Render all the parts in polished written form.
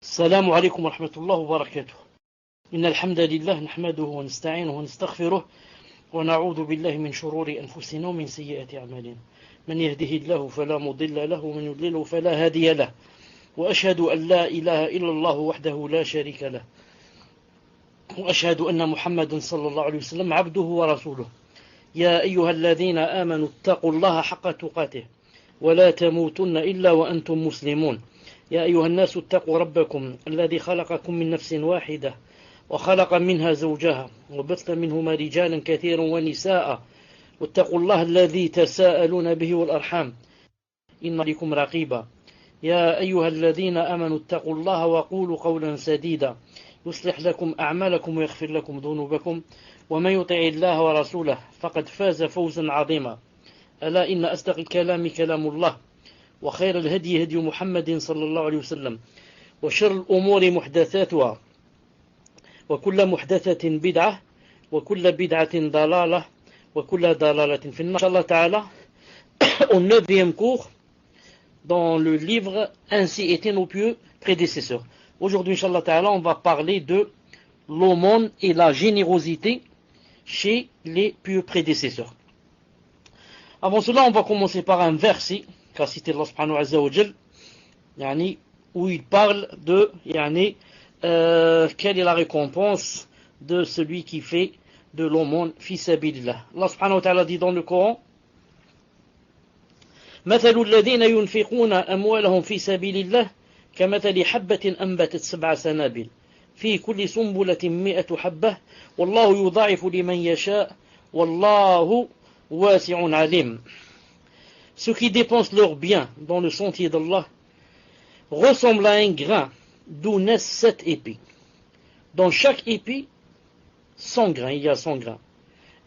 السلام عليكم ورحمة الله وبركاته. إن الحمد لله نحمده ونستعينه ونستغفره ونعوذ بالله من شرور أنفسنا ومن سيئات أعمالنا. من يهده الله فلا مضل له ومن يضلله فلا هادي له، وأشهد أن لا إله إلا الله وحده لا شريك له، وأشهد أن محمدا صلى الله عليه وسلم عبده ورسوله. يا أيها الذين آمنوا اتقوا الله حق تقاته ولا تموتن إلا وأنتم مسلمون. يا أيها الناس اتقوا ربكم الذي خلقكم من نفس واحدة وخلق منها زوجها وبث منهما رجالا كثيرا ونساء، واتقوا الله الذي تساءلون به والأرحام إن عليكم رقيبا. يا أيها الذين آمنوا اتقوا الله وقولوا قولا سديدا يصلح لكم أعمالكم ويغفر لكم ذنوبكم، ومن يطع الله ورسوله فقد فاز فوزا عظيما. ألا إن أصدق الكلام كلام الله، وخير الهدي هدي محمد صلى الله عليه وسلم، وشر الأمور محدثاتها، وكل محدثة بدعة، وكل بدعة ضلالة، وكل ضلالة في النار. Inch'Allah Ta'ala, au 9e cours dans le livre Ainsi étaient nos pieux prédécesseurs. Aujourd'hui, Inch'Allah Ta'ala, on va parler de l'aumône et la générosité chez les pieux prédécesseurs. Avant cela, on va commencer par un verset qu'a cité Allah subhanahu wa ta'ala, où il parle de quelle est la récompense de celui qui fait de l'aumône fi sabilillah. Allah subhanahu wa ta'ala dit dans le Coran: مثل الذين ينفقون أموالهم في سبيل الله كمثل حبة أنبتت 7 سنابل في كل سنبلة 100 حبة والله يضاعف لمن يشاء والله واسع عليم. Ceux qui dépensent leurs biens dans le sentier d'Allah ressemblent à un grain d'où naissent 7 épis. Dans chaque épi, 100 grains, il y a 100 grains.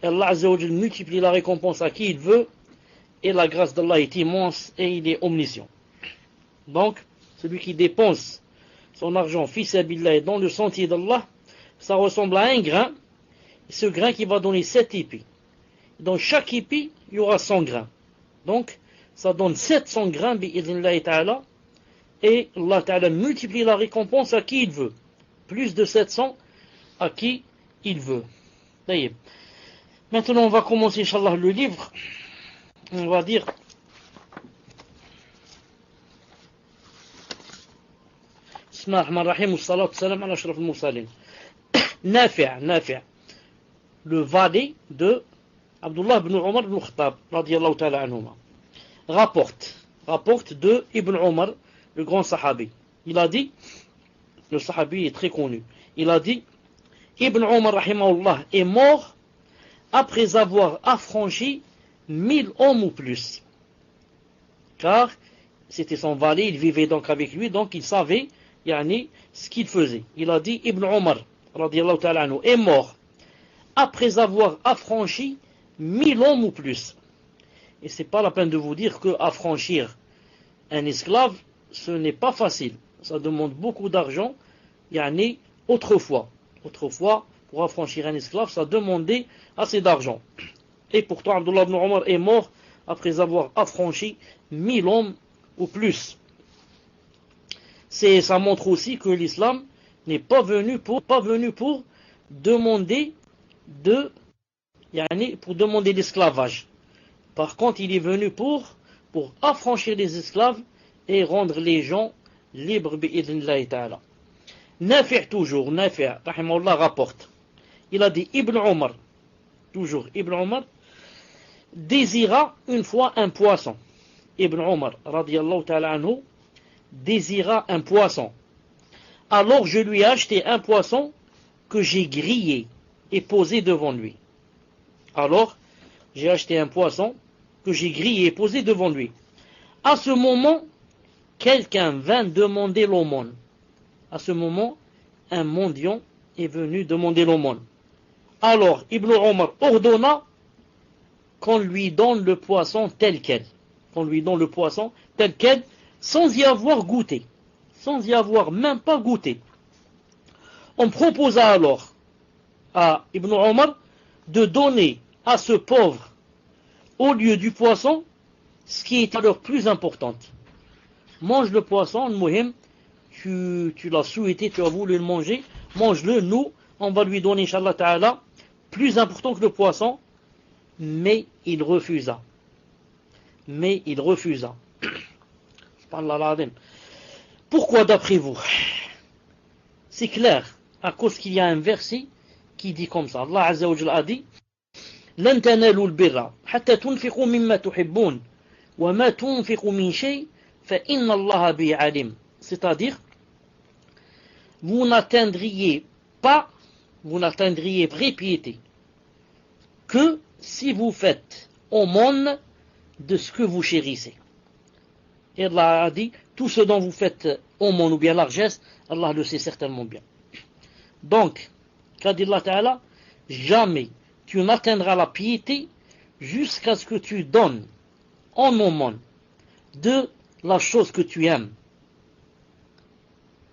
Et Allah Azza wa Jal multiplie la récompense à qui il veut, et la grâce d'Allah est immense et il est omniscient. Donc, celui qui dépense son argent fi sabilillah dans le sentier d'Allah, ça ressemble à un grain, ce grain qui va donner 7 épis. Dans chaque épi, il y aura 100 grains. Donc, ça donne 700 grains, bi'idhnillahi ta'ala, et Allah ta'ala multiplie la récompense à qui il veut. Plus de 700 à qui il veut. D'ailleurs. Maintenant, on va commencer, Inch'Allah, le livre. On va dire Bismillah ar-Rahman ar-Rahim, wassalatu wassalam ala ashraf al-mursalin. Nafi', le valet de Abdullah ibn Omar ibn Khattab, radiyallahu ta'ala anhuma, rapporte de Ibn Omar, le grand sahabi. Il a dit, le sahabi est très connu, il a dit: Ibn Omar rahimahullah est mort après avoir affranchi 1000 hommes ou plus. Car c'était son valet, il vivait donc avec lui, donc il savait ce qu'il faisait. Il a dit: Ibn Omar radiyallahu ta'ala anhu est mort après avoir affranchi 1000 hommes ou plus. Et c'est pas la peine de vous dire que affranchir un esclave, ce n'est pas facile. Ça demande beaucoup d'argent. Autrefois, pour affranchir un esclave, ça demandait assez d'argent. Et pourtant, Abdullah ibn Omar est mort après avoir affranchi 1000 hommes ou plus. Ça montre aussi que l'islam n'est pas venu pour demander l'esclavage. Par contre, il est venu pour affranchir les esclaves et rendre les gens libres bi'idhnillahi ta'ala. Nafi' rahimahullah rapporte. Il a dit: Ibn Omar désira une fois un poisson. Ibn Omar radiyallahu ta'ala anhu désira un poisson. Alors je lui ai acheté un poisson que j'ai grillé et posé devant lui. Alors, j'ai acheté un poisson que j'ai grillé et posé devant lui. À ce moment, quelqu'un vint demander l'aumône. À ce moment, un mendiant est venu demander l'aumône. Alors, Ibn Omar ordonna qu'on lui donne le poisson tel quel. Sans y avoir goûté. Sans y avoir même pas goûté. On proposa alors à Ibn Omar de donner à ce pauvre, au lieu du poisson, ce qui est alors plus importante. Mange le poisson, muhim, tu l'as souhaité, tu as voulu le manger, mange-le. Nous, on va lui donner, Inch'Allah Ta'ala, plus important que le poisson, mais il refusa. Mais il refusa. Pourquoi d'après vous? C'est clair, à cause qu'il y a un verset qui dit comme ça. Allah Azza wa Jalla a dit لن تنالوا البر حتى تنفقوا مما تحبون وما تنفقوا من شيء فإن الله به عليم. C'est-à-dire, vous n'atteindriez vraie piété que si vous faites aumône de ce que vous chérissez. Et Allah a dit, tout ce dont vous faites aumône ou bien largesse, Allah le sait certainement bien. Donc, qu'a dit Allah Ta'ala, jamais tu n'atteindras la piété jusqu'à ce que tu donnes en aumône de la chose que tu aimes.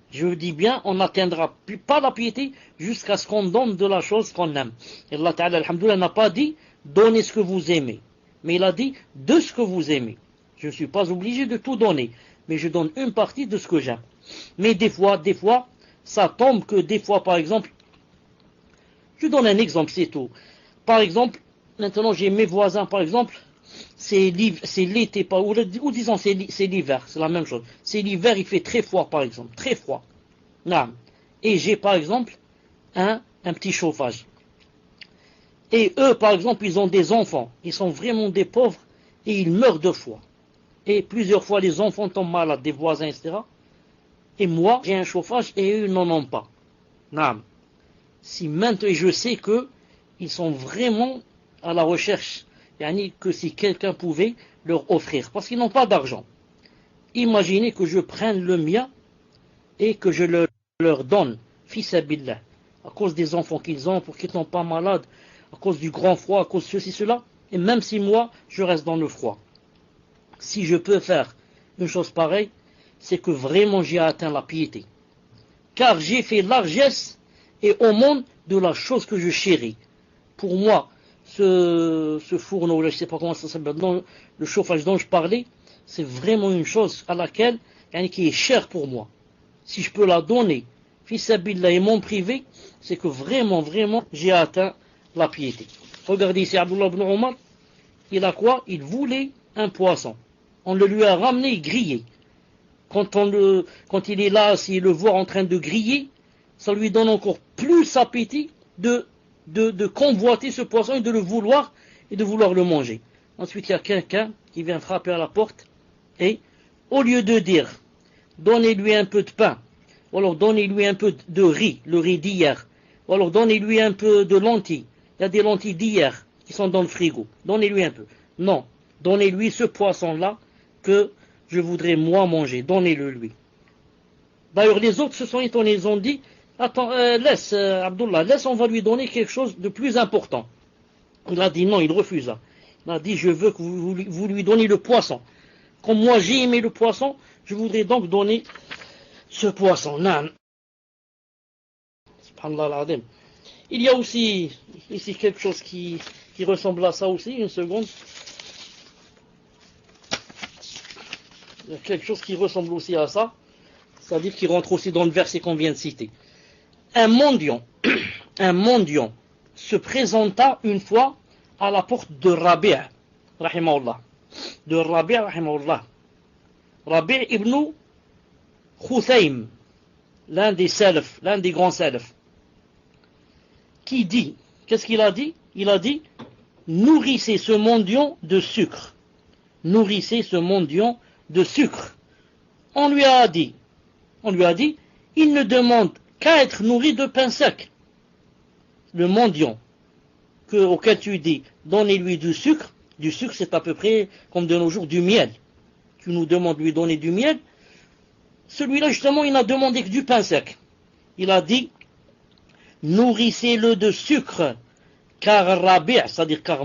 Je dis bien, on n'atteindra pas la piété jusqu'à ce qu'on donne de la chose qu'on aime. Et Allah Ta'ala, alhamdoulilah, n'a pas dit donnez ce que vous aimez, mais il a dit de ce que vous aimez. Je ne suis pas obligé de tout donner, mais je donne une partie de ce que j'aime. Mais des fois, ça tombe que des fois, par exemple, je donne un exemple, c'est tout. Par exemple, maintenant j'ai mes voisins, par exemple, c'est l'été, ou disons c'est l'hiver, c'est la même chose. C'est l'hiver, il fait très froid, par exemple, très froid. Et j'ai, par exemple, un petit chauffage. Et eux, par exemple, ils ont des enfants, ils sont vraiment des pauvres, et ils meurent de froid. Et plusieurs fois, les enfants tombent malades, des voisins, etc. Et moi, j'ai un chauffage, et eux n'en ont pas. Si maintenant, je sais que ils sont vraiment à la recherche, que si quelqu'un pouvait leur offrir, parce qu'ils n'ont pas d'argent. Imaginez que je prenne le mien et que je leur donne, fils abillah, à cause des enfants qu'ils ont, pour qu'ils ne soient pas malades, à cause du grand froid, à cause de ceci, cela, et même si moi, je reste dans le froid. Si je peux faire une chose pareille, c'est que vraiment j'ai atteint la piété. Car j'ai fait largesse et au monde de la chose que je chéris. Pour moi, ce fourneau, je ne sais pas comment ça s'appelle, le chauffage dont je parlais, c'est vraiment une chose à laquelle, qui est chère pour moi. Si je peux la donner, fils abillah et mon privé, c'est que vraiment, j'ai atteint la piété. Regardez ici, Abdullah ibn Omar, il a quoi? Il voulait un poisson. On le lui a ramené grillé. Quand il est là, s'il le voit en train de griller, ça lui donne encore plus appétit de convoiter ce poisson et de le vouloir et de vouloir le manger. Ensuite, il y a quelqu'un qui vient frapper à la porte et au lieu de dire donnez-lui un peu de pain, ou alors donnez-lui un peu de riz, le riz d'hier, ou alors donnez-lui un peu de lentilles, il y a des lentilles d'hier qui sont dans le frigo, donnez-lui un peu. Non, donnez-lui ce poisson-là que je voudrais moi manger, donnez-le lui. D'ailleurs, les autres se sont étonnés, ils ont dit attends, laisse, Abdullah, laisse, on va lui donner quelque chose de plus important. Il a dit non, il refusa. Il a dit, je veux que vous lui donniez le poisson. Comme moi j'ai aimé le poisson, je voudrais donc donner ce poisson. Naam. Subhanallah al-Azim. Il y a aussi ici quelque chose qui ressemble à ça aussi, une seconde. Il y a quelque chose qui ressemble aussi à ça, c'est-à-dire qui rentre aussi dans le verset qu'on vient de citer. Un mendiant se présenta une fois à la porte de Rabi' rahimahullah. De Rabi' rahimahullah. Rabi' ibn Khuthaym, l'un des salaf, l'un des grands salaf, qui dit, qu'est-ce qu'il a dit? Il a dit, nourrissez ce mendiant de sucre. Nourrissez ce mendiant de sucre. On lui a dit, il ne demande qu'à être nourri de pain sec. Le mendiant auquel tu dis, donnez-lui du sucre c'est à peu près comme de nos jours du miel. Tu nous demandes de lui donner du miel, celui-là justement il n'a demandé que du pain sec. Il a dit, nourrissez-le de sucre, car Rabi', c'est-à-dire car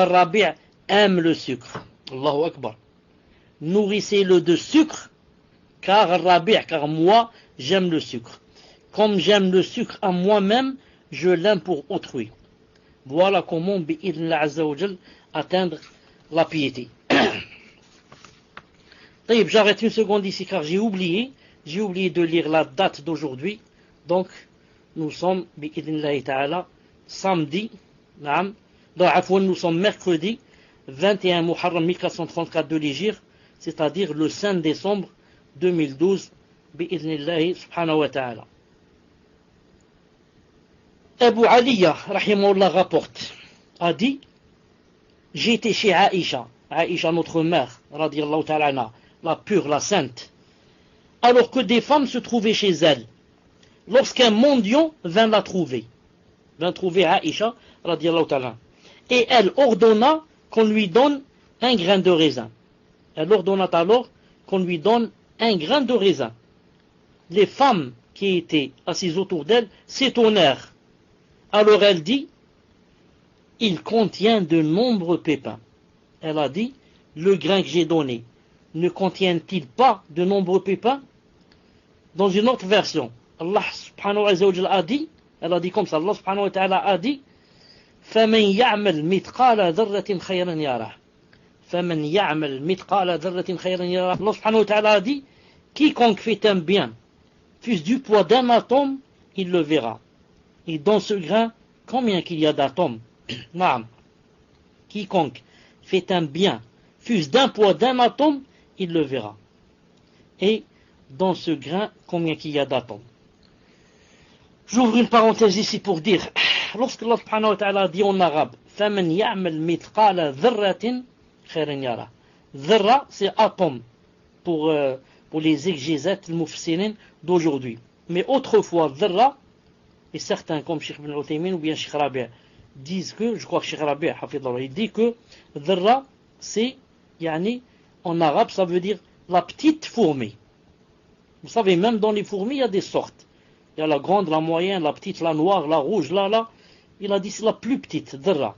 Rabi' aime le sucre. Allahu Akbar. Nourrissez-le de sucre, car Rabi', car moi j'aime le sucre. Comme j'aime le sucre à moi-même, je l'aime pour autrui. Voilà comment, bi'idhnillah azza wa jal, atteindre la piété. J'arrête une seconde ici car j'ai oublié J'ai oublié de lire la date d'aujourd'hui. Donc, nous sommes, bi'idhnillahi ta'ala, samedi, naam. Donc, nous sommes mercredi, 21 Muharram 1434 de l'Hégire, c'est-à-dire le 5 décembre 2012, bi'idhnillahi subhanahu wa ta'ala. Abu Aliya, rahimahullah, rapporte, a dit, j'ai été chez Aïcha, Aïcha notre mère, radiyallahu ta'ala anha, la pure, la sainte, alors que des femmes se trouvaient chez elle, lorsqu'un mendiant vint la trouver, Aïcha, radiyallahu ta'ala, et elle ordonna qu'on lui donne un grain de raisin. Elle ordonna alors qu'on lui donne un grain de raisin. Les femmes qui étaient assises autour d'elle s'étonnèrent. Alors elle dit, il contient de nombreux pépins. Elle a dit, le grain que j'ai donné, ne contient-il pas de nombreux pépins? Dans une autre version, Allah subhanahu wa ta'ala a dit, elle a dit comme ça, Allah subhanahu wa ta'ala a dit, فَمَنْ يَعْمَلْ مِثْقَالَ ذَرَّةٍ خَيْرًا يَرَهُ فَمَنْ يَعْمَلْ مِثْقَالَ ذَرَّةٍ خَيْرًا يَرَهُ. Allah subhanahu wa ta'ala a dit, quiconque fait un bien, fût du poids d'un atome, il le verra. Et dans ce grain, combien qu'il y a d'atomes? Naam. Quiconque fait un bien, fût d'un poids d'un atome, il le verra. Et dans ce grain, combien qu'il y a d'atomes? J'ouvre une parenthèse ici pour dire, lorsque Allah subhanahu wa ta'ala dit en arabe, فَمَنْ يَعْمَلْ مِثْقَالَ ذَرَّةٍ خَيْرًا يَرَهُ. Dharra, c'est atome, pour les exégètes, les mufassirin d'aujourd'hui. Mais autrefois, dharra, et certains comme Cheikh Ibn Uthaymin ou bien Cheikh Rabi' disent que, je crois que Cheikh Rabi' il dit que dharra, c'est, en arabe, ça veut dire la petite fourmi. Vous savez, même dans les fourmis, il y a des sortes. Il y a la grande, la moyenne, la petite, la noire, la rouge, là. Il a dit c'est la plus petite, dharra.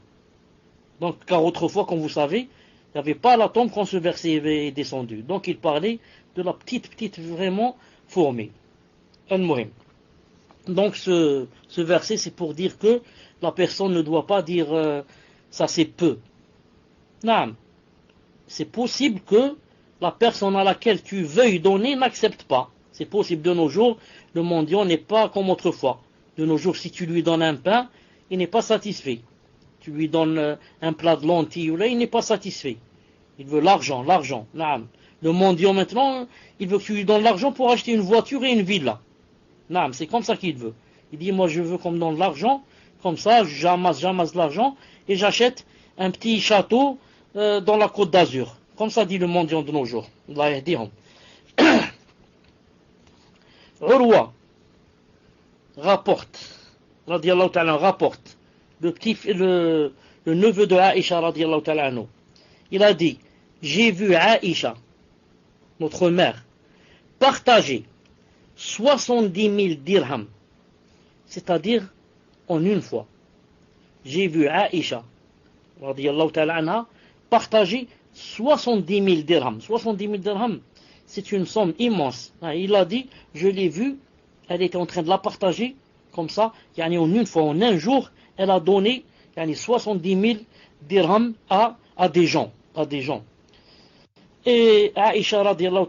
Donc, car autrefois, comme vous savez, il n'y avait pas l'atome quand ce verset est descendu. Donc, il parlait de la petite, vraiment, fourmi. Al-Muhim. Donc, ce verset, c'est pour dire que la personne ne doit pas dire ça c'est peu. Non. C'est possible que la personne à laquelle tu veuilles donner n'accepte pas. C'est possible de nos jours, le mendiant n'est pas comme autrefois. De nos jours, si tu lui donnes un pain, il n'est pas satisfait. Tu lui donnes un plat de lentilles, il n'est pas satisfait. Il veut l'argent. Naam. Le mendiant maintenant, il veut que tu lui donnes l'argent pour acheter une voiture et une villa. Naam, c'est comme ça qu'il veut. Il dit, moi je veux qu'on me donne l'argent, comme ça j'amasse l'argent et j'achète un petit château dans la Côte d'Azur. Comme ça dit le mendiant de nos jours. Allah yahdihum. Urwa rapporte, radiyallahu ta'ala, rapporte, le neveu de Aïcha, radiyallahu ta'ala, il a dit, j'ai vu Aïcha, notre mère, partager 70 000 dirhams, c'est-à-dire en une fois. J'ai vu Aïcha, radiyallahu ta'ala anha, partager 70 000 dirhams. 70 000 dirhams, c'est une somme immense. Il a dit, je l'ai vue, elle était en train de la partager, comme ça, en une fois, en un jour, elle a donné 70 000 dirhams à des gens. Et Aïcha radiyallahu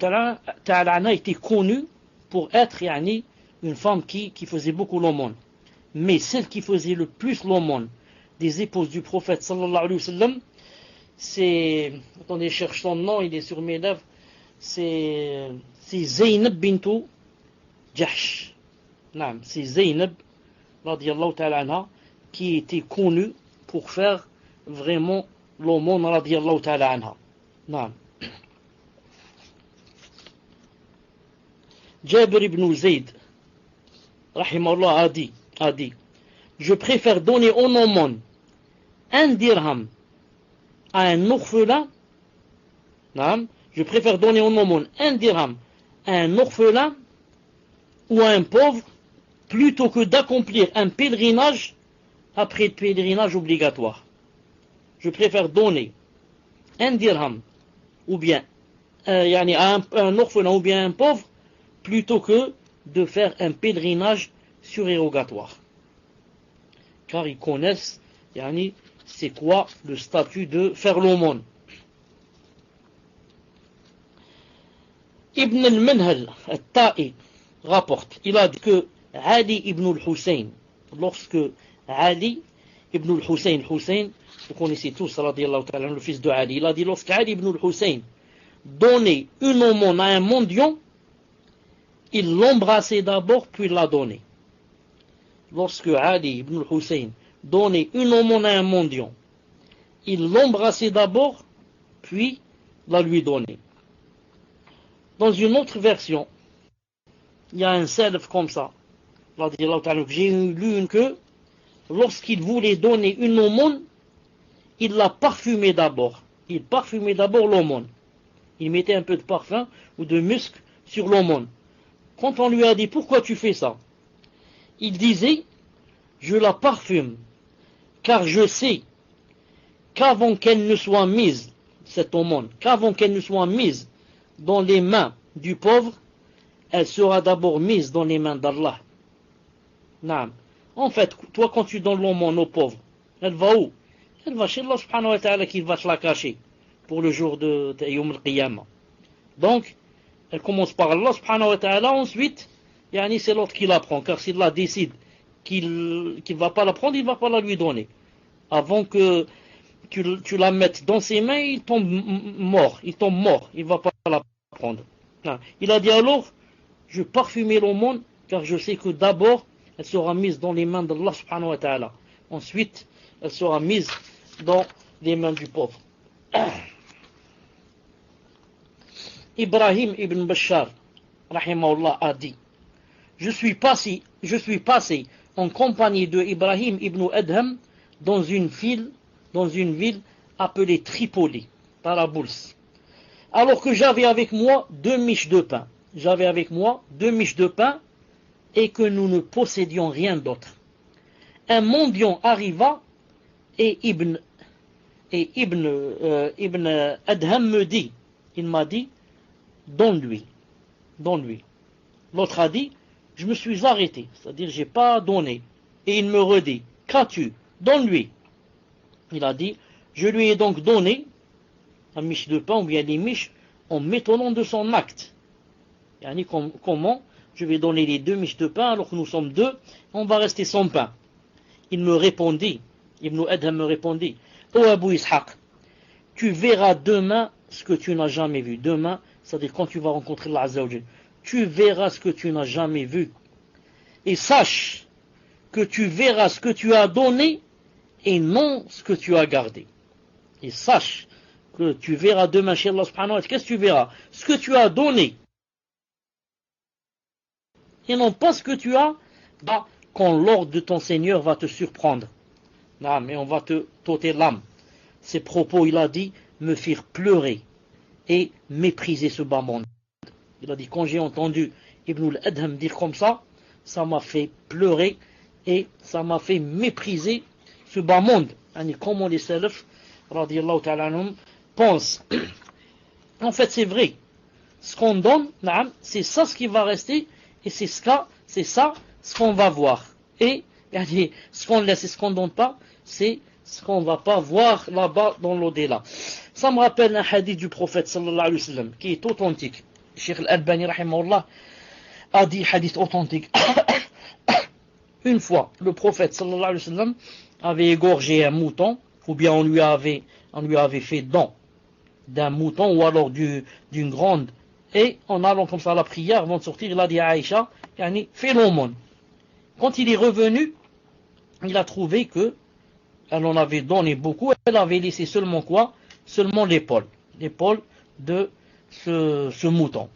ta'ala anha était connue pour être une femme qui faisait beaucoup l'aumône. Mais celle qui faisait le plus l'aumône des épouses du prophète sallallahu alayhi wa sallam, c'est, attendez, je cherche son nom, il est sur mes lèvres, c'est Zaynab bintou Jahsh. Non, c'est Zaynab radiyallahu ta'ala anha qui était connue pour faire vraiment l'aumône radiyallahu ta'ala anha. Non. Jabir ibn Zayd rahimahullah a dit, je préfère donner en aumône un dirham à un orphelin. Non, je préfère donner en aumône un dirham à un orphelin ou à un pauvre plutôt que d'accomplir un pèlerinage après le pèlerinage obligatoire. Je préfère donner un dirham ou bien à un orphelin ou bien à un pauvre plutôt que de faire un pèlerinage surérogatoire. Car ils connaissent c'est quoi le statut de faire l'aumône. Ibn al-Manhal al-Ta'i rapporte, il a dit que Ali ibn al-Hussein, lorsque Ali ibn al-Hussein, vous connaissez tous, radiallahu ta'ala, le fils de Ali, il a dit lorsque Ali ibn al-Hussein donnait une aumône à un mendiant, il l'embrassait d'abord puis l'a donnée. Lorsque Ali ibn al-Hussein donnait une aumône à un mendiant, il l'embrassait d'abord puis la lui donnait. Dans une autre version, il y a un salaf comme ça, j'ai lu que lorsqu'il voulait donner une aumône, il la parfumait d'abord. Il parfumait d'abord l'aumône. Il mettait un peu de parfum ou de musc sur l'aumône. Quand on lui a dit pourquoi tu fais ça, il disait je la parfume car je sais qu'avant qu'elle ne soit mise, cette aumône, qu'avant qu'elle ne soit mise dans les mains du pauvre, elle sera d'abord mise dans les mains d'Allah. En fait, toi quand tu donnes l'aumône au pauvre, elle va où? Elle va chez Allah subhanahu wa ta'ala qui va te la cacher pour le jour de Yawm al-Qiyamah. Donc, elle commence par Allah subhanahu wa ta'ala, ensuite, c'est l'autre qui la prend, car s'il la décide qu'il ne va pas la prendre, il ne va pas la lui donner. Avant que tu la mettes dans ses mains, il tombe mort, il ne va pas la prendre. Il a dit alors, je parfumerai l'aumône, car je sais que d'abord, elle sera mise dans les mains d'Allah subhanahu wa ta'ala. Ensuite, elle sera mise dans les mains du pauvre. Ibrahim ibn Bashar, rahimahullah, a dit, je suis passé en compagnie de Ibrahim ibn Adham dans une ville appelée Tripoli, Tarabulus. Alors que j'avais avec moi 2 miches de pain. Et que nous ne possédions rien d'autre. Un mendiant arriva et Ibn Adham me dit, il m'a dit, donne-lui. L'autre a dit, je me suis arrêté, c'est-à-dire j'ai pas donné. Et il me redit, qu'as-tu? Donne-lui. Il a dit, je lui ai donc donné un miche de pain, ou bien les miches, en m'étonnant de son acte. Comment je vais donner les 2 miches de pain alors que nous sommes 2, on va rester sans pain. Il me répondit, Ibn Adham me répondit, ô Abu Ishaq, tu verras demain ce que tu n'as jamais vu. Demain, c'est-à-dire quand tu vas rencontrer Allah Azza wa Jal, tu verras ce que tu n'as jamais vu. Et sache que tu verras ce que tu as donné et non ce que tu as gardé. Et sache que tu verras demain chez Allah subhanahu wa ta'ala, qu'est-ce que tu verras? Ce que tu as donné. Et non pas ce que tu as, quand l'ordre de ton Seigneur va te surprendre. Non, mais on va te t'ôter l'âme. Ces propos, il a dit, me firent pleurer et mépriser ce bas monde. Il a dit, quand j'ai entendu Ibn al-Adham dire comme ça m'a fait pleurer et ça m'a fait mépriser ce bas monde. Comment les salafs, radiyallahu ta'ala anhum, pensent. En fait, c'est vrai. Ce qu'on donne, c'est ça ce qui va rester et c'est ça ce qu'on va voir. Et ce qu'on laisse et ce qu'on ne donne pas, c'est ce qu'on ne va pas voir là-bas dans l'au-delà. Ça me rappelle un hadith du prophète sallallahu alayhi wa sallam qui est authentique. Cheikh Al-Albani rahimahullah a dit hadith authentique. Une fois, le prophète sallallahu alayhi wa sallam avait égorgé un mouton, ou bien on lui avait fait don d'un mouton ou alors d'une grande. Et en allant comme ça à la prière, avant de sortir, il a dit à Aïcha, fais l'aumône. Quand il est revenu, il a trouvé que elle en avait donné beaucoup, elle avait laissé seulement quoi? Seulement l'épaule de ce mouton.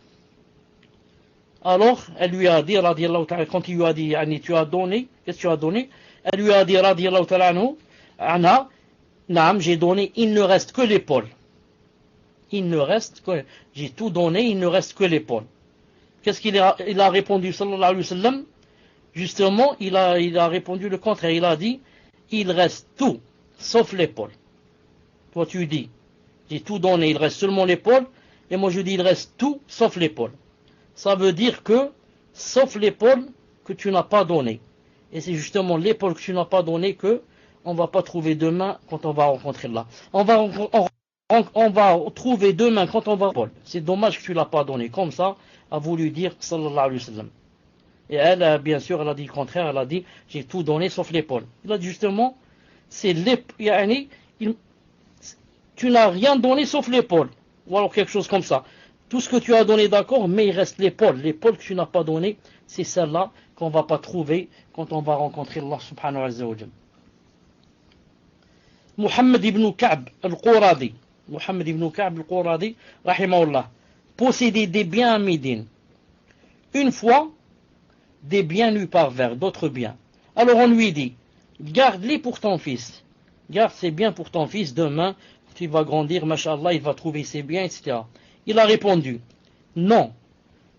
Alors, elle lui a dit, radiallahu ta'ala, quand il lui a dit, tu as donné, qu'est-ce que tu as donné? Elle lui a dit, radiallahu ta'ala, anha, naam, j'ai donné, il ne reste que l'épaule. J'ai tout donné, il ne reste que l'épaule. Qu'est-ce qu'il a répondu, sallallahu alayhi wa sallam? Justement, il a répondu le contraire. Il a dit, il reste tout, sauf l'épaule. Toi, tu dis, j'ai tout donné, il reste seulement l'épaule. Et moi, je dis, il reste tout, sauf l'épaule. Ça veut dire que, sauf l'épaule que tu n'as pas donné. Et c'est justement l'épaule que tu n'as pas donné que on ne va pas trouver demain quand on va rencontrer Allah. On va on va trouver demain quand on va Paul. C'est dommage que tu l'as pas donné. Comme ça, a voulu dire sallallahu alayhi wa sallam. Et elle, bien sûr, elle a dit le contraire. Elle a dit j'ai tout donné sauf l'épaule. Il a dit justement, c'est l'épaule. Tu n'as rien donné sauf l'épaule. Ou alors quelque chose comme ça. Tout ce que tu as donné, d'accord, mais il reste l'épaule. L'épaule que tu n'as pas donnée, c'est celle-là qu'on ne va pas trouver quand on va rencontrer Allah subhanahu wa ta'ala. Muhammad ibn Ka'b al-Quradi. Muhammad ibn Ka'b al-Quradi, rahimahullah, possédait des biens à Médine. Une fois, des biens lui parvinrent, d'autres biens. Alors on lui dit, garde-les pour ton fils. Garde ces biens pour ton fils, demain, tu vas grandir, mashallah, il va trouver ses biens, etc. Il a répondu, non,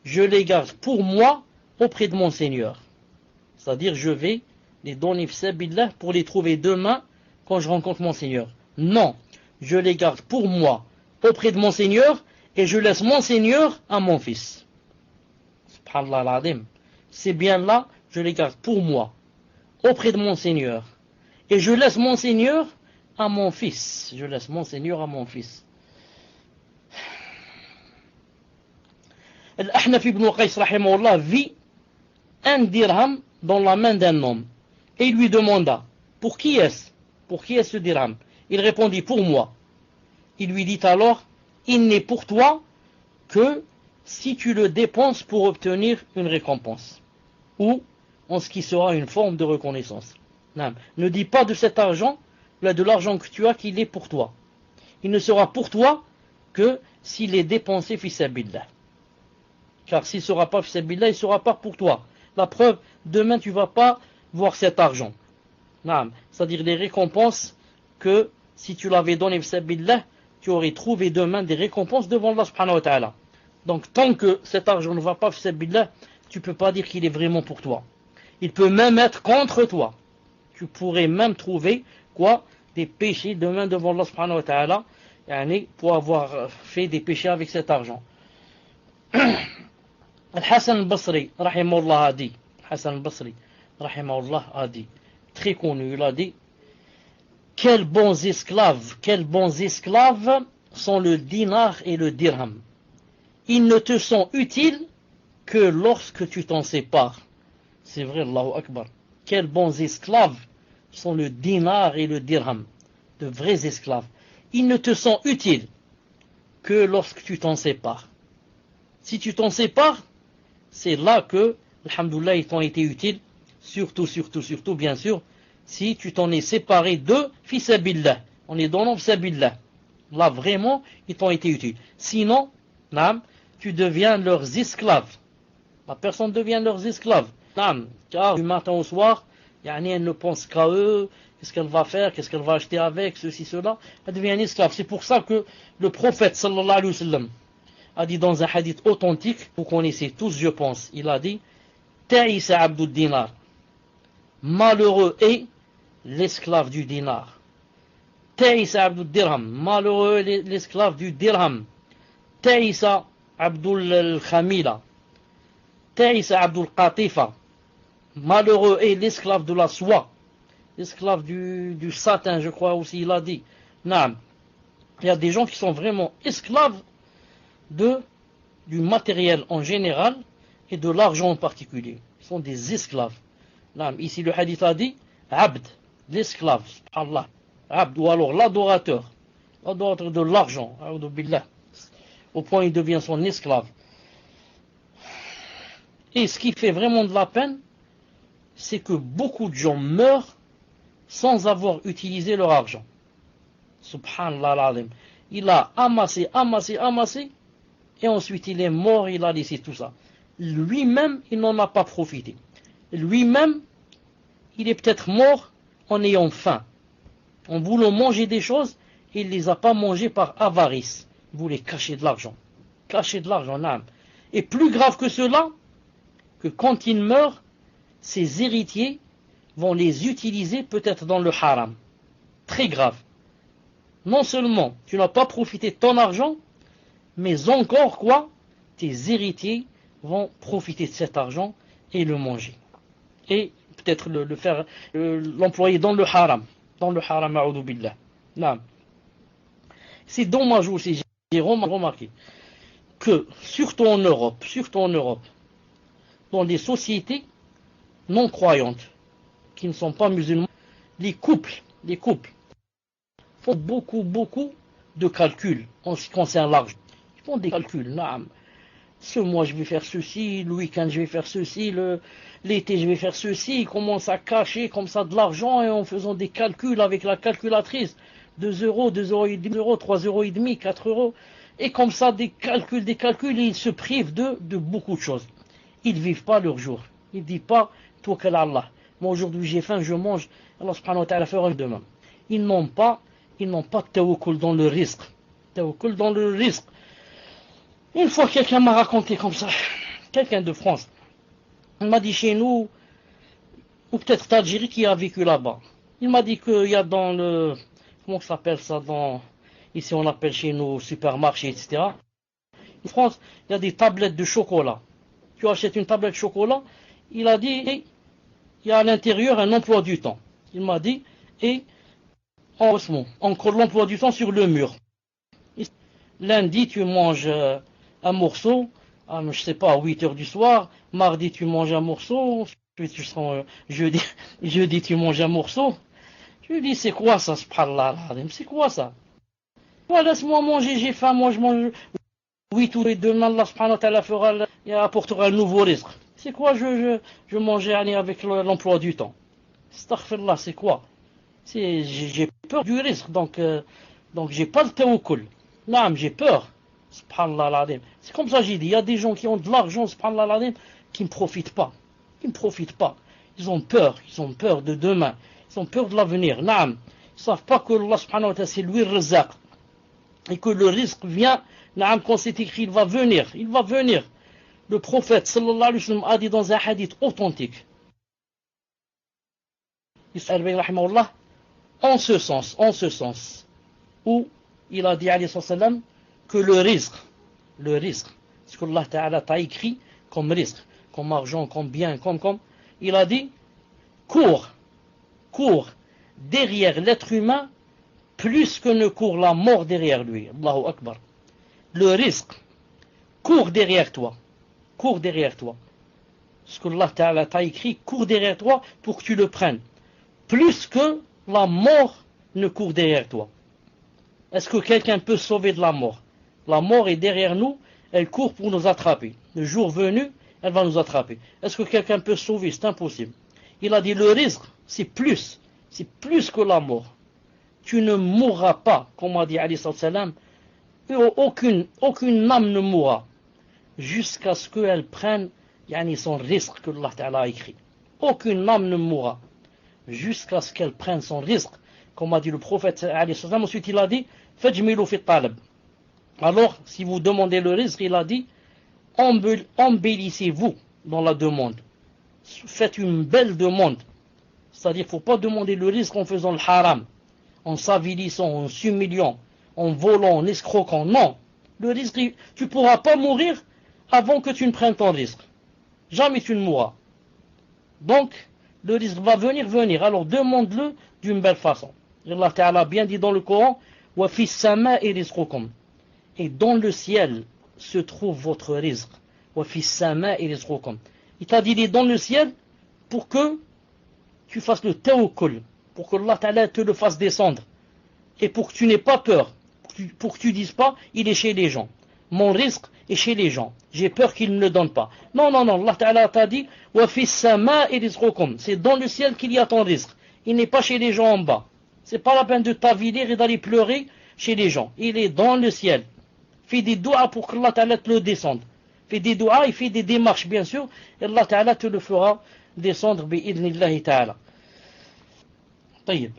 je les garde pour moi auprès de mon Seigneur. C'est-à-dire, je vais les donner pour les trouver demain quand je rencontre mon Seigneur. Non, je les garde pour moi auprès de mon Seigneur et je laisse mon Seigneur à mon fils. Subhanallah al-Azim. Ces biens-là, je les garde pour moi auprès de mon Seigneur et je laisse mon Seigneur à mon fils. Je laisse mon Seigneur à mon fils. Al-Ahnaf ibn Qais rahimahullah vit un dirham dans la main d'un homme et il lui demanda, pour qui est-ce? Pour qui est ce dirham? Il répondit, pour moi. Il lui dit alors, il n'est pour toi que si tu le dépenses pour obtenir une récompense ou en ce qui sera une forme de reconnaissance. Non. Ne dis pas de cet argent, de l'argent que tu as, qu'il est pour toi. Il ne sera pour toi que s'il est dépensé fi sabilillah. Car s'il ne sera pas fi sabilillah, il ne sera pas pour toi. La preuve, demain tu ne vas pas voir cet argent. Non. C'est-à-dire les récompenses que si tu l'avais donné fi sabilillah, tu aurais trouvé demain des récompenses devant Allah subhanahu wa ta'ala. Donc tant que cet argent ne va pas fi sabilillah, tu ne peux pas dire qu'il est vraiment pour toi. Il peut même être contre toi. Tu pourrais même trouver quoi? Des péchés demain devant Allah subhanahu wa ta'ala, pour avoir fait des péchés avec cet argent. Al-Hassan al-Basri, rahimahullah, a dit, Hassan al-Basri, rahimahullah, a dit, très connu, il a dit, quels bons esclaves sont le dinar et le dirham. Ils ne te sont utiles que lorsque tu t'en sépares. C'est vrai, Allahu Akbar. Quels bons esclaves sont le dinar et le dirham. De vrais esclaves. Ils ne te sont utiles que lorsque tu t'en sépares. Si tu t'en sépares, c'est là que, alhamdoulilah, ils t'ont été utiles. Surtout, bien sûr, si tu t'en es séparé de fissabillah. On est dans fissabillah. Là, vraiment, ils t'ont été utiles. Sinon, tu deviens leurs esclaves. La personne devient leurs esclaves. Car du matin au soir, elle ne pense qu'à eux, qu'est-ce qu'elle va faire, qu'est-ce qu'elle va acheter avec, ceci, cela. Elle devient un esclave. C'est pour ça que le prophète, sallallahu alayhi wa sallam, a dit dans un hadith authentique, vous connaissez tous, je pense, il a dit, Ta'isa abdul dinar. Malheureux est l'esclave du dinar. Ta'isa abdul dirham. Malheureux est l'esclave du dirham. Ta'isa abdul khamila. Ta'isa abdul qatifa. Malheureux est l'esclave de la soie. L'esclave du satin, je crois aussi, il a dit. Naam. Il y a des gens qui sont vraiment esclaves du matériel en général et de l'argent en particulier. Ils sont des esclaves. Naam. Ici, le hadith a dit abd, l'esclave, Allah. Abd, ou alors l'adorateur de l'argent, au point où il devient son esclave. Et ce qui fait vraiment de la peine, c'est que beaucoup de gens meurent sans avoir utilisé leur argent. Subhanallah al-Azim. Il a amassé, et ensuite il est mort, il a laissé tout ça. Lui-même, il n'en a pas profité. Lui-même, il est peut-être mort en ayant faim. En voulant manger des choses, il ne les a pas mangées par avarice. Il voulait cacher de l'argent. Cacher de l'argent, l'âme. Et plus grave que cela, que quand il meurt, ses héritiers vont les utiliser peut-être dans le haram. Très grave. Non seulement tu n'as pas profité de ton argent, mais encore quoi? Tes héritiers vont profiter de cet argent et le manger. Et peut-être l'employer dans le haram. Dans le haram, a'udhu billah. Non. C'est dommage aussi, j'ai remarqué, que surtout en Europe, dans les sociétés non croyantes, qui ne sont pas musulmans, les couples font beaucoup de calculs en ce qui concerne l'argent. Ils font des calculs, naam. Ce mois je vais faire ceci, le week-end je vais faire ceci, l'été je vais faire ceci. Ils commencent à cacher comme ça de l'argent et en faisant des calculs avec la calculatrice. 2 euros, 2 euros et demi, 3 euros et demi, 4 euros. Et comme ça des calculs, et ils se privent de beaucoup de choses. Ils ne vivent pas leur jour. Ils ne disent pas, toi qu'Allah Allah. Moi aujourd'hui j'ai faim, je mange, Allah subhanahu wa ta'ala fera demain. Ils n'ont pas de tawakkul dans le risque. Tawakkul dans le risque. Une fois quelqu'un m'a raconté comme ça, quelqu'un de France, il m'a dit chez nous, ou peut-être d'Algérie qui a vécu là-bas. Il m'a dit qu'il y a dans le, comment ça s'appelle ça, ici on appelle chez nous supermarché, etc. En France, il y a des tablettes de chocolat. Tu achètes une tablette de chocolat, il a dit, il y a à l'intérieur un emploi du temps. Il m'a dit, et on colle l'emploi du temps sur le mur. Lundi, tu manges un morceau, je sais pas, à 8 heures du soir. Mardi, tu manges un morceau. Jeudi, tu manges un morceau. Je lui dis, c'est quoi ça, subhanallah, c'est quoi ça? Voilà, laisse-moi manger, j'ai faim, moi je mange. Oui, tous les demain, Allah subhanahu wa ta'ala apportera un nouveau risque. C'est quoi, je mangeais avec l'emploi du temps? Astaghfirullah, c'est quoi? J'ai peur du risque, donc j'ai pas le tawakkul. Non, j'ai peur. Subhanallah al-Azim. C'est comme ça que j'ai dit, il y a des gens qui ont de l'argent, subhanallah al-Azim, qui ne profitent pas. Ils ont peur de demain. Ils ont peur de l'avenir. Naam. Ils ne savent pas que Allah subhanahu wa ta'ala c'est lui le razaq. Et que le risque vient, naam, quand c'est écrit, il va venir. Le prophète sallallahu alayhi wa sallam a dit dans un hadith authentique. En ce sens, où il a dit alayhi sallam que le risque, ce que Allah Ta'ala t'a écrit comme risque, comme argent, comme bien, comme, il a dit, court derrière l'être humain plus que ne court la mort derrière lui. Allahu Akbar. Le risque court derrière toi. Ce que Allah Ta'ala t'a écrit court derrière toi pour que tu le prennes. Plus que la mort ne court derrière toi. Est-ce que quelqu'un peut sauver de la mort? La mort est derrière nous, elle court pour nous attraper. Le jour venu, elle va nous attraper. Est-ce que quelqu'un peut sauver? C'est impossible. Il a dit le risque, c'est plus que la mort. Tu ne mourras pas, comme a dit alayhi salam, aucune âme ne mourra jusqu'à ce qu'elle prenne son risque que Allah Ta'ala a écrit. Aucune âme ne mourra jusqu'à ce qu'elle prenne son risque, comme a dit le prophète alayhi salam. Ensuite il a dit fajmilu fi talab. Alors si vous demandez le risque, il a dit embellissez-vous dans la demande, faites une belle demande. C'est-à-dire qu'il ne faut pas demander le risque en faisant le haram, en s'avilissant, en s'humiliant, en volant, en escroquant. Non, le risque, tu ne pourras pas mourir avant que tu ne prennes ton risque. Jamais tu ne mourras. Donc, le risque va venir. Alors demande-le d'une belle façon. Allah Ta'ala a bien dit dans le Coran, wa fis sama'i rizqukum. Et dans le ciel se trouve votre risque. Wa fis sama'i rizqukum. Il t'a dit, il est dans le ciel pour que tu fasses le tawakkul, pour que Allah Ta'ala te le fasse descendre. Et pour que tu n'aies pas peur, pour que tu dises pas, il est chez les gens. Mon risque est chez les gens. J'ai peur qu'ils ne le donnent pas. Non, Allah Ta'ala t'a dit, wa fis sama'i rizqukum. C'est dans le ciel qu'il y a ton risque. Il n'est pas chez les gens en bas. C'est pas la peine de t'aviler et d'aller pleurer chez les gens. Il est dans le ciel. Fais des doigts pour que Allah Ta'ala te le descende. Fais des doigts et fais des démarches, bien sûr. Et Allah Ta'ala te le fera descendre, bi'idnillahi ta'ala. طيب.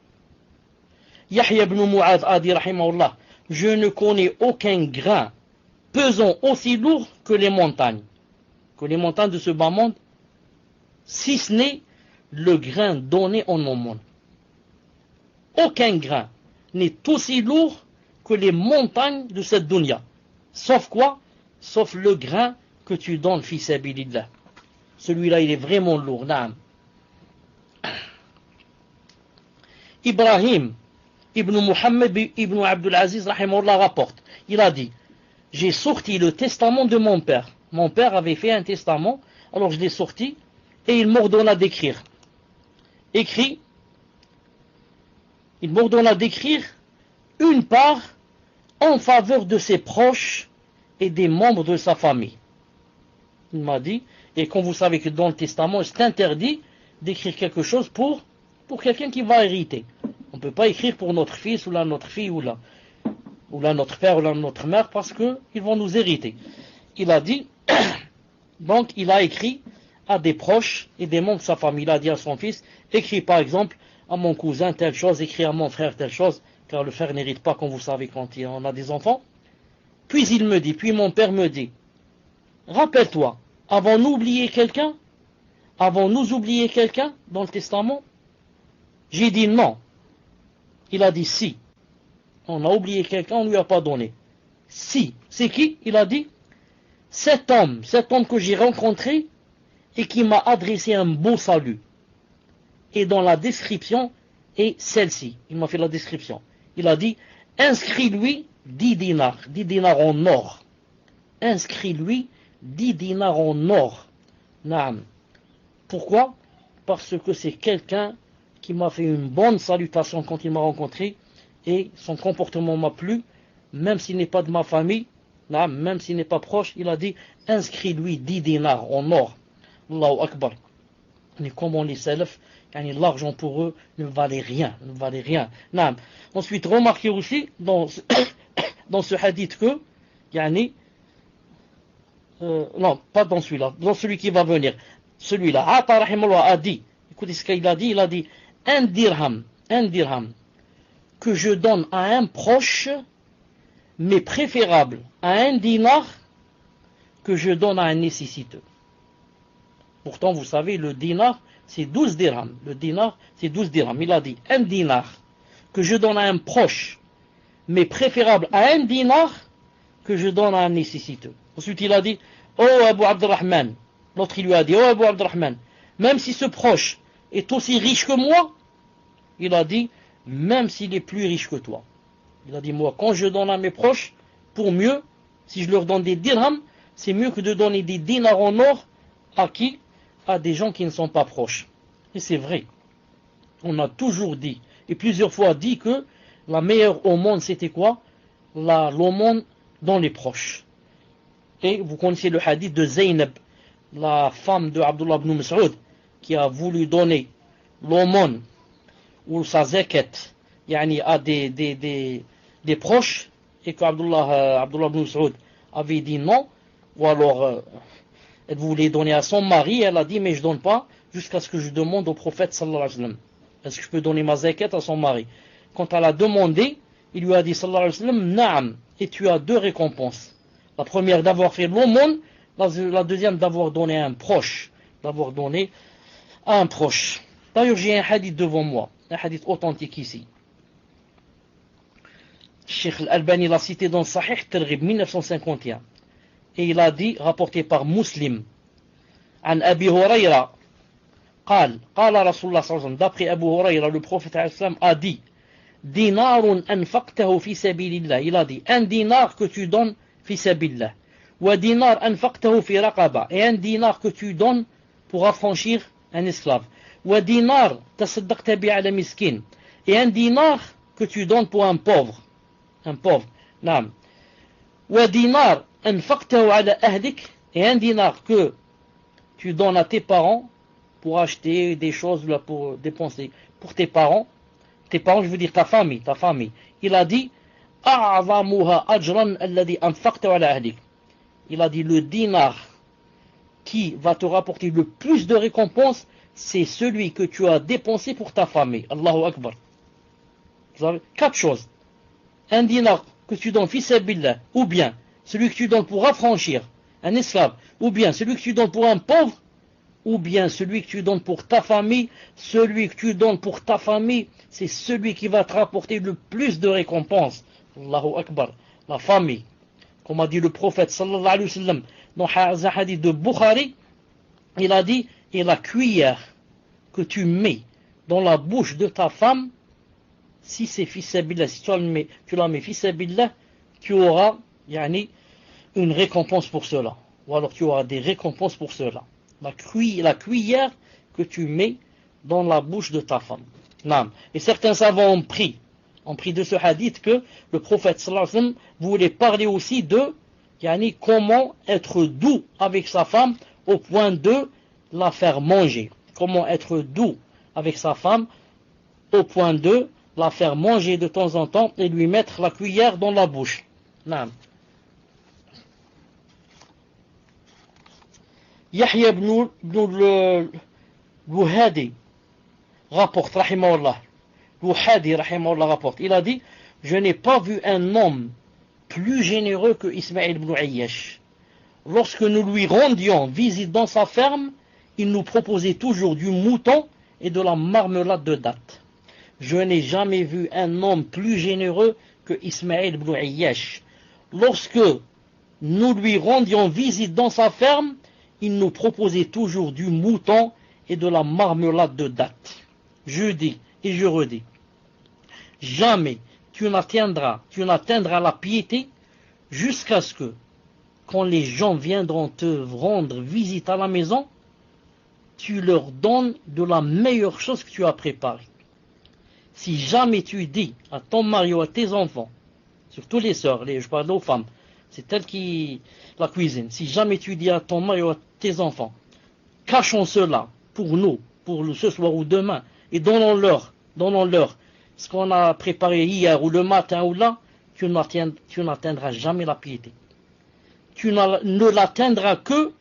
Yahya ibn Mu'adh a dit, rahimahullah, je ne connais aucun grain pesant aussi lourd que les montagnes de ce bas monde, si ce n'est le grain donné en aumône. Aucun grain n'est aussi lourd que les montagnes de cette dunya. Sauf quoi? Sauf le grain que tu donnes, fi sabilillah. Celui-là, il est vraiment lourd. Naam. Ibrahim Ibn Muhammad Ibn Abdul Aziz rahimahullah rapporte. Il a dit, j'ai sorti le testament de mon père. Mon père avait fait un testament, alors je l'ai sorti et il m'ordonna d'écrire. Il m'ordonna d'écrire une part en faveur de ses proches et des membres de sa famille. Il m'a dit, et comme vous savez que dans le testament, c'est interdit d'écrire quelque chose pour quelqu'un qui va hériter. On ne peut pas écrire pour notre fils ou là notre fille ou là notre père ou là notre mère parce qu'ils vont nous hériter. Il a dit, donc il a écrit à des proches et des membres de sa famille. Il a dit à son fils, écris par exemple à mon cousin telle chose, écris à mon frère telle chose, car le frère n'hérite pas comme vous savez quand on a des enfants. Puis mon père me dit, rappelle-toi, avons-nous oublié quelqu'un dans le testament? J'ai dit non. Il a dit si. On a oublié quelqu'un, on ne lui a pas donné. Si. C'est qui? Il a dit cet homme que j'ai rencontré et qui m'a adressé un beau salut. Et dans la description est celle-ci. Il m'a fait la description. Il a dit, inscris-lui 10 dinars en or. Inscris-lui 10 dinars en or. Naam. Pourquoi? Parce que c'est quelqu'un qui m'a fait une bonne salutation quand il m'a rencontré et son comportement m'a plu, même s'il n'est pas de ma famille, même s'il n'est pas proche, il a dit, inscris-lui 10 dinars en or. Allahu Akbar. Mais comme on les salaf, l'argent pour eux ne valait rien. Ensuite, remarquez aussi dans ce hadith que, non, pas dans celui-là, dans celui qui va venir. Celui-là, Ata rahimahullah a dit, écoutez ce qu'il a dit, il a dit, un dirham que je donne à un proche, mais préférable à un dinar que je donne à un nécessiteux. Pourtant, vous savez, le dinar, c'est 12 dirhams. Le dinar, c'est 12 dirhams. Il a dit, un dinar que je donne à un proche, mais préférable à un dinar que je donne à un nécessiteux. Ensuite, il a dit, oh Abu Abdurrahman. L'autre, il lui a dit, oh Abu Abdurrahman, même si ce proche est aussi riche que moi, il a dit, même s'il est plus riche que toi. Il a dit, moi, quand je donne à mes proches, pour mieux, si je leur donne des dirhams, c'est mieux que de donner des dinars en or à qui? À des gens qui ne sont pas proches. Et c'est vrai. On a toujours dit, et plusieurs fois dit que la meilleure aumône, c'était quoi? L'aumône dans les proches. Et vous connaissez le hadith de Zaynab, la femme de Abdullah ibn Mas'ud, qui a voulu donner l'aumône ou sa zakat à des proches, et qu'Abdullah ibn Mas'ud avait dit non, ou alors elle voulait donner à son mari, elle a dit mais je donne pas jusqu'à ce que je demande au prophète sallallahu alayhi wa sallam. Est-ce que je peux donner ma zakat à son mari? Quand elle a demandé, il lui a dit sallallahu alayhi wa sallam, naam, et tu as 2 récompenses. La première d'avoir fait l'aumône, la deuxième d'avoir donné à un proche. D'ailleurs j'ai un hadith devant moi, un hadith authentique ici. Cheikh Al-Albani l'a cité dans Sahih Targhib 1951. Et il a dit, rapporté par Muslim, عن أبي هريرة قال رسول الله صلى الله عليه وسلم, d'après Abu Huraira, le prophète a dit, دينار أنفقته في سبيل الله, il a dit, un dinar que tu donnes في سبيل الله, ودينار أنفقته في رقبة, et un dinar que tu donnes pour affranchir un esclave, ودينار تصدقت به على مسكين, et un dinar que tu donnes pour un pauvre, نعم, ودينار أنفقته على أهلك, et un dinar que tu donnes à tes parents pour acheter des choses, pour dépenser pour tes parents, je veux dire ta famille. Il a dit أعظمها أجرا الذي أنفقته على أهلك. Il a dit le dinar qui va te rapporter le plus de récompenses, c'est celui que tu as dépensé pour ta famille. Allahu Akbar. Vous avez 4 choses. Un dinar que tu donnes fi sabilillah, ou bien celui que tu donnes pour affranchir un esclave, ou bien celui que tu donnes pour un pauvre, ou bien celui que tu donnes pour ta famille. Celui que tu donnes pour ta famille, c'est celui qui va te rapporter le plus de récompenses. Allahu Akbar. La famille. Comme a dit le prophète sallallahu alayhi wa sallam dans un hadith de Bukhari, il a dit, et la cuillère que tu mets dans la bouche de ta femme, si c'est fissabillah, si tu la mets fissabillah, tu auras une récompense pour cela. Ou alors tu auras des récompenses pour cela. La cuillère que tu mets dans la bouche de ta femme. Non. Et certains savants ont pris de ce hadith que le prophète sallallahu alayhi wa sallam voulait parler aussi de comment être doux avec sa femme au point de la faire manger. Comment être doux avec sa femme au point de la faire manger de temps en temps et lui mettre la cuillère dans la bouche. Non. Yahya ibn al-Wuhadi rapporte, rahimahullah, rapporte, il a dit, je n'ai pas vu un homme plus généreux que Ismaïl ibn Ayyash. Lorsque nous lui rendions visite dans sa ferme, il nous proposait toujours du mouton et de la marmelade de date. Je n'ai jamais vu un homme plus généreux que Ismaïl ibn Ayyash. Lorsque nous lui rendions visite dans sa ferme, il nous proposait toujours du mouton et de la marmelade de date. Je dis et je redis, jamais tu n'atteindras la piété jusqu'à ce que, quand les gens viendront te rendre visite à la maison, tu leur donnes de la meilleure chose que tu as préparée. Si jamais tu dis à ton mari ou à tes enfants, surtout les sœurs, je parle aux femmes, c'est elles qui la cuisinent. Si jamais tu dis à ton mari ou à tes enfants, cachons cela pour nous, pour ce soir ou demain, et donnons-leur ce qu'on a préparé hier ou le matin ou là, tu n'atteindras jamais la piété. Tu ne l'atteindras que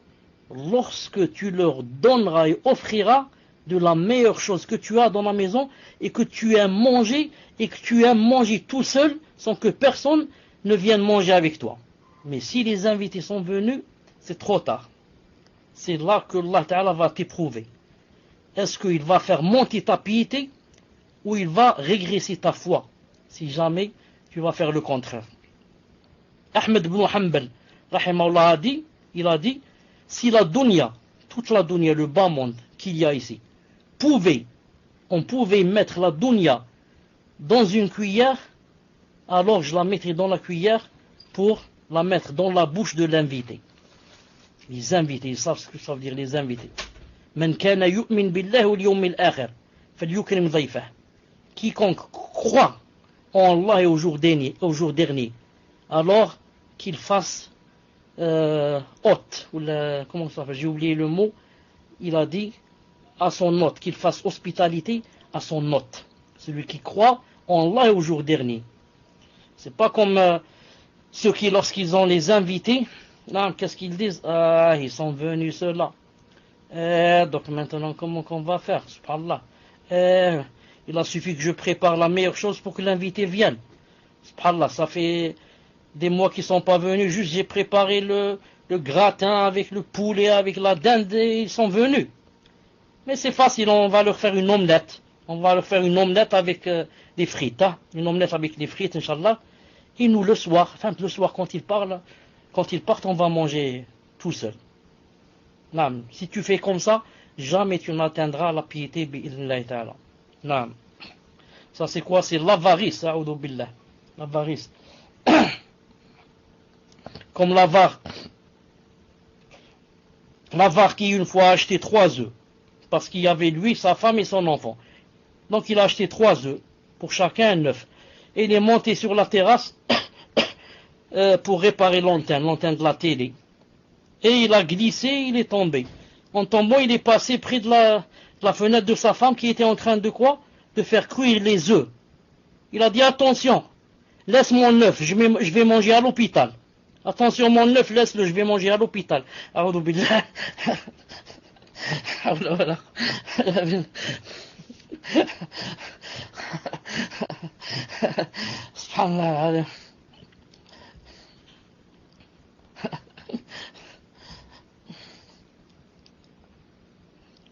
lorsque tu leur donneras et offriras de la meilleure chose que tu as dans la maison et que tu aimes manger tout seul sans que personne ne vienne manger avec toi. Mais si les invités sont venus, c'est trop tard. C'est là que Allah Ta'ala va t'éprouver. Est-ce qu'il va faire monter ta piété ou il va régresser ta foi si jamais tu vas faire le contraire? Ahmed ibn Hanbal, rahimahullah, il a dit, si la dunya, toute la dunya, le bas monde qu'il y a ici, on pouvait mettre la dunya dans une cuillère, alors je la mettrais dans la cuillère pour la mettre dans la bouche de l'invité. Les invités, ils savent ce que ça veut dire, les invités. Man kana yu'min billahi wal yawmil akhir falyukrim dhayfah. Quiconque croit en Allah et au jour dernier, alors qu'il fasse hôte, ou comment ça fait, j'ai oublié le mot, il a dit à son hôte, qu'il fasse hospitalité à son hôte, celui qui croit en Allah et au jour dernier. C'est pas comme ceux qui, lorsqu'ils ont les invités, qu'est-ce qu'ils disent? Ah, ils sont venus ceux-là. Donc maintenant, comment qu'on va faire? Subhanallah. Il a suffi que je prépare la meilleure chose pour que l'invité vienne. Subhanallah, ça fait des mois qu'ils ne sont pas venus, juste j'ai préparé le gratin avec le poulet, avec la dinde, et ils sont venus. Mais c'est facile, on va leur faire une omelette. On va leur faire une omelette avec des frites. Hein? Une omelette avec des frites, Inch'Allah. Et nous, le soir, quand ils partent, on va manger tout seul. Non, si tu fais comme ça, jamais tu n'atteindras la piété, bi'idhnillahi ta'ala. Non. Ça c'est quoi? C'est l'avarice, a'udhu billah. L'avarice. Comme l'avare. L'avare qui une fois a acheté 3 œufs. Parce qu'il y avait lui, sa femme et son enfant. Donc il a acheté 3 œufs. Pour chacun un œuf. Et il est monté sur la terrasse pour réparer l'antenne de la télé. Et il a glissé, il est tombé. En tombant, il est passé près de la fenêtre de sa femme qui était en train de quoi? De faire cuire les œufs. Il a dit, attention, laisse mon œuf, je vais manger à l'hôpital. Attention, mon œuf, laisse-le, je vais manger à l'hôpital. A'udhu billah. Subhanallah.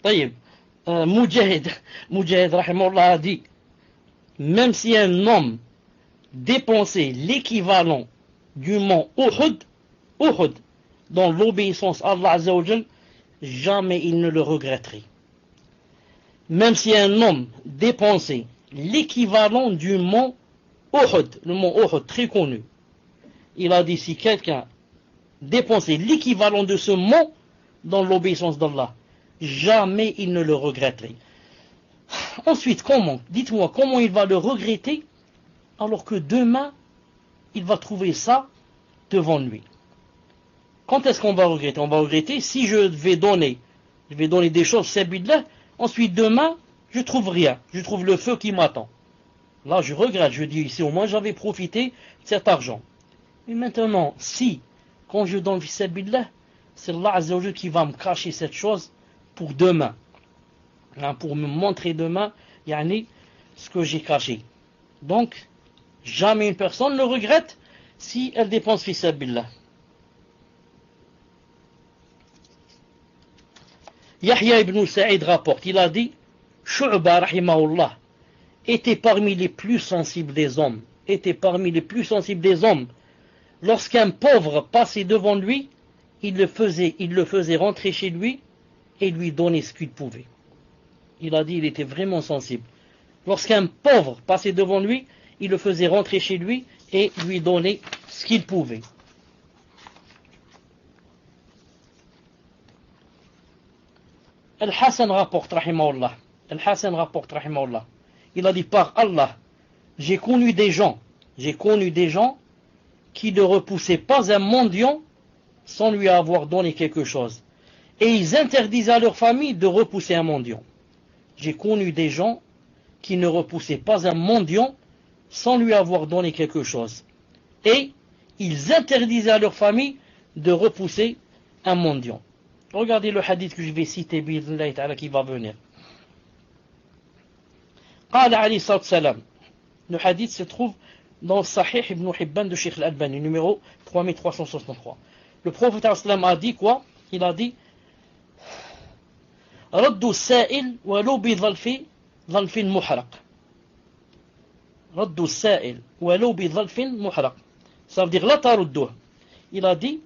طيب Mujahid rahimahullah a dit, même si un homme dépensait l'équivalent du mont Uhud dans l'obéissance à Allah Azza wa Jal, jamais il ne le regretterait. Même si un homme dépensait l'équivalent du mont Uhud, le mont Uhud, très connu. Il a dit, si quelqu'un dépensait l'équivalent de ce mont dans l'obéissance d'Allah, jamais il ne le regretterait. Ensuite, comment? Dites-moi, comment il va le regretter alors que demain, il va trouver ça devant lui? Quand est-ce qu'on va regretter? On va regretter si je vais donner des choses, c'est billah, ensuite demain, je trouve rien, je trouve le feu qui m'attend. Là, je regrette, je dis ici, au moins j'avais profité de cet argent. Mais maintenant, si, quand je donne fi billah, c'est Allah Azza wa Jalla qui va me cacher cette chose pour demain, pour me montrer demain, ce que j'ai caché. Donc, jamais une personne ne regrette si elle dépense fi billah. Yahya ibn Sa'id rapporte, il a dit, Shu'ba rahimahullah était parmi les plus sensibles des hommes, Lorsqu'un pauvre passait devant lui, il le faisait rentrer chez lui et lui donnait ce qu'il pouvait. Il a dit, il était vraiment sensible. Lorsqu'un pauvre passait devant lui, il le faisait rentrer chez lui et lui donnait ce qu'il pouvait. Al-Hassan rapporte, rahimahullah. Il a dit, par Allah, j'ai connu des gens qui ne repoussaient pas un mendiant sans lui avoir donné quelque chose. Et ils interdisaient à leur famille de repousser un mendiant. J'ai connu des gens qui ne repoussaient pas un mendiant sans lui avoir donné quelque chose. Et ils interdisaient à leur famille de repousser un mendiant. Regardez le hadith que je vais citer, qui va venir. قال عليه الصلاة والسلام. Le hadith se trouve dans le Sahih ibn Hibban de Sheikh al-Albani, numéro 3363. Le prophète a dit quoi? Il a dit رد السائل ولو بظلف محرق. رد السائل ولو بظلف محرق. Ça veut dire la tarudduh. Il a dit,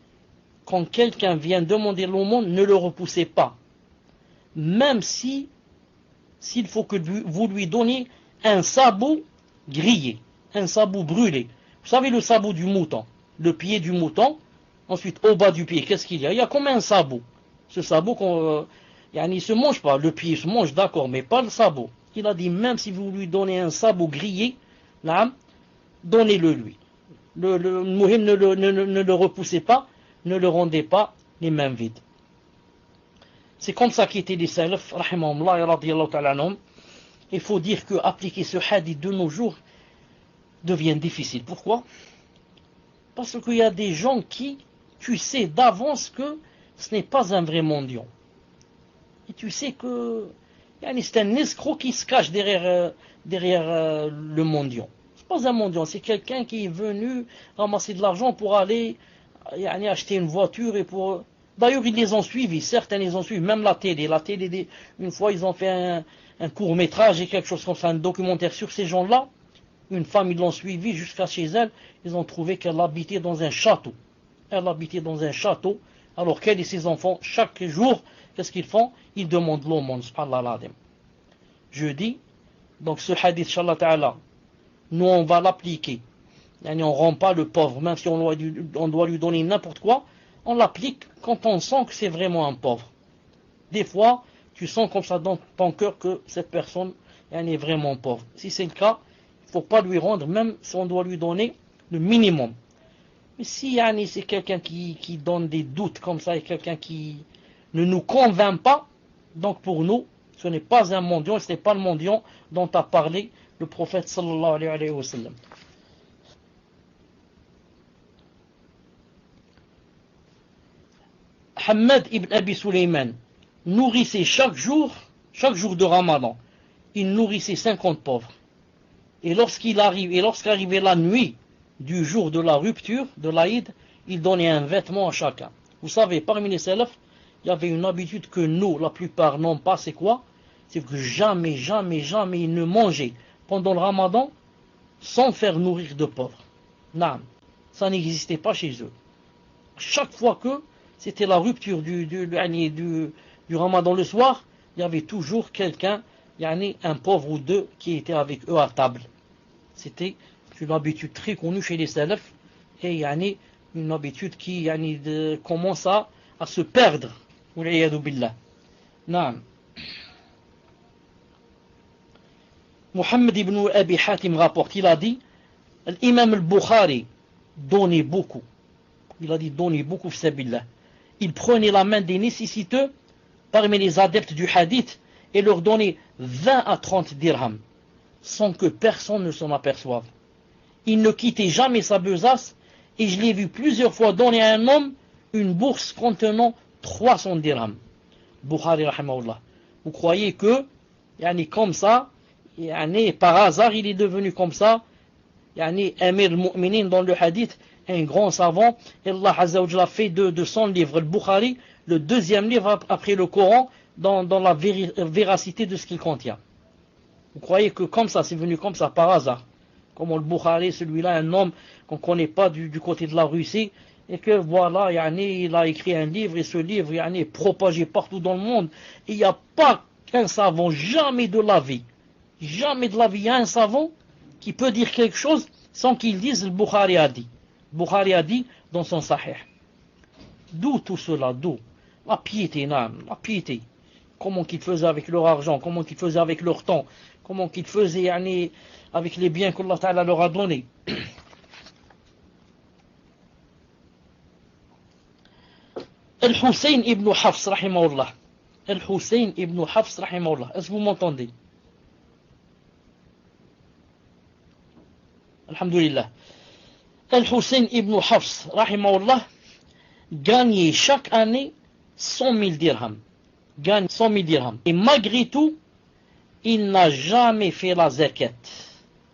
quand quelqu'un vient demander l'aumône, ne le repoussez pas. Même s'il faut que vous lui donniez un sabot grillé, un sabot brûlé. Vous savez le sabot du mouton, le pied du mouton, ensuite au bas du pied, qu'est-ce qu'il y a? Il y a comme un sabot. Ce sabot, il ne se mange pas, le pied se mange, d'accord, mais pas le sabot. Il a dit, même si vous lui donnez un sabot grillé, là, donnez-le lui. Le muhim, ne le repoussez pas, ne le rendez pas les mains vides. C'est comme ça qu'étaient les salaf, rahimahumullah et radiyallahu ta'ala anhum. Il faut dire que appliquer ce hadith de nos jours devient difficile. Pourquoi? Parce qu'il y a des gens qui, tu sais d'avance que ce n'est pas un vrai mendiant. Et tu sais que c'est un escroc qui se cache derrière le mendiant. C'est pas un mendiant, c'est quelqu'un qui est venu ramasser de l'argent pour aller acheter une voiture et pour... D'ailleurs, ils les ont suivis, certains les ont suivis, même la télé, une fois ils ont fait un court-métrage et quelque chose comme ça, un documentaire sur ces gens-là. Une femme, ils l'ont suivi jusqu'à chez elle, ils ont trouvé qu'elle habitait dans un château. Alors qu'elle et ses enfants, chaque jour, qu'est-ce qu'ils font? Ils demandent l'aumône, subhanallah. Je dis, donc ce hadith, inshallah ta'ala, nous on va l'appliquer. On ne rend pas le pauvre, même si on doit lui donner n'importe quoi, on l'applique quand on sent que c'est vraiment un pauvre. Des fois, tu sens comme ça dans ton cœur que cette personne est vraiment pauvre. Si c'est le cas, il ne faut pas lui rendre, même si on doit lui donner le minimum. Mais si c'est quelqu'un qui donne des doutes comme ça, et quelqu'un qui ne nous convainc pas, donc pour nous, ce n'est pas un mendiant, ce n'est pas le mendiant dont a parlé le prophète sallallahu alayhi wa sallam. Hamad ibn Abi Sulaiman nourrissait chaque jour de Ramadan, il nourrissait 50 pauvres. Et lorsqu'arrivait la nuit du jour de la rupture de l'Aïd, il donnait un vêtement à chacun. Vous savez, parmi les salafs, il y avait une habitude que nous, la plupart, n'ont pas, c'est quoi? C'est que jamais ils ne mangeaient pendant le Ramadan sans faire nourrir de pauvres. Non, ça n'existait pas chez eux. Chaque fois que c'était la rupture du Ramadan le soir, il y avait toujours quelqu'un yani, un pauvre ou deux qui étaient avec eux à table. C'était une habitude très connue chez les salafs et yani, une habitude qui yani, commence à se perdre. Wal'iyadu billah. Naam. Muhammad ibn Abi Hatim rapporte, il a dit, l'imam al-Bukhari donnait beaucoup. Il a dit donnait beaucoup, fissabillah. Il prenait la main des nécessiteux parmi les adeptes du hadith et leur donnait 20 à 30 dirhams, sans que personne ne s'en aperçoive. Il ne quittait jamais sa besace et je l'ai vu plusieurs fois donner à un homme une bourse contenant 300 dirhams. Bukhari rahimahullah. Vous croyez que, yani comme ça, yani par hasard il est devenu comme ça, yani Amir al-Mu'minin dans le hadith, un grand savant, et Allah Azza wa Jalla a fait de son livre, le Bukhari, le deuxième livre après le Coran, dans la véracité de ce qu'il contient. Vous croyez que comme ça, c'est venu comme ça, par hasard? Comme le Bukhari, celui-là, un homme qu'on ne connaît pas du côté de la Russie, et que voilà, yani, il a écrit un livre, et ce livre yani, est propagé partout dans le monde. Il n'y a pas qu'un savant, jamais de la vie, il y a un savant qui peut dire quelque chose sans qu'il dise le Bukhari a dit. Bukhari a dit dans son Sahih. D'où tout cela? D'où? La piété, la piété. Comment qu'ils faisaient avec leur argent, comment qu'ils faisaient avec leur temps, comment qu'ils faisaient yani, avec les biens qu'Allah Ta'ala leur a donnés. Al-Hussein ibn Hafs, rahimahullah. Al-Hussein ibn Hafs, rahimahullah. Est-ce que vous m'entendez? Alhamdulillah. Al-Hussein ibn Hafs, rahimahullah, gagnait chaque année 100 000 dirhams. Gagne 100 000 dirhams. Et malgré tout, il n'a jamais fait la zakat.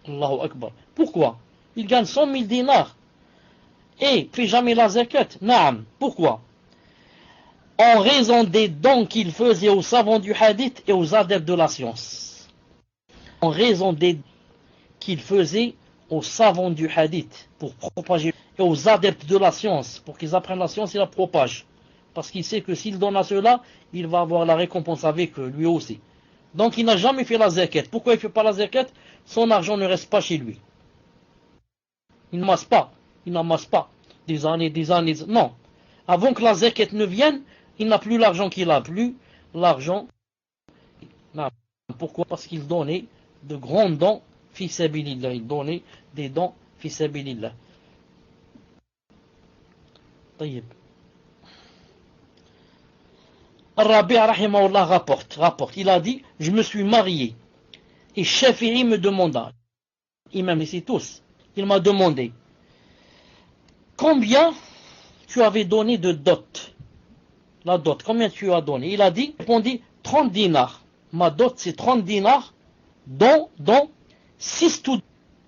Allahu Akbar. Pourquoi? Il gagne 100 000 dinars et fait jamais la zakat. Naam. Pourquoi? En raison des dons qu'il faisait aux savants du hadith et aux adeptes de la science. En raison des dons qu'il faisait aux savants du hadith pour propager et aux adeptes de la science pour qu'ils apprennent la science et la propagent. Parce qu'il sait que s'il donne à cela, il va avoir la récompense avec lui aussi. Donc il n'a jamais fait la zakat. Pourquoi il ne fait pas la zakat? Son argent ne reste pas chez lui. Il n'amasse pas. Des années. Non. Avant que la zakat ne vienne, il n'a plus l'argent qu'il a. Plus l'argent. Non. Pourquoi? Parce qu'il donnait de grands dons fi sabilillah. Il donnait des dons fi sabilillah. طيب. Rabi' rahimahullah rapporte. Il a dit, je me suis marié. Et Shafi'i me demanda. Imam ici tous. Il m'a demandé. Combien tu avais donné de dot? La dot, combien tu as donné? Il a dit, répondit 30 dinars. Ma dot c'est 30 dinars, dont 6 tout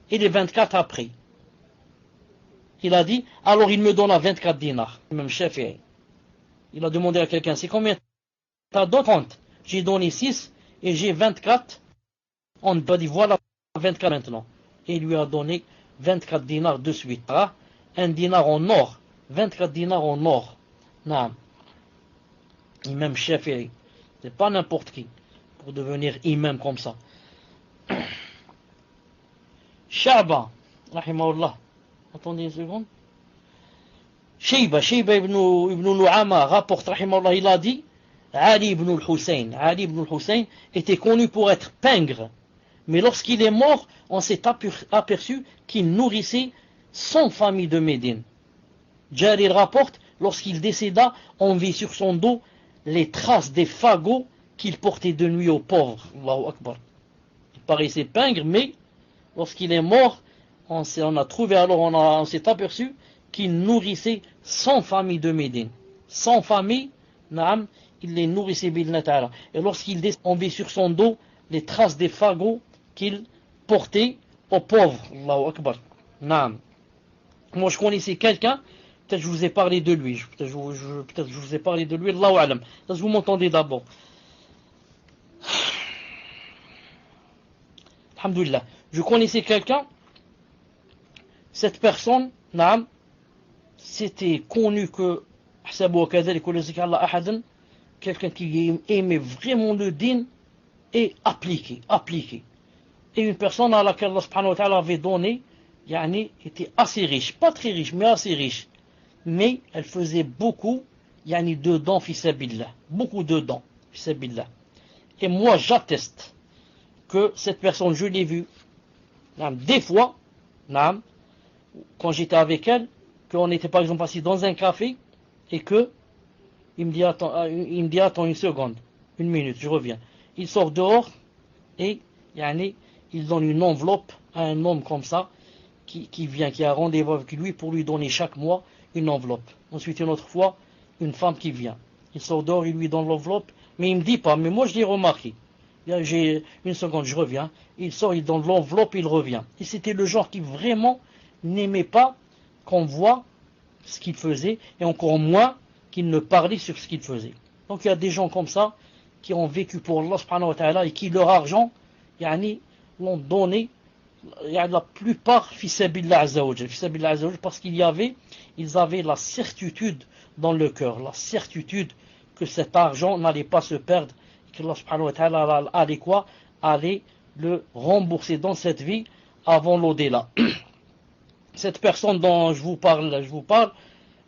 et les 24 après. Il a dit, alors il me donna 24 dinars. Même Shafi'i. Il a demandé à quelqu'un, c'est combien ta dot? 30. J'ai donné 6 et j'ai 24. On va dire, voilà 24 maintenant. Et il lui a donné 24 dinars de suite. Ah, un dinar en or. 24 dinars en or. Non. Imam Shafi'i. C'est pas n'importe qui pour devenir imam comme ça. Sha'ba, rahimahullah. Attendez une seconde. Shayba ibn Nu'ama rapporte, rahimahullah, il a dit, Ali ibn al-Hussein était connu pour être pingre. Mais lorsqu'il est mort, on s'est aperçu qu'il nourrissait 100 familles de Médine. Jarir rapporte, lorsqu'il décéda, on vit sur son dos les traces des fagots qu'il portait de nuit aux pauvres. Allahu Akbar. Il paraissait pingre, mais lorsqu'il est mort, on a trouvé, alors on s'est aperçu qu'il nourrissait 100 familles de Médine. 100 familles, naam, il les nourrissait billah ta'ala. Et lorsqu'il descend, on vit sur son dos les traces des fagots qu'il portait aux pauvres. Allahu Akbar. Naam. Moi je connaissais quelqu'un, peut-être je vous ai parlé de lui, peut-être je vous ai parlé de lui, Allahu Alam. Est-ce que vous m'entendez d'abord? Alhamdulillah. Je connaissais quelqu'un, cette personne, naam, c'était connu que quelqu'un qui aimait vraiment le din, et appliquer. Et une personne à laquelle Allah subhanahu wa ta'ala avait donné, était assez riche, pas très riche, mais assez riche. Mais elle faisait beaucoup, de dons fissabillah. Beaucoup de dons fissabillah. Et moi, j'atteste que cette personne, je l'ai vue, des fois, quand j'étais avec elle, qu'on était par exemple assis dans un café, et que il me dit attends une seconde, une minute, je reviens. Il sort dehors et il donne une enveloppe à un homme comme ça qui vient, qui a rendez-vous avec lui pour lui donner chaque mois une enveloppe. Ensuite une autre fois, une femme qui vient. Il sort dehors, il lui donne l'enveloppe, mais il me dit pas, mais moi je l'ai remarqué. J'ai une seconde, je reviens. Il sort, il donne l'enveloppe, il revient. Et c'était le genre qui vraiment n'aimait pas qu'on voit ce qu'il faisait, et encore moins qu'il ne parlait sur ce qu'il faisait. Donc il y a des gens comme ça qui ont vécu pour Allah subhanahu wa ta'ala et qui leur argent l'ont donné la plupart fissabillah azza wa jal, parce qu'ils avaient la certitude dans le cœur, la certitude que cet argent n'allait pas se perdre, que Allah subhanahu wa ta'ala allait le rembourser dans cette vie avant l'au-delà. Cette personne dont je vous parle,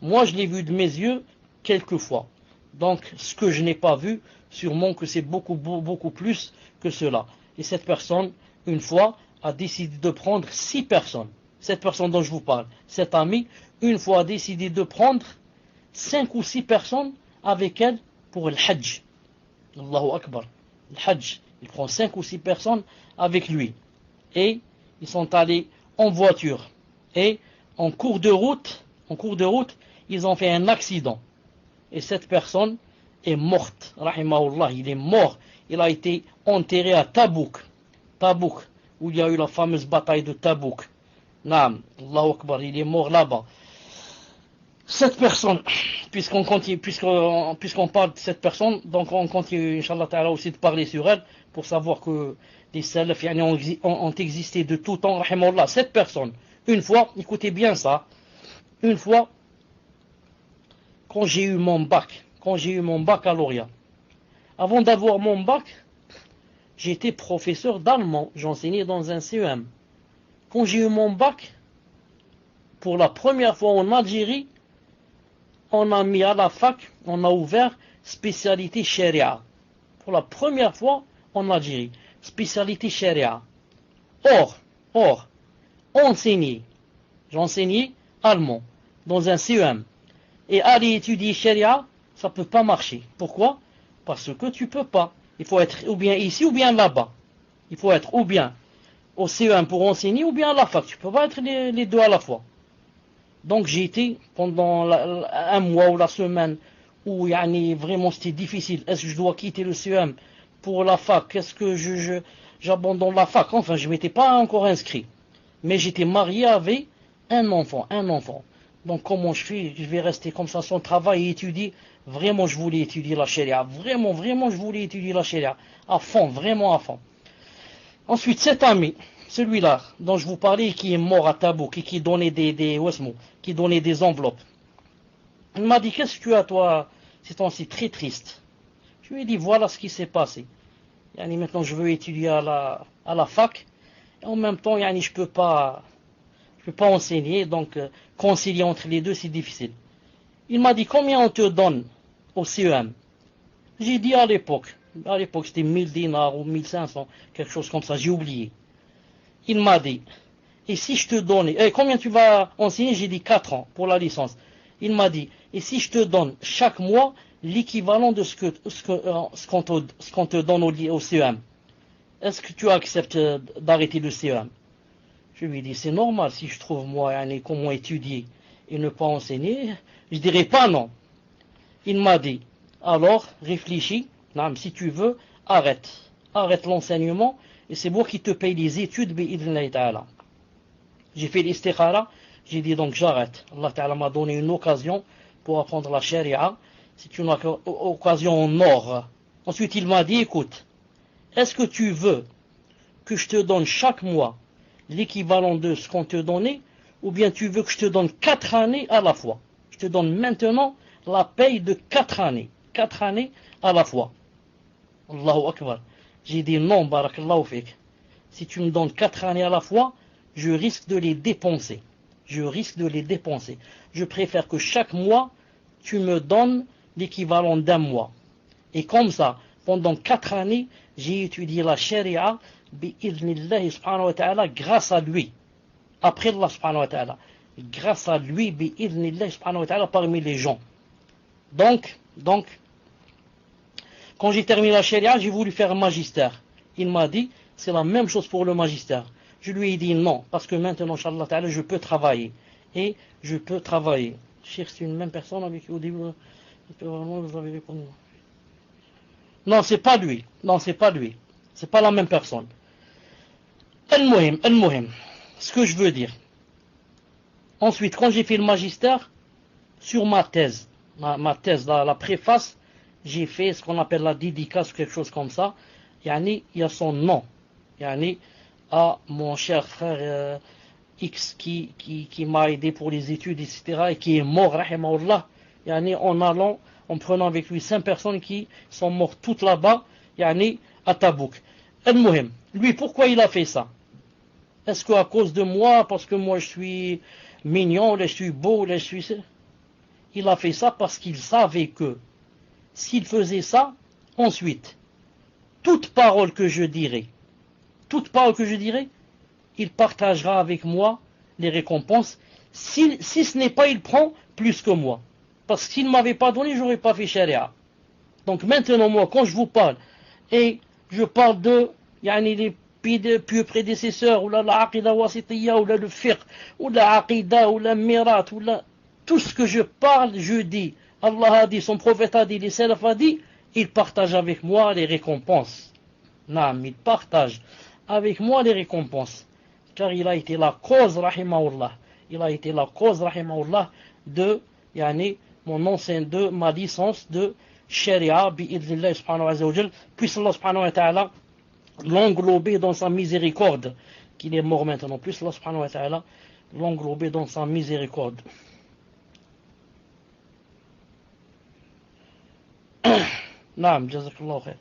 moi je l'ai vu de mes yeux quelques fois. Donc ce que je n'ai pas vu, sûrement que c'est beaucoup plus que cela. Et cette personne, une fois, a décidé de prendre 6 personnes. Cette personne dont je vous parle, cet ami, une fois a décidé de prendre 5 ou 6 personnes avec elle pour le Hajj. Allahu Akbar. Le Hajj. Il prend 5 ou 6 personnes avec lui. Et ils sont allés en voiture. Et en cours de route, ils ont fait un accident. Et cette personne est morte. Rahimahullah, il est mort. Il a été enterré à Tabouk. Tabouk, où il y a eu la fameuse bataille de Tabouk. Naam, Allahu Akbar, il est mort là-bas. Cette personne, puisqu'on parle de cette personne, donc on continue, Inch'Allah Ta'ala, aussi de parler sur elle, pour savoir que les salafs ont existé de tout temps, rahimahullah. Cette personne, une fois, écoutez bien ça, une fois, quand j'ai eu mon baccalauréat, avant d'avoir mon bac, j'étais professeur d'allemand, j'enseignais dans un CEM. Quand j'ai eu mon bac, pour la première fois en Algérie, on a mis à la fac, on a ouvert spécialité Sharia. Pour la première fois en Algérie, spécialité Sharia. Or, j'enseignais allemand dans un CEM. Et aller étudier Sharia, ça ne peut pas marcher. Pourquoi? Parce que tu ne peux pas. Il faut être ou bien ici ou bien là-bas. Il faut être ou bien au CEM pour enseigner ou bien à la fac. Tu ne peux pas être les deux à la fois. Donc j'ai été pendant un mois ou la semaine où vraiment c'était difficile. Est-ce que je dois quitter le CEM pour la fac? Est-ce que j'abandonne la fac? Enfin, je ne m'étais pas encore inscrit. Mais j'étais marié avec un enfant. Donc comment je fais? Je vais rester comme ça sans travail et étudier. Vraiment, je voulais étudier la Sharia. Vraiment, je voulais étudier la Sharia. À fond, vraiment à fond. Ensuite, cet ami, celui-là dont je vous parlais, qui est mort à Tabouk et qui donnait des enveloppes. Il m'a dit, qu'est-ce que tu as toi, ces temps-ci, très triste. Je lui ai dit, voilà ce qui s'est passé. Maintenant, je veux étudier à la fac. Et en même temps, je peux pas enseigner, donc concilier entre les deux, c'est difficile. Il m'a dit, combien on te donne au CEM? J'ai dit à l'époque c'était 1000 dinars ou 1500, quelque chose comme ça, j'ai oublié. Il m'a dit, et si je te donne, combien tu vas enseigner? J'ai dit 4 ans pour la licence. Il m'a dit, et si je te donne chaque mois l'équivalent de ce qu'on te donne au CEM, est-ce que tu acceptes d'arrêter le CEM? Je lui ai dit, c'est normal, si je trouve moi comment étudier et ne pas enseigner, je dirais pas non. Il m'a dit, alors réfléchis, si tu veux, arrête l'enseignement, et c'est moi qui te paye les études, bi'idhnillahi ta'ala. J'ai fait l'istikhara, j'ai dit donc j'arrête. Allah Ta'ala m'a donné une occasion pour apprendre la Sharia, c'est une occasion en or. Ensuite il m'a dit, écoute, est-ce que tu veux que je te donne chaque mois l'équivalent de ce qu'on te donnait, ou bien tu veux que je te donne 4 années à la fois? Je te donne maintenant la paye de 4 années à la fois. Allahu Akbar. J'ai dit non, barakallahu fik. Si tu me donnes 4 années à la fois, je risque de les dépenser. Je risque de les dépenser. Je préfère que chaque mois, tu me donnes l'équivalent d'un mois. Et comme ça, pendant 4 années, j'ai étudié la sharia, bi'idhnillahi subhanahu wa ta'ala, grâce à lui. Après Allah subhanahu wa ta'ala. Grâce à lui, bi'idhnillahi subhanahu wa ta'ala, parmi les gens. Donc, quand j'ai terminé la sharia, j'ai voulu faire un magistère. Il m'a dit, c'est la même chose pour le magistère. Je lui ai dit non, parce que maintenant, Inch'Allah ta'ala, je peux travailler. Et je peux travailler. Cheikh, c'est une même personne avec qui au début, vraiment, vous avez répondu. Non, c'est pas lui. Non, c'est pas lui. C'est pas la même personne. Al-Muhim. Ce que je veux dire. Ensuite, quand j'ai fait le magistère, sur ma thèse, ma thèse, la préface, j'ai fait ce qu'on appelle la dédicace, quelque chose comme ça. Yani, il y a son nom. Yani, à mon cher frère X qui m'a aidé pour les études, etc. et qui est mort, rahimahullah. Yani, en prenant avec lui 5 personnes qui sont mortes toutes là-bas, yani, à Tabouk. Al-Muhim, lui, pourquoi il a fait ça? Est-ce qu'à cause de moi, parce que moi je suis mignon, je suis beau, je suis... Il a fait ça parce qu'il savait que s'il faisait ça, ensuite, toute parole que je dirai, il partagera avec moi les récompenses. Si ce n'est pas, il prend plus que moi. Parce que s'il ne m'avait pas donné, je n'aurais pas fait sharia. Donc maintenant, moi, quand je vous parle, et je parle de les pieux prédécesseurs, ou la aqida wasitiyya, ou le fiqh, ou la aqida, ou la mirat, ou tout ce que je parle, je dis, Allah a dit, son prophète a dit, les salaf a dit, il partage avec moi les récompenses. Non, il partage avec moi les récompenses. Car il a été la cause, rahimahullah. Il a été la cause, rahimahullah, de, de ma licence de sharia, bi'idhnillah subhanahu wa ta'ala. Puisse Allah subhanahu wa ta'ala l'englober dans sa miséricorde. Qu'il est mort maintenant. Puisse Allah subhanahu wa ta'ala l'englober dans sa miséricorde. Naam, jazakallahu khair.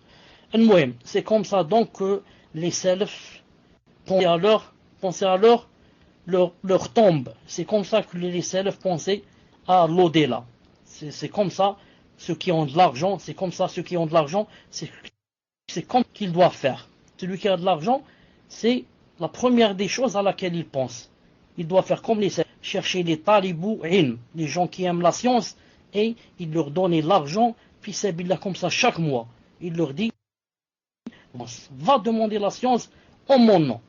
Al-Muhim, c'est comme ça donc que les salafs pensaient alors leur tombe. C'est comme ça que les salafs pensaient à l'au-delà. C'est comme ça ceux qui ont de l'argent, c'est comme ça ceux qui ont de l'argent, c'est comme qu'ils doivent faire. Celui qui a de l'argent, c'est la première des choses à laquelle il pense. Il doit faire comme les salafs, chercher les talibou ilm, les gens qui aiment la science, et il leur donne l'argent, puis c'est comme ça chaque mois. Il leur dit, va demander la science en mon nom.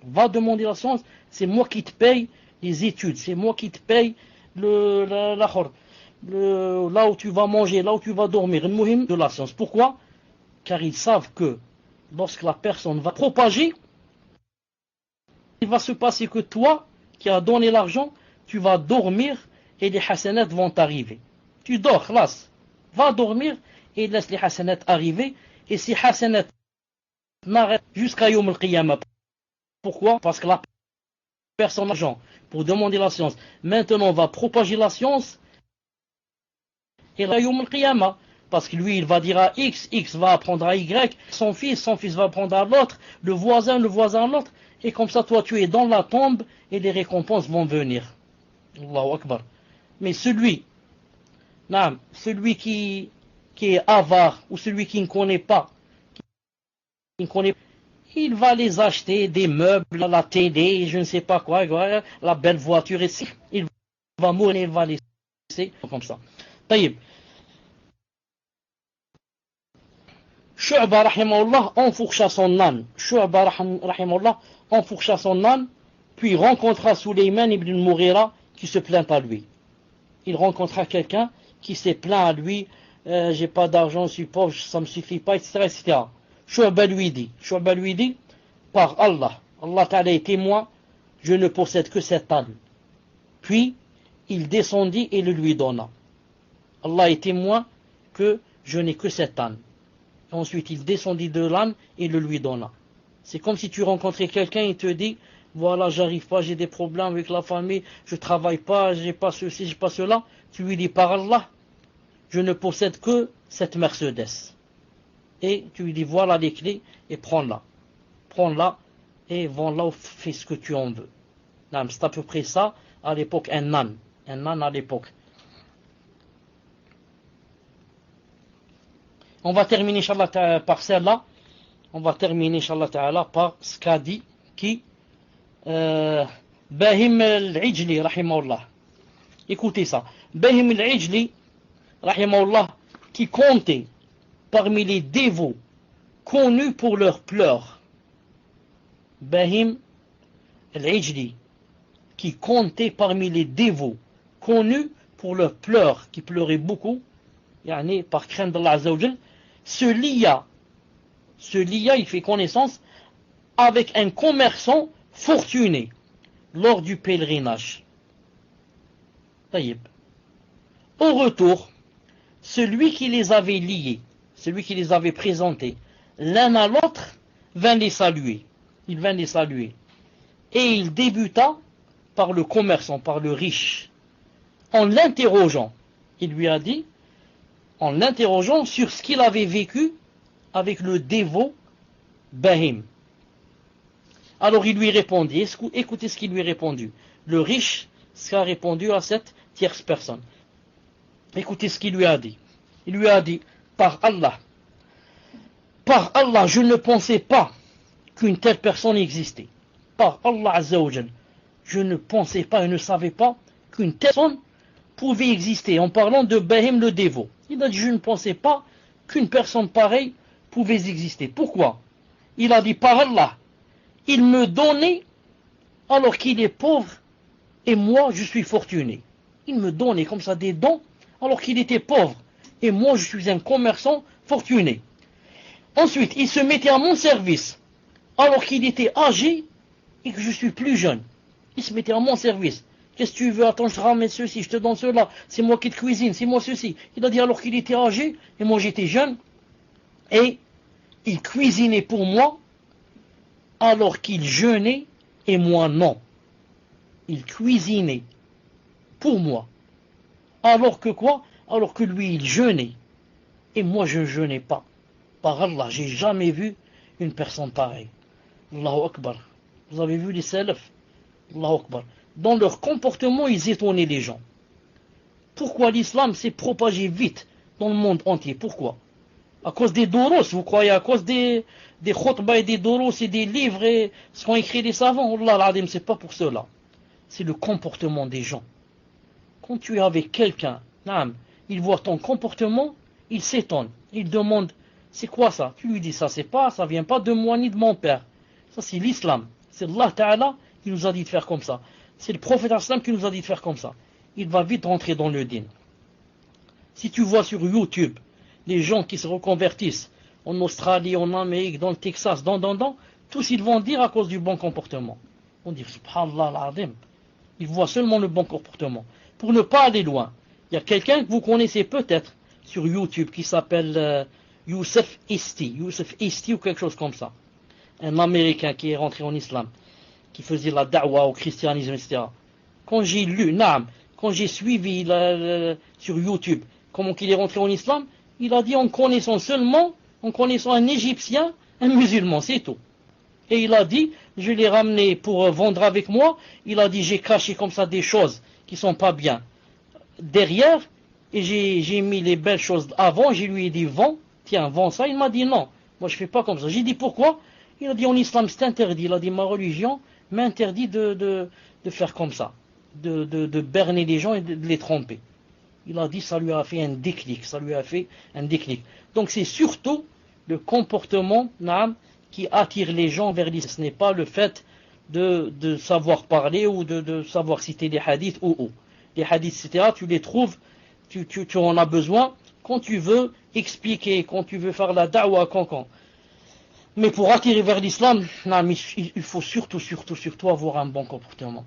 Va demander la science, c'est moi qui te paye les études, c'est moi qui te paye là où tu vas manger, là où tu vas dormir, de la science. Pourquoi? Car ils savent que lorsque la personne va propager, il va se passer que toi, qui as donné l'argent, tu vas dormir et les hasanats vont t'arriver. Tu dors, khlas. Va dormir et laisse les hasanats arriver. Et ces hasanats n'arrêtent jusqu'à Yawm al-Qiyamah. Pourquoi? Parce que la personne a l'argent pour demander la science. Maintenant, on va propager la science. Et là, Yawm al-Qiyamah. Parce que lui, il va dire à X, X va apprendre à Y, son fils va apprendre à l'autre, le voisin à l'autre. Et comme ça, toi, tu es dans la tombe et les récompenses vont venir. Allahu Akbar. Mais celui qui est avare ou celui qui ne connaît pas, il va les acheter, des meubles, la télé, je ne sais pas quoi, la belle voiture ici. Il va mourir, il va laisser comme ça. Taïb. Shu'ba rahimahullah enfourcha son âne. Shu'ba rahimahullah enfourcha son âne, puis rencontra Sulayman ibn al-Mughira qui se plaint à lui. Il rencontra quelqu'un qui s'est plaint à lui, j'ai pas d'argent, je suis pauvre, ça me suffit pas, etc. Shu'ba lui dit, par Allah, Allah Ta'ala est témoin, je ne possède que cet âne. Puis, il descendit et le lui donna. Allah est témoin que je n'ai que cet âne. Ensuite, il descendit de l'âne et le lui donna. C'est comme si tu rencontrais quelqu'un et te dit, voilà, j'arrive pas, j'ai des problèmes avec la famille, je travaille pas, j'ai pas ceci, j'ai pas cela. Tu lui dis, par Allah, je ne possède que cette Mercedes. et tu lui dis voilà les clés et prends-la. Prends-la et vends-la ou fais ce que tu en veux. C'est à peu près ça à l'époque, un âne à l'époque. On va terminer Inch'Allah par celle-là. On va terminer Inch'Allah Ta'ala par ce qu'a dit qui Bahim al-Ijli rahimahullah. Écoutez ça. Bahim al-Ijli rahimahullah, qui comptait parmi les dévots connus pour leurs pleurs. Bahim al-Ijli, qui comptait parmi les dévots connus pour leurs pleurs, qui pleuraient beaucoup, par crainte d'Allah Azza wa Jal, se lia, il fait connaissance avec un commerçant fortuné lors du pèlerinage. Taïb. Au retour, celui qui les avait liés, celui qui les avait présentés, l'un à l'autre, vint les saluer. Il vint les saluer. Et il débuta par le commerçant, par le riche, en l'interrogeant. Il lui a dit, en l'interrogeant sur ce qu'il avait vécu avec le dévot Bahim. Alors il lui répondit, écoutez ce qu'il lui a répondu. Le riche, ce qu'a répondu à cette tierce personne. Écoutez ce qu'il lui a dit. Il lui a dit, par Allah, je ne pensais pas qu'une telle personne existait. Par Allah Azza wa Jal, je ne pensais pas et ne savais pas qu'une telle personne pouvait exister. En parlant de Bahim le dévot, il a dit, je ne pensais pas qu'une personne pareille pouvait exister. Pourquoi? Il a dit, par Allah, il me donnait alors qu'il est pauvre et moi je suis fortuné. Il me donnait comme ça des dons alors qu'il était pauvre et moi je suis un commerçant fortuné. Ensuite, il se mettait à mon service alors qu'il était âgé et que je suis plus jeune. Il se mettait à mon service. Qu'est-ce que tu veux? Attends, je te ramène ceci, je te donne cela, c'est moi qui te cuisine, c'est moi ceci. Il a dit alors qu'il était âgé et moi j'étais jeune et il cuisinait pour moi alors qu'il jeûnait et moi non. Il cuisinait pour moi. Alors que quoi? Alors que lui il jeûnait et moi je ne jeûnais pas. Par Allah, j'ai jamais vu une personne pareille. Allahu Akbar. Vous avez vu les salafs? Allahu Akbar. Dans leur comportement, ils étonnaient les gens. Pourquoi l'islam s'est propagé vite dans le monde entier? Pourquoi? À cause des doros, vous croyez? À cause des khutbah et des doros et des livres et ce qu'ont écrit les savants? Allah l'Adim, c'est pas pour cela. C'est le comportement des gens. Quand tu es avec quelqu'un, il voit ton comportement, il s'étonne. Il demande, c'est quoi ça? Tu lui dis, ça vient pas de moi ni de mon père. Ça c'est l'islam. C'est Allah Ta'ala qui nous a dit de faire comme ça. C'est le prophète Islam qui nous a dit de faire comme ça. Il va vite rentrer dans le din. Si tu vois sur YouTube les gens qui se reconvertissent en Australie, en Amérique, dans le Texas, tous ils vont dire à cause du bon comportement. On dit subhanallah al-azim. Ils voient seulement le bon comportement. Pour ne pas aller loin, il y a quelqu'un que vous connaissez peut-être sur YouTube qui s'appelle Youssef Isti ou quelque chose comme ça. Un Américain qui est rentré en islam, qui faisait la da'wa au christianisme, etc. Quand j'ai lu, quand j'ai suivi sur YouTube comment il est rentré en islam, il a dit en connaissant un Égyptien, un musulman, c'est tout. Et il a dit, je l'ai ramené pour vendre avec moi, il a dit j'ai caché comme ça des choses qui sont pas bien derrière, et j'ai mis les belles choses avant, je lui ai dit vends ça, il m'a dit non, moi je fais pas comme ça. J'ai dit pourquoi? Il a dit en islam c'est interdit, il a dit ma religion m'interdit de faire comme ça, de berner les gens et de les tromper. Il a dit ça lui a fait un déclic, Donc c'est surtout le comportement qui attire les gens vers l'islam. Ce n'est pas le fait de savoir parler ou de savoir citer des hadiths ou. Les hadiths, etc., tu les trouves, tu en as besoin quand tu veux expliquer, quand tu veux faire la da'wa, quand. Mais pour attirer vers l'islam, il faut surtout avoir un bon comportement.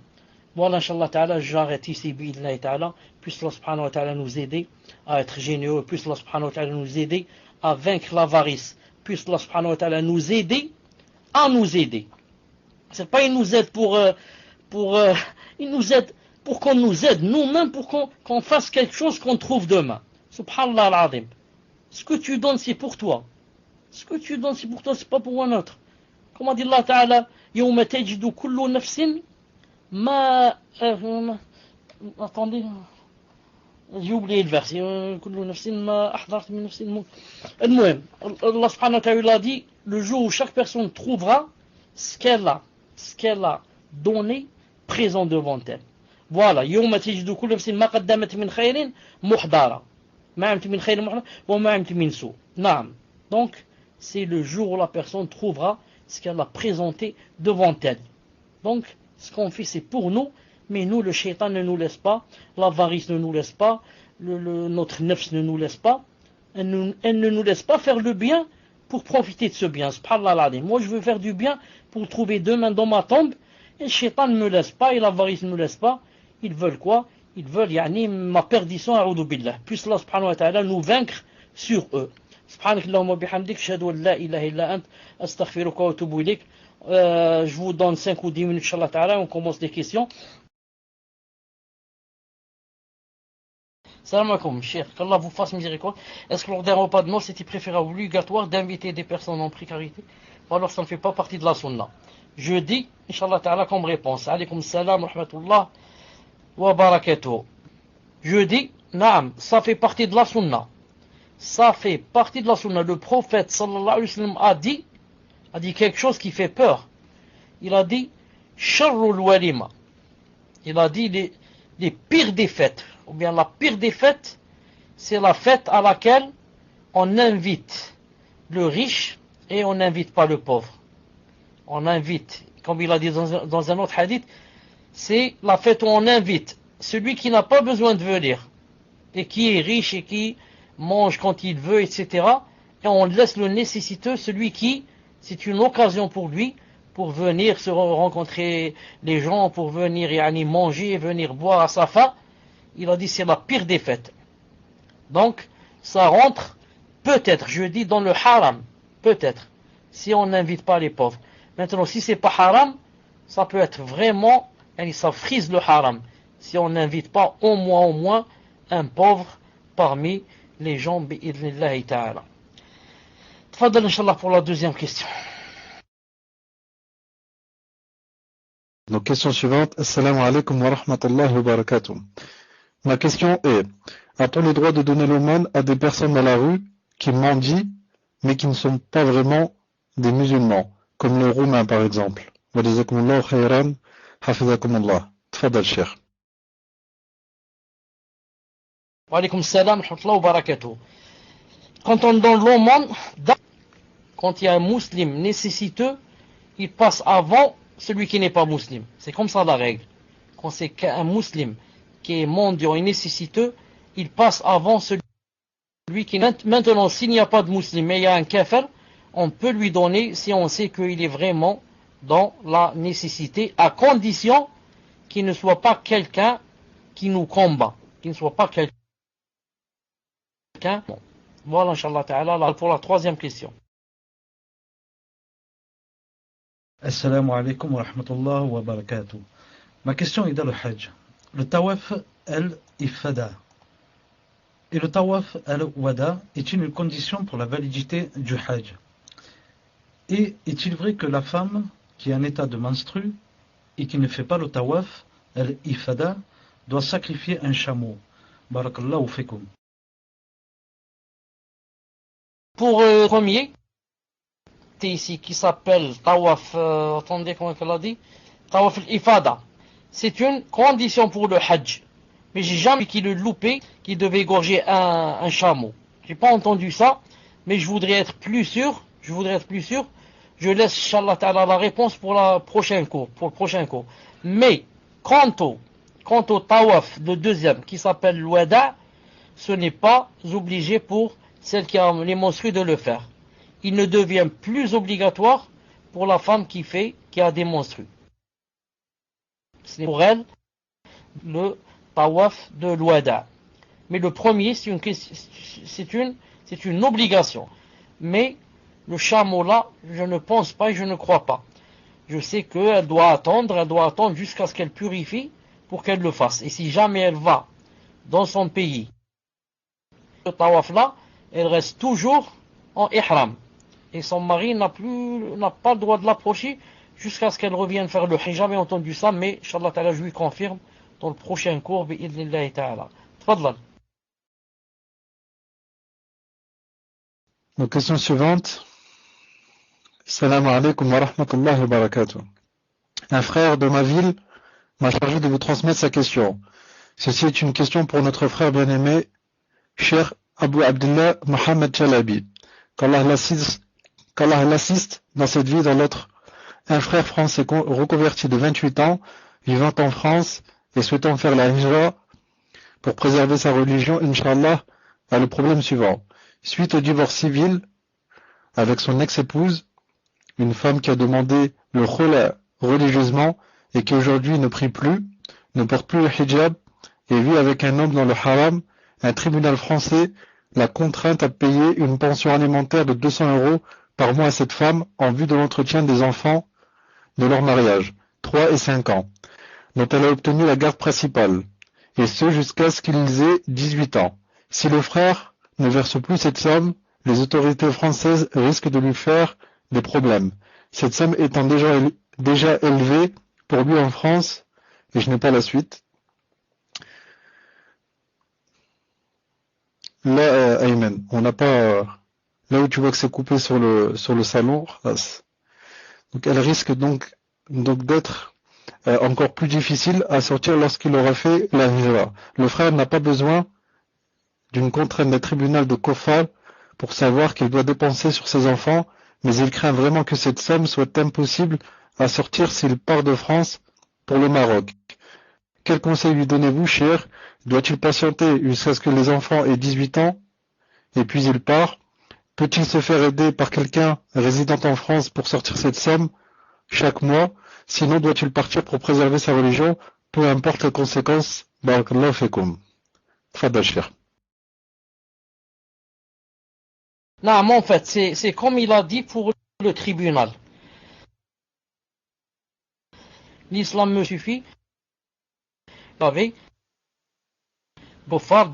Voilà, Inch'Allah Ta'ala, j'arrête ici, bi'idhnillahi Ta'ala. Puisse Allah subhanahu wa ta'ala nous aider à être généreux, puisse Allah subhanahu wa ta'ala nous aider à vaincre l'avarice, puisse Allah subhanahu wa ta'ala nous aider à nous aider. C'est pas il nous aide il nous aide pour qu'on nous aide nous-mêmes, pour qu'on fasse quelque chose qu'on trouve demain. Subhanallah al-Azim. Ce que tu donnes, c'est pour toi. Ce que tu donnes, c'est pour toi, c'est pas pour un autre. Comme dit Allah Ta'ala, يوم تجد كل نفس ما attendez, j'ai oublié le verset. كل نفس ما أحضرت من نفس المهم, Allah subhanahu wa ta'ala dit, le jour où chaque personne trouvera ce qu'elle a donné présent devant elle. Voilà, يوم تجد كل نفس ما قدمت من خير محضرة ما عملت من خير محضرة وما عملت من سوء. نعم. Donc c'est le jour où la personne trouvera ce qu'elle a présenté devant elle. Donc ce qu'on fait c'est pour nous, mais nous le shaitan ne nous laisse pas, l'avarice ne nous laisse pas, notre nefs ne nous laisse pas, elle ne nous laisse pas faire le bien pour profiter de ce bien. Subhanallah, moi je veux faire du bien pour trouver demain dans ma tombe, et le shaitan ne me laisse pas, et l'avarice ne me laisse pas. Ils veulent quoi? Ils veulent ma perdition, a'udhu billah. Puisse Allah subhanahu wa ta'ala nous vaincre sur eux. سبحانك اللهم وبحمدك أشهد أن لا إله إلا أنت أستغفرك وأتوب إليك. Je vous donne 5 ou 10 minutes, Inch'Allah Ta'ala, on commence les questions. Salam alaikum, cher, qu'Allah vous fasse miséricorde. Est-ce que lors d'un repas de noces, c'est préférable obligatoire d'inviter des personnes en précarité, ou alors ça ne fait pas partie de la sunna? Je dis, Inch'Allah Ta'ala, comme réponse. Alaykoum salam wa rahmatullah wa barakatuh. Je dis, naam, ça fait partie de la sunna. Ça fait partie de la sunna. Le prophète sallallahu alayhi wa sallam a dit quelque chose qui fait peur. Il a dit sharrul walima. Il a dit les pires des fêtes, ou bien la pire des fêtes, c'est la fête à laquelle on invite le riche et on n'invite pas le pauvre. On invite, comme il a dit dans un autre hadith, c'est la fête où on invite celui qui n'a pas besoin de venir et qui est riche et qui mange quand il veut, etc. Et on laisse le nécessiteux, celui qui, c'est une occasion pour lui, pour venir se rencontrer les gens, pour venir manger, venir boire à sa faim. Il a dit c'est la pire des fêtes. Donc, ça rentre, peut-être, je dis, dans le haram, peut-être, si on n'invite pas les pauvres. Maintenant, si c'est pas haram, ça peut être vraiment, ça frise le haram. Si on n'invite pas au moins un pauvre parmi les gens, bi'idhnillahi ta'ala. Tfadal, Inch'Allah, pour la deuxième question. Donc, question suivante. Assalamu alaikum wa rahmatullahi wa barakatuh. Ma question est, a-t-on le droit de donner l'aumône à des personnes dans la rue qui mendient, mais qui ne sont pas vraiment des musulmans, comme les Roumains par exemple? Wa jazakumullahu khayran, hafizakumullah. Tfadal, cher. Wa alaykum salam, rahmatullah wa barakatuh. Quand on donne l'aumône, quand il y a un musulman nécessiteux, il passe avant celui qui n'est pas musulman. C'est comme ça la règle. Quand c'est qu'un musulman qui est mendiant et nécessiteux, il passe avant celui qui est... Maintenant, s'il n'y a pas de musulman, mais il y a un kafir, on peut lui donner si on sait qu'il est vraiment dans la nécessité, à condition qu'il ne soit pas quelqu'un qui nous combat, qu'il ne soit pas quelqu'un. Voilà, Inch'Allah Ta'ala, pour la troisième question. Assalamu alaikum wa rahmatullah wa barakatuh. Ma question est dans le Hajj. Le tawaf al-ifada et le tawaf al-wada est-il une condition pour la validité du Hajj? Et est-il vrai que la femme qui est en état de menstru et qui ne fait pas le tawaf al-ifada doit sacrifier un chameau? Barakallahu fikum. Pour le premier, ici qui s'appelle Tawaf, attendez comment elle a dit, Tawaf al-Ifada. C'est une condition pour le Hajj. Mais j'ai jamais vu qu'il le loupé, qui devait égorger un chameau. J'ai pas entendu ça, mais je voudrais être plus sûr. Je laisse, Inch'Allah Ta'ala, la réponse pour le prochain cours. Mais, quant au Tawaf, le deuxième, qui s'appelle l'Wada, ce n'est pas obligé pour celle qui a les menstrues de le faire. Il ne devient plus obligatoire pour la femme qui a des menstrues. C'est pour elle le tawaf de l'Wada. Mais le premier, c'est une obligation. Mais le chameau là, je ne pense pas et je ne crois pas. Je sais qu'elle doit attendre jusqu'à ce qu'elle purifie pour qu'elle le fasse. Et si jamais elle va dans son pays, le tawaf là, elle reste toujours en ihram. et son mari n'a pas le droit de l'approcher jusqu'à ce qu'elle revienne faire le hajj. J'ai jamais entendu ça, mais Inch'Allah ta'ala, je lui confirme dans le prochain cours, bi'idhnillahi ta'ala. Tfadlal. Donc, question suivante. Salam alaikum wa rahmatullahi wa barakatuh. Un frère de ma ville m'a chargé de vous transmettre sa question. Ceci est une question pour notre frère bien-aimé, cher Abu Abdullah Mohamed Chalabi. Qu'Allah l'assiste dans cette vie et dans l'autre. Un frère français reconverti de 28 ans, vivant en France et souhaitant faire la hijra pour préserver sa religion, Inch'Allah, a le problème suivant. Suite au divorce civil avec son ex-épouse, une femme qui a demandé le khula religieusement et qui aujourd'hui ne prie plus, ne porte plus le hijab et vit avec un homme dans le haram, un tribunal français l'a contrainte à payer une pension alimentaire de 200 € par mois à cette femme en vue de l'entretien des enfants de leur mariage, 3 et 5 ans, dont elle a obtenu la garde principale, et ce jusqu'à ce qu'ils aient 18 ans. Si le frère ne verse plus cette somme, les autorités françaises risquent de lui faire des problèmes. Cette somme étant déjà élevée pour lui en France, et je n'ai pas la suite. Là, Ayman, on n'a pas... là où tu vois que c'est coupé sur le salon, donc elle risque donc d'être encore plus difficile à sortir lorsqu'il aura fait la hijra. Le frère n'a pas besoin d'une contrainte d'un tribunal de Kofal pour savoir qu'il doit dépenser sur ses enfants, mais il craint vraiment que cette somme soit impossible à sortir s'il part de France pour le Maroc. Quel conseil lui donnez-vous, cher? Doit-il patienter jusqu'à ce que les enfants aient 18 ans et puis il part? Peut-il se faire aider par quelqu'un résidant en France pour sortir cette somme chaque mois? Sinon, doit-il partir pour préserver sa religion, peu importe les conséquences? Barakallahu fikum. Tfadal, cher. Non, mais en fait, c'est comme il a dit pour le tribunal. L'islam me suffit. Avec Beaufort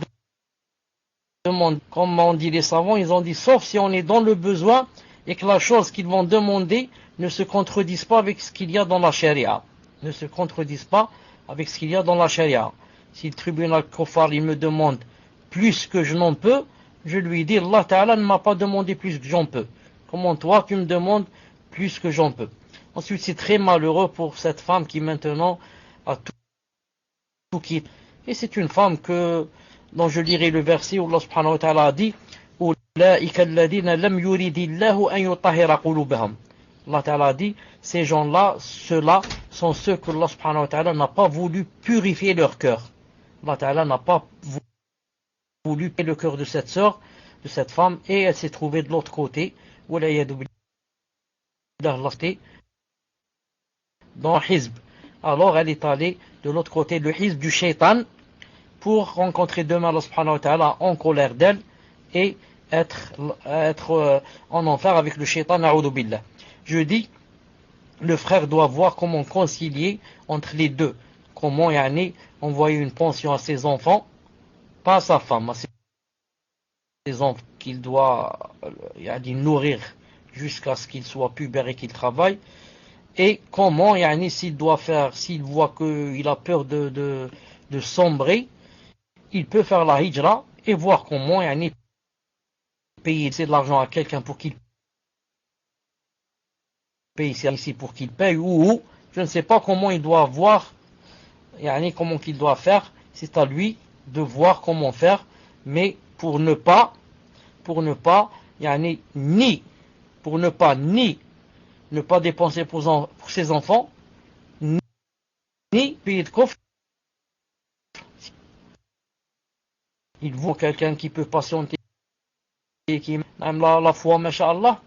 demande, comme on dit les savants, ils ont dit sauf si on est dans le besoin et que la chose qu'ils vont demander ne se contredise pas avec ce qu'il y a dans la charia. Ne se contredise pas avec ce qu'il y a dans la charia. Si le tribunal Kofar il me demande plus que je n'en peux, je lui dis Allah Ta'ala ne m'a pas demandé plus que j'en peux. Comment toi tu me demandes plus que j'en peux? Ensuite c'est très malheureux pour cette femme qui maintenant a tout quitte. Et c'est une femme dont je lirai le verset où Allah subhanahu wa ta'ala a dit Allah ta'ala a dit ces gens-là, ceux-là sont ceux que Allah subhanahu wa ta'ala n'a pas voulu purifier leur cœur. Allah ta'ala n'a pas voulu purifier le cœur de cette sœur, de cette femme, et elle s'est trouvée de l'autre côté dans Hizb. Alors elle est allée de l'autre côté, le hizb du shaitan, pour rencontrer demain Allah subhanahu wa ta'ala en colère d'elle et être en enfer avec le shaitan, na'udhu billah. Je dis, le frère doit voir comment concilier entre les deux. Comment envoyer une pension à ses enfants, pas à sa femme, à ses enfants qu'il doit nourrir jusqu'à ce qu'il soit pubère et qu'il travaille. Et comment, s'il voit qu'il a peur de sombrer, il peut faire la hijra et voir comment, payer de l'argent à quelqu'un pour qu'il paye ici pour qu'il paye, ou je ne sais pas comment il doit voir, comment qu'il doit faire, c'est à lui de voir comment faire, mais pour ne pas ne pas dépenser pour ses enfants, ni payer de coffre. Il vaut quelqu'un qui peut patienter, qui aime la foi, masha'Allah.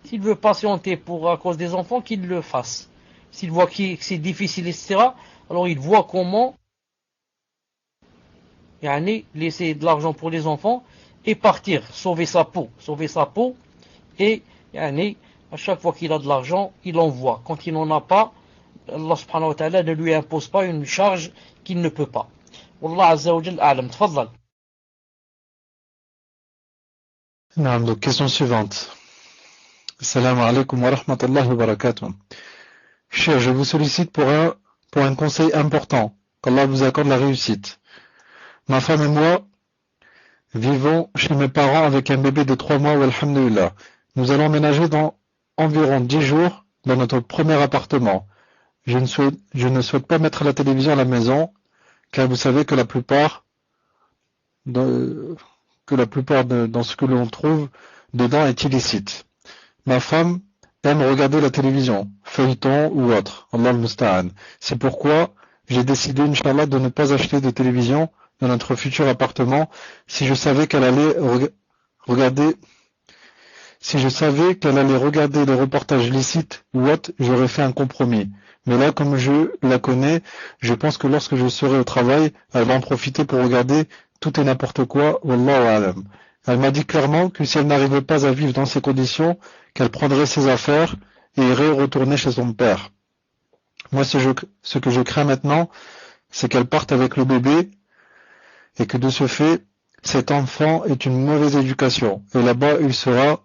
S'il veut patienter à cause des enfants, qu'il le fasse. S'il voit que c'est difficile, etc., alors il voit comment laisser de l'argent pour les enfants et partir, sauver sa peau, et à chaque fois qu'il a de l'argent, il envoie. Quand il n'en a pas, Allah subhanahu wa ta'ala ne lui impose pas une charge qu'il ne peut pas. Wallah azza wa jal a'lam. Tfaddal. Donc, question suivante. Assalamu alaikum wa rahmatullahi wa barakatuh. Cher, je vous sollicite pour un conseil important. Qu'Allah vous accorde la réussite. Ma femme et moi vivons chez mes parents avec un bébé de 3 mois, walhamdulillah. Nous allons emménager dans environ 10 jours dans notre premier appartement. Je ne souhaite pas mettre la télévision à la maison, car vous savez que la plupart dans ce que l'on trouve dedans est illicite. Ma femme aime regarder la télévision, feuilleton ou autre. Allah al-Musta'an. C'est pourquoi j'ai décidé, Inch'Allah, de ne pas acheter de télévision dans notre futur appartement si je savais qu'elle allait regarder des reportages licites ou autres, j'aurais fait un compromis. Mais là, comme je la connais, je pense que lorsque je serai au travail, elle va en profiter pour regarder tout et n'importe quoi. Wallahu a'lam. Elle m'a dit clairement que si elle n'arrivait pas à vivre dans ces conditions, qu'elle prendrait ses affaires et irait retourner chez son père. Moi, ce que je crains maintenant, c'est qu'elle parte avec le bébé et que de ce fait, cet enfant ait une mauvaise éducation. Et là-bas, il sera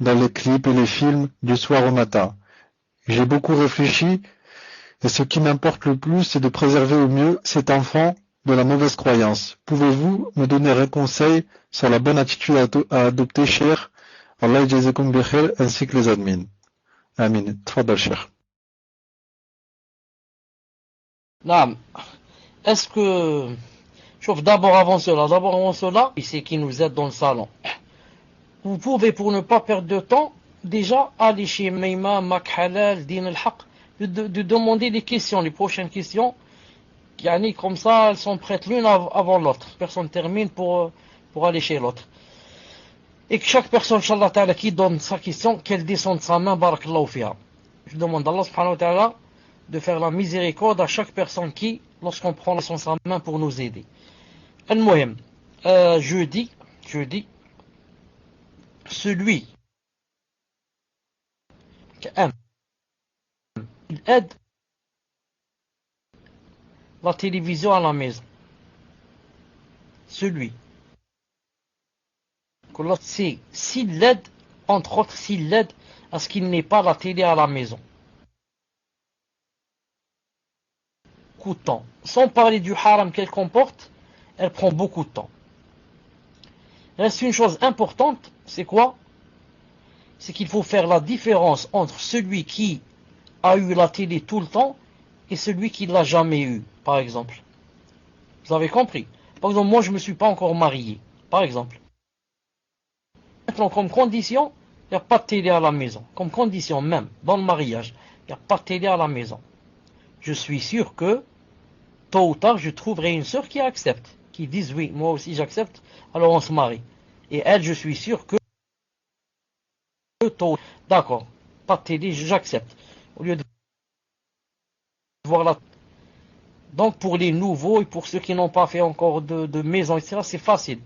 dans les clips et les films du soir au matin. J'ai beaucoup réfléchi et ce qui m'importe le plus, c'est de préserver au mieux cet enfant de la mauvaise croyance. Pouvez-vous me donner un conseil sur la bonne attitude à adopter, cher? Allah yajazakum bi khair, ainsi que les admins. Amin. Tfadal, cher. Naam. Est-ce que... Chauffe d'abord avant cela, c'est qui nous aide dans le salon. Vous pouvez, pour ne pas perdre de temps, déjà aller chez Meima, Makhalal, Din al-Haq, de demander les questions, les prochaines questions. Comme ça, elles sont prêtes l'une avant l'autre. Personne termine pour aller chez l'autre. Et que chaque personne, Inch'Allah Ta'ala, qui donne sa question, qu'elle descende sa main, barakallahu fiha. Je demande à Allah subhanahu wa ta'ala de faire la miséricorde à chaque personne qui, lorsqu'on prend sa main pour nous aider. Al-Muhim, jeudi, celui qui aime, il aide la télévision à la maison. Celui que l'autre sait, s'il l'aide, entre autres, s'il l'aide à ce qu'il n'ait pas la télé à la maison. Beaucoup de temps. Sans parler du haram qu'elle comporte, elle prend beaucoup de temps. Il reste une chose importante, c'est quoi? C'est qu'il faut faire la différence entre celui qui a eu la télé tout le temps et celui qui ne l'a jamais eu, par exemple. Vous avez compris? Par exemple, moi je ne me suis pas encore marié, par exemple. Maintenant, comme condition, il n'y a pas de télé à la maison. Comme condition même, dans le mariage, il n'y a pas de télé à la maison. Je suis sûr que, tôt ou tard, je trouverai une sœur qui accepte, qui dise oui, moi aussi j'accepte, alors on se marie. Et elle, je suis sûr que, tôt, d'accord, pas de télé, j'accepte. Au lieu de voir la... Donc pour les nouveaux et pour ceux qui n'ont pas fait encore de maison, etc., c'est facile.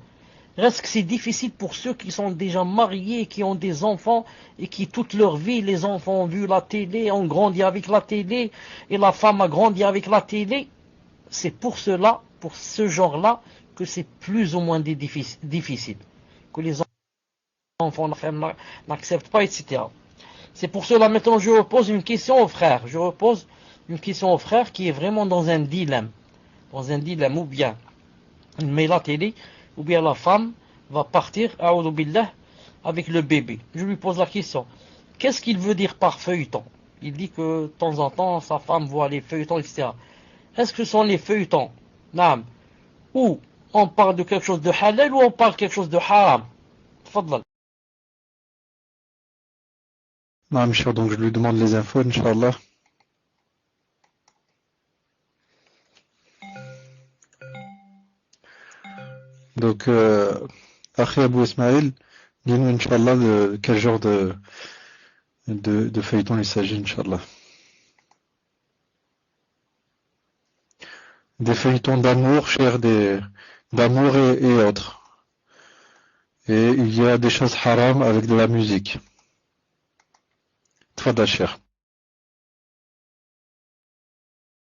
Reste que c'est difficile pour ceux qui sont déjà mariés, qui ont des enfants et qui toute leur vie, les enfants ont vu la télé, ont grandi avec la télé et la femme a grandi avec la télé. C'est pour cela, pour ce genre-là, que c'est plus ou moins difficile. Que les enfants, la femme n'acceptent pas, etc. C'est pour cela, maintenant, je repose une question aux frères. Je repose une question aux frères qui est vraiment dans un dilemme. Dans un dilemme, ou bien il met la télé, ou bien la femme va partir, a'oudou billah, avec le bébé. Je lui pose la question. Qu'est-ce qu'il veut dire par feuilleton? Il dit que de temps en temps, sa femme voit les feuilletons, etc. Est-ce que ce sont les feuilletons, naam, ou on parle de quelque chose de halal ou on parle de quelque chose de haram? Tfadlal. Naam, cher, donc je lui demande les infos, Inch'Allah. Donc, Akhi Abou Ismail, dis-nous, Inch'Allah, de quel genre de feuilleton il s'agit, Inch'Allah. Des feuilletons d'amour, cher, d'amour et autres. Et il y a des choses haram avec de la musique. Tfadal, cher.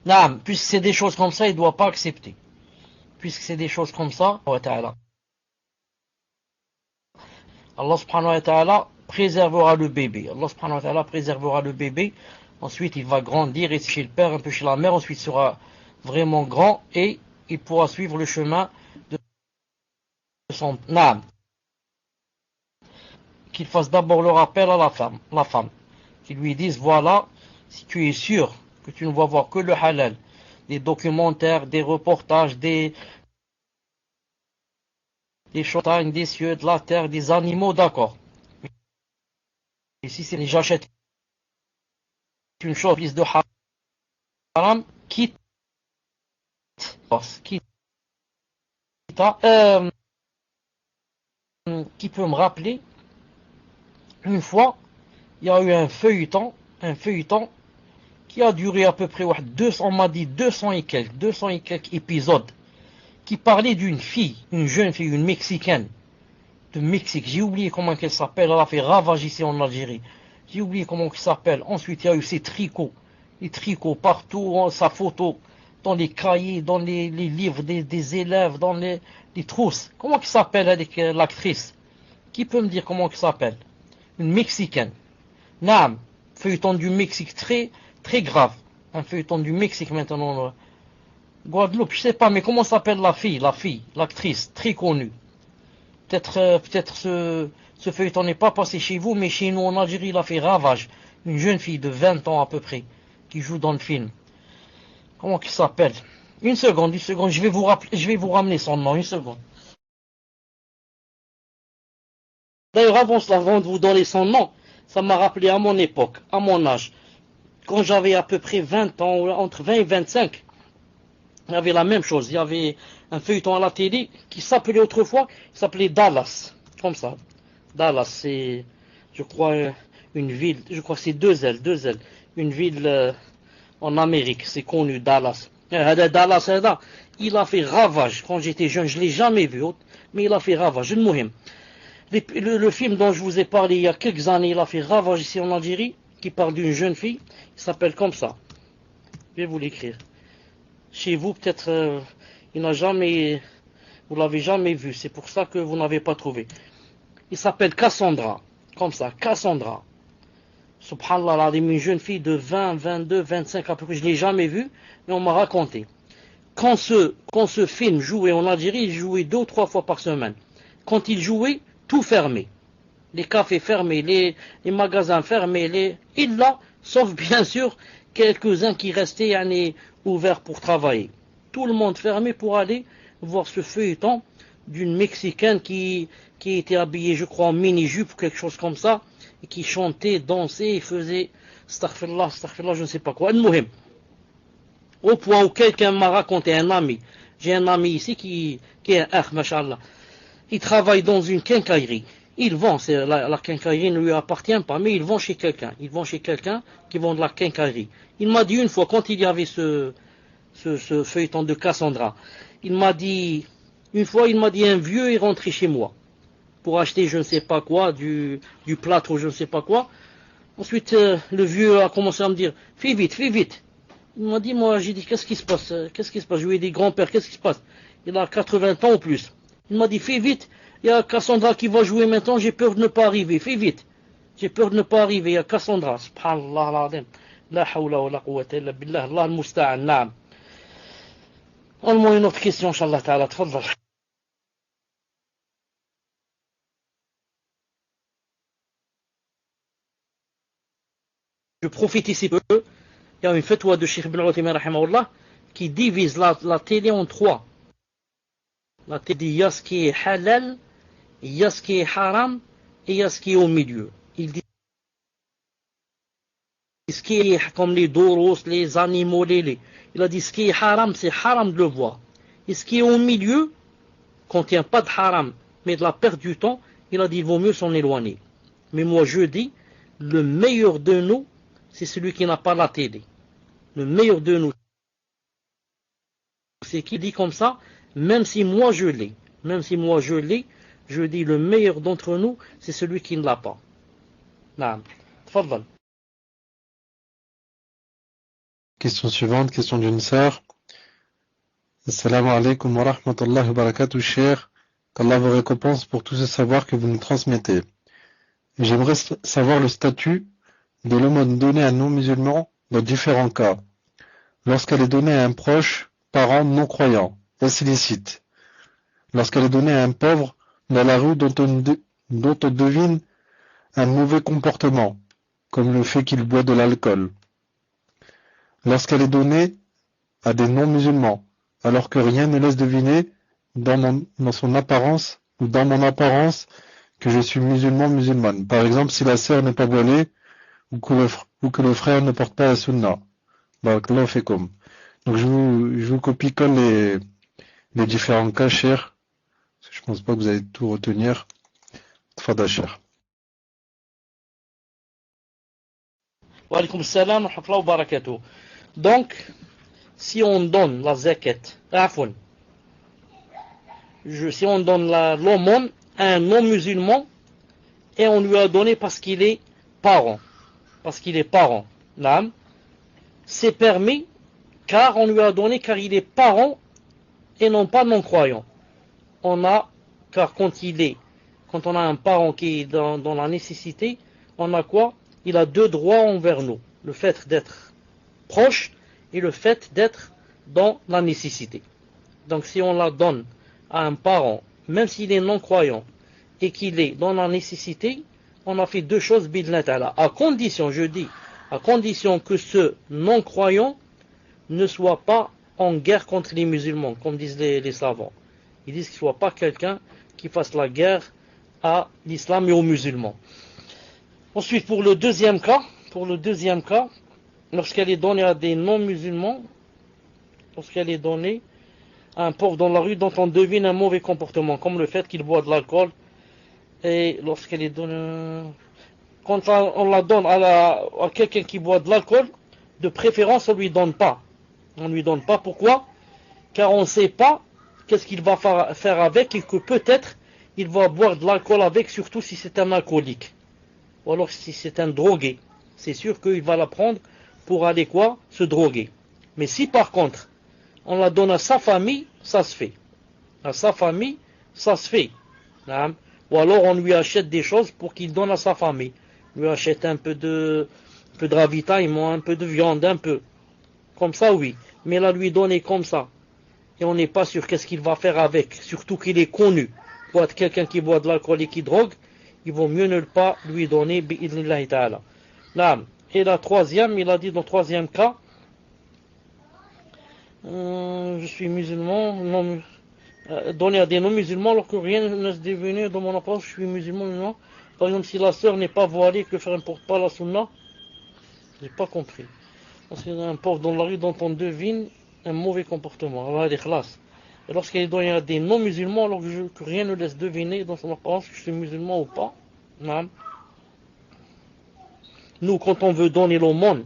Naam, puisque c'est des choses comme ça, il ne doit pas accepter. Puisque c'est des choses comme ça, Allah subhanahu wa ta'ala préservera le bébé. Allah subhanahu wa ta'ala préservera le bébé. Ensuite, il va grandir, et chez le père, un peu chez la mère. Ensuite, il sera vraiment grand et il pourra suivre le chemin de son âme. Qu'il fasse d'abord le rappel à la femme, qu'il lui dise, voilà, si tu es sûr que tu ne vas voir que le halal, des documentaires, des reportages, des montagnes, des cieux, de la terre, des animaux, d'accord. Et si c'est j'achète une chose de haram, quitte qui peut me rappeler, une fois, il y a eu un feuilleton qui a duré à peu près 200, on m'a dit 200 et quelques épisodes, qui parlait d'une fille, une jeune fille, une Mexicaine, de Mexique, j'ai oublié comment elle s'appelle, elle a fait ravage ici en Algérie, j'ai oublié comment elle s'appelle. Ensuite il y a eu ses tricots, les tricots partout, sa photo, dans les cahiers, dans les livres des élèves, dans les trousses. Comment elle s'appelle avec l'actrice? Qui peut me dire comment elle s'appelle? Une Mexicaine. Naam, feuilleton du Mexique très, très grave. Un feuilleton du Mexique maintenant. Guadeloupe, je sais pas, mais comment s'appelle la fille, l'actrice, très connue. Peut-être ce feuilleton n'est pas passé chez vous, mais chez nous en Algérie, il a fait ravage. Une jeune fille de 20 ans à peu près, qui joue dans le film. Comment qu'il s'appelle? Une seconde, je vais vous ramener son nom, une seconde. D'ailleurs, avant de vous donner son nom, ça m'a rappelé à mon époque, à mon âge. Quand j'avais à peu près 20 ans, entre 20 et 25, il y avait la même chose. Il y avait un feuilleton à la télé qui s'appelait autrefois, il s'appelait Dallas. Comme ça. Dallas, c'est, je crois, une ville, je crois que c'est deux ailes. Une ville en Amérique, c'est connu, Dallas. Dallas, il a fait ravage. Quand j'étais jeune, je ne l'ai jamais vu, mais il a fait ravage. Le film dont je vous ai parlé il y a quelques années, il a fait ravage ici en Algérie, qui parle d'une jeune fille, il s'appelle comme ça. Je vais vous l'écrire. Chez vous, peut-être, vous l'avez jamais vu, c'est pour ça que vous n'avez pas trouvé. Il s'appelle Cassandra, comme ça, Cassandra. Subhanallah, une jeune fille de 20, 22, 25 à peu près, je ne l'ai jamais vue, mais on m'a raconté. Quand ce film jouait en Algérie, il jouait 2 ou 3 fois par semaine. Quand il jouait, tout fermé. Les cafés fermés, les magasins fermés, sauf bien sûr quelques-uns qui restaient ouverts pour travailler. Tout le monde fermé pour aller voir ce feuilleton d'une Mexicaine qui était habillée, je crois, en mini-jupe ou quelque chose comme ça, et qui chantait, dansait et faisait astaghfirullah, je ne sais pas quoi. Au point où quelqu'un m'a raconté, un ami. J'ai un ami ici qui est un akh, mashallah. Il travaille dans une quincaillerie. Il vend, la quincaillerie ne lui appartient pas, mais il vend chez quelqu'un. Il vend chez quelqu'un qui vend de la quincaillerie. Il m'a dit une fois, quand il y avait ce feuilleton de Cassandra, il m'a dit, un vieux est rentré chez moi pour acheter je ne sais pas quoi, du plâtre ou je ne sais pas quoi. Ensuite, le vieux a commencé à me dire, fais vite. Il m'a dit, moi, j'ai dit, qu'est-ce qui se passe? Je lui ai dit, grand-père, qu'est-ce qui se passe? Il a 80 ans ou plus. Il m'a dit, fais vite. Il y a Cassandra qui va jouer maintenant, j'ai peur de ne pas arriver. Fais vite. J'ai peur de ne pas arriver. Il y a Cassandra. Subhanallah al-azim. La hawla wa la quwwata illa billah. Allah al-musta'an. Naam. Donne-moi une autre question, Inch'Allah ta'ala. Tfadal. Je profite ici peu. Il y a une fatwa de Cheikh Ibn Uthaymin rahimahullah qui divise la télé en 3. La télé dit, il y a ce qui est halal, il y a ce qui est haram, et il y a ce qui est au milieu. Il dit ce qui est comme les doros, les animaux, il a dit ce qui est haram, c'est haram de le voir. Et ce qui est au milieu, contient pas de haram, mais de la perte du temps, il a dit il vaut mieux s'en éloigner. Mais moi je dis, le meilleur de nous, c'est celui qui n'a pas la télé. Le meilleur de nous, c'est qui dit comme ça, même si moi je l'ai, je dis le meilleur d'entre nous, c'est celui qui ne l'a pas. Naam. Tfadal. Question suivante, question d'une sœur. Assalamu alaikum wa rahmatullahi wa barakatuh, cher. Qu'Allah vous récompense pour tout ce savoir que vous nous transmettez. et j'aimerais savoir le statut de l'aumône donnée à un non-musulman dans différents cas. Lorsqu'elle est donnée à un proche, parent non-croyant, est-ce licite? Lorsqu'elle est donnée à un pauvre dans la rue dont on devine un mauvais comportement, comme le fait qu'il boit de l'alcool. Lorsqu'elle est donnée à des non-musulmans, alors que rien ne laisse deviner dans son apparence ou dans mon apparence que je suis musulmane. Par exemple, si la sœur n'est pas voilée ou que le frère ne porte pas la sunna. Barakallahu fikum. Donc je vous copie-colle les différents cas, cher. Je pense pas que vous allez tout retenir. Tfadal, cher. Wa alaykoum salam wa rahmatullahi wa barakatuh. Donc, si on donne la zakat, si on donne l'aumône à un non-musulman et on lui a donné parce qu'il est parent, c'est permis car on lui a donné car il est parent et non pas non-croyant. Car quand on a un parent qui est dans la nécessité, on a quoi? Il a deux droits envers nous. Le fait d'être proche et le fait d'être dans la nécessité. Donc si on la donne à un parent, même s'il est non-croyant et qu'il est dans la nécessité, on a fait deux choses bid'Allah ta'ala. À condition que ce non-croyant ne soit pas en guerre contre les musulmans, comme disent les savants. Ils disent qu'il ne soit pas quelqu'un qui fasse la guerre à l'islam et aux musulmans. Ensuite, pour le deuxième cas, lorsqu'elle est donnée à des non-musulmans, lorsqu'elle est donnée à un pauvre dans la rue dont on devine un mauvais comportement, comme le fait qu'il boit de l'alcool, et lorsqu'elle est donnée, quand on la donne à quelqu'un qui boit de l'alcool, de préférence on ne lui donne pas. On ne lui donne pas, pourquoi? Car on ne sait pas qu'est-ce qu'il va faire avec et que peut-être il va boire de l'alcool avec, surtout si c'est un alcoolique. Ou alors si c'est un drogué. C'est sûr qu'il va la prendre pour aller quoi? Se droguer. Mais si par contre, on la donne à sa famille, ça se fait. À sa famille, ça se fait. Ou alors on lui achète des choses pour qu'il donne à sa famille. On lui achète un peu de ravitaillement, un peu de viande, un peu. Comme ça, oui. Mais la lui donner comme ça. Et on n'est pas sûr qu'est-ce qu'il va faire avec. Surtout qu'il est connu. Pour être quelqu'un qui boit de l'alcool et qui drogue, il vaut mieux ne pas lui donner bi'idhnillahi ta'ala. Et la troisième, il a dit dans le troisième cas, je suis musulman, donné à des non-musulmans alors que rien ne se devenu dans mon approche, je suis musulman. Par exemple, si la sœur n'est pas voilée, que le frère ne porte pas la sunna, j'ai pas compris. Parce qu'il y a un pauvre dans la rue dont on devine un mauvais comportement. Allah l'ikhlas. Et lorsqu'il est donné à des non-musulmans, alors que rien ne laisse deviner dans son apparence que je suis musulman ou pas, nous, quand on veut donner l'aumône,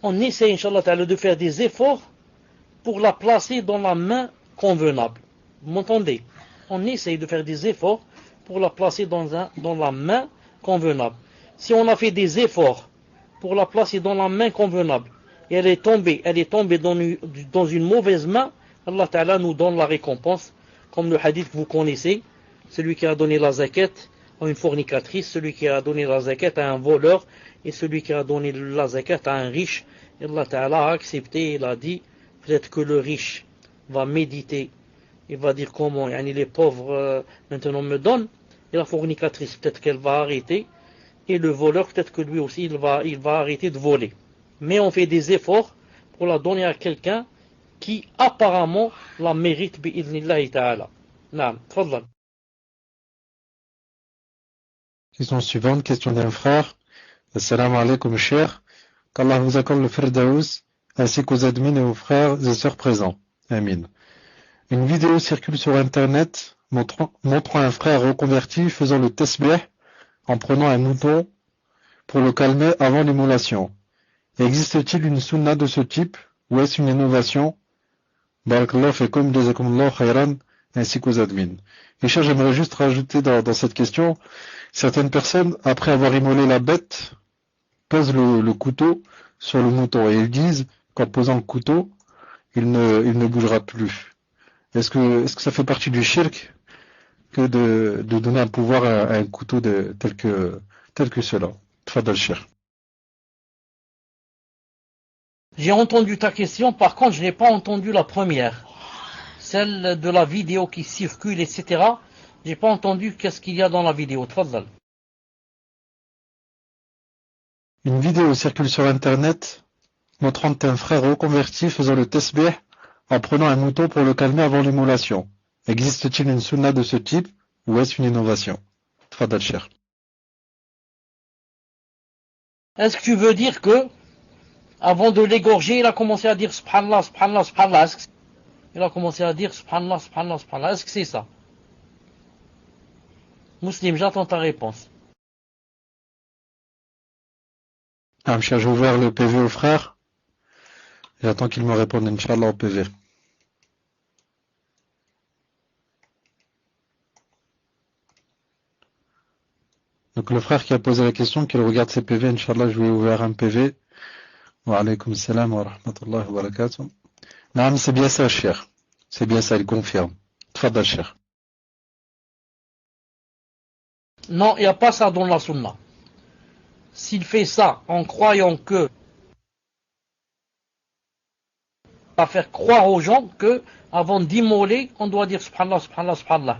on essaie, Inch'Allah ta'ala, de faire des efforts pour la placer dans la main convenable. Vous m'entendez? On essaie de faire des efforts pour la placer dans la main convenable. Si on a fait des efforts pour la placer dans la main convenable, et elle est tombée dans une mauvaise main, Allah Ta'ala nous donne la récompense, comme le hadith que vous connaissez, celui qui a donné la zakat à une fornicatrice, celui qui a donné la zakat à un voleur, et celui qui a donné la zakat à un riche. Et Allah Ta'ala a accepté, il a dit, peut-être que le riche va méditer, il va dire comment, les pauvres maintenant me donnent, et la fornicatrice, peut-être qu'elle va arrêter, et le voleur, peut-être que lui aussi, il va arrêter de voler. Mais on fait des efforts pour la donner à quelqu'un qui apparemment la mérite bi'idhnillahi ta'ala. Naam, tfadlal. Question suivante, question d'un frère. Assalamu alaikum, cher. Qu'Allah vous accorde le Firdaus, ainsi qu'aux admins et aux frères et sœurs présents. Amin. Une vidéo circule sur Internet montrant un frère reconverti faisant le tasbih en prenant un mouton pour le calmer avant l'immolation. Existe-t-il une sunna de ce type ou est-ce une innovation? Barakallahu fikum, jazakumullahu khayran, ainsi qu'aux admins. Et cher, j'aimerais juste rajouter dans cette question, certaines personnes, après avoir immolé la bête, posent le couteau sur le mouton et ils disent qu'en posant le couteau, il ne bougera plus. Est-ce que ça fait partie du shirk? que de donner un pouvoir à un couteau tel que cela. Tfadal Cheikh. J'ai entendu ta question, par contre je n'ai pas entendu la première. Celle de la vidéo qui circule, etc. J'ai pas entendu qu'est-ce qu'il y a dans la vidéo. Tfadal. Une vidéo circule sur internet montrant un frère reconverti faisant le tasbih en prenant un mouton pour le calmer avant l'immolation. Existe-t-il une sunna de ce type ou est-ce une innovation? Tfadal Cheikh. Est-ce que tu veux dire que avant de l'égorger, il a commencé à dire Subhanallah, Subhanallah, Subhanallah. Il a commencé à dire Subhanallah, Subhanallah, Subhanallah. Est-ce que c'est ça? Muslim, j'attends ta réponse. J'ai ouvert le PV au frère. J'attends qu'il me réponde, Inch'Allah, au PV. Donc le frère qui a posé la question, qu'il regarde ses PV, Inch'Allah, je lui ai ouvert un PV. Wa alaykum salam wa rahmatullahi wa barakatuh. Non, c'est bien ça, cher. C'est bien ça, il confirme. Tfadal, cher. Non, il n'y a pas ça dans la sunna. S'il fait ça en croyant que va faire croire aux gens que avant d'immoler, on doit dire Subhanallah, Subhanallah, Subhanallah.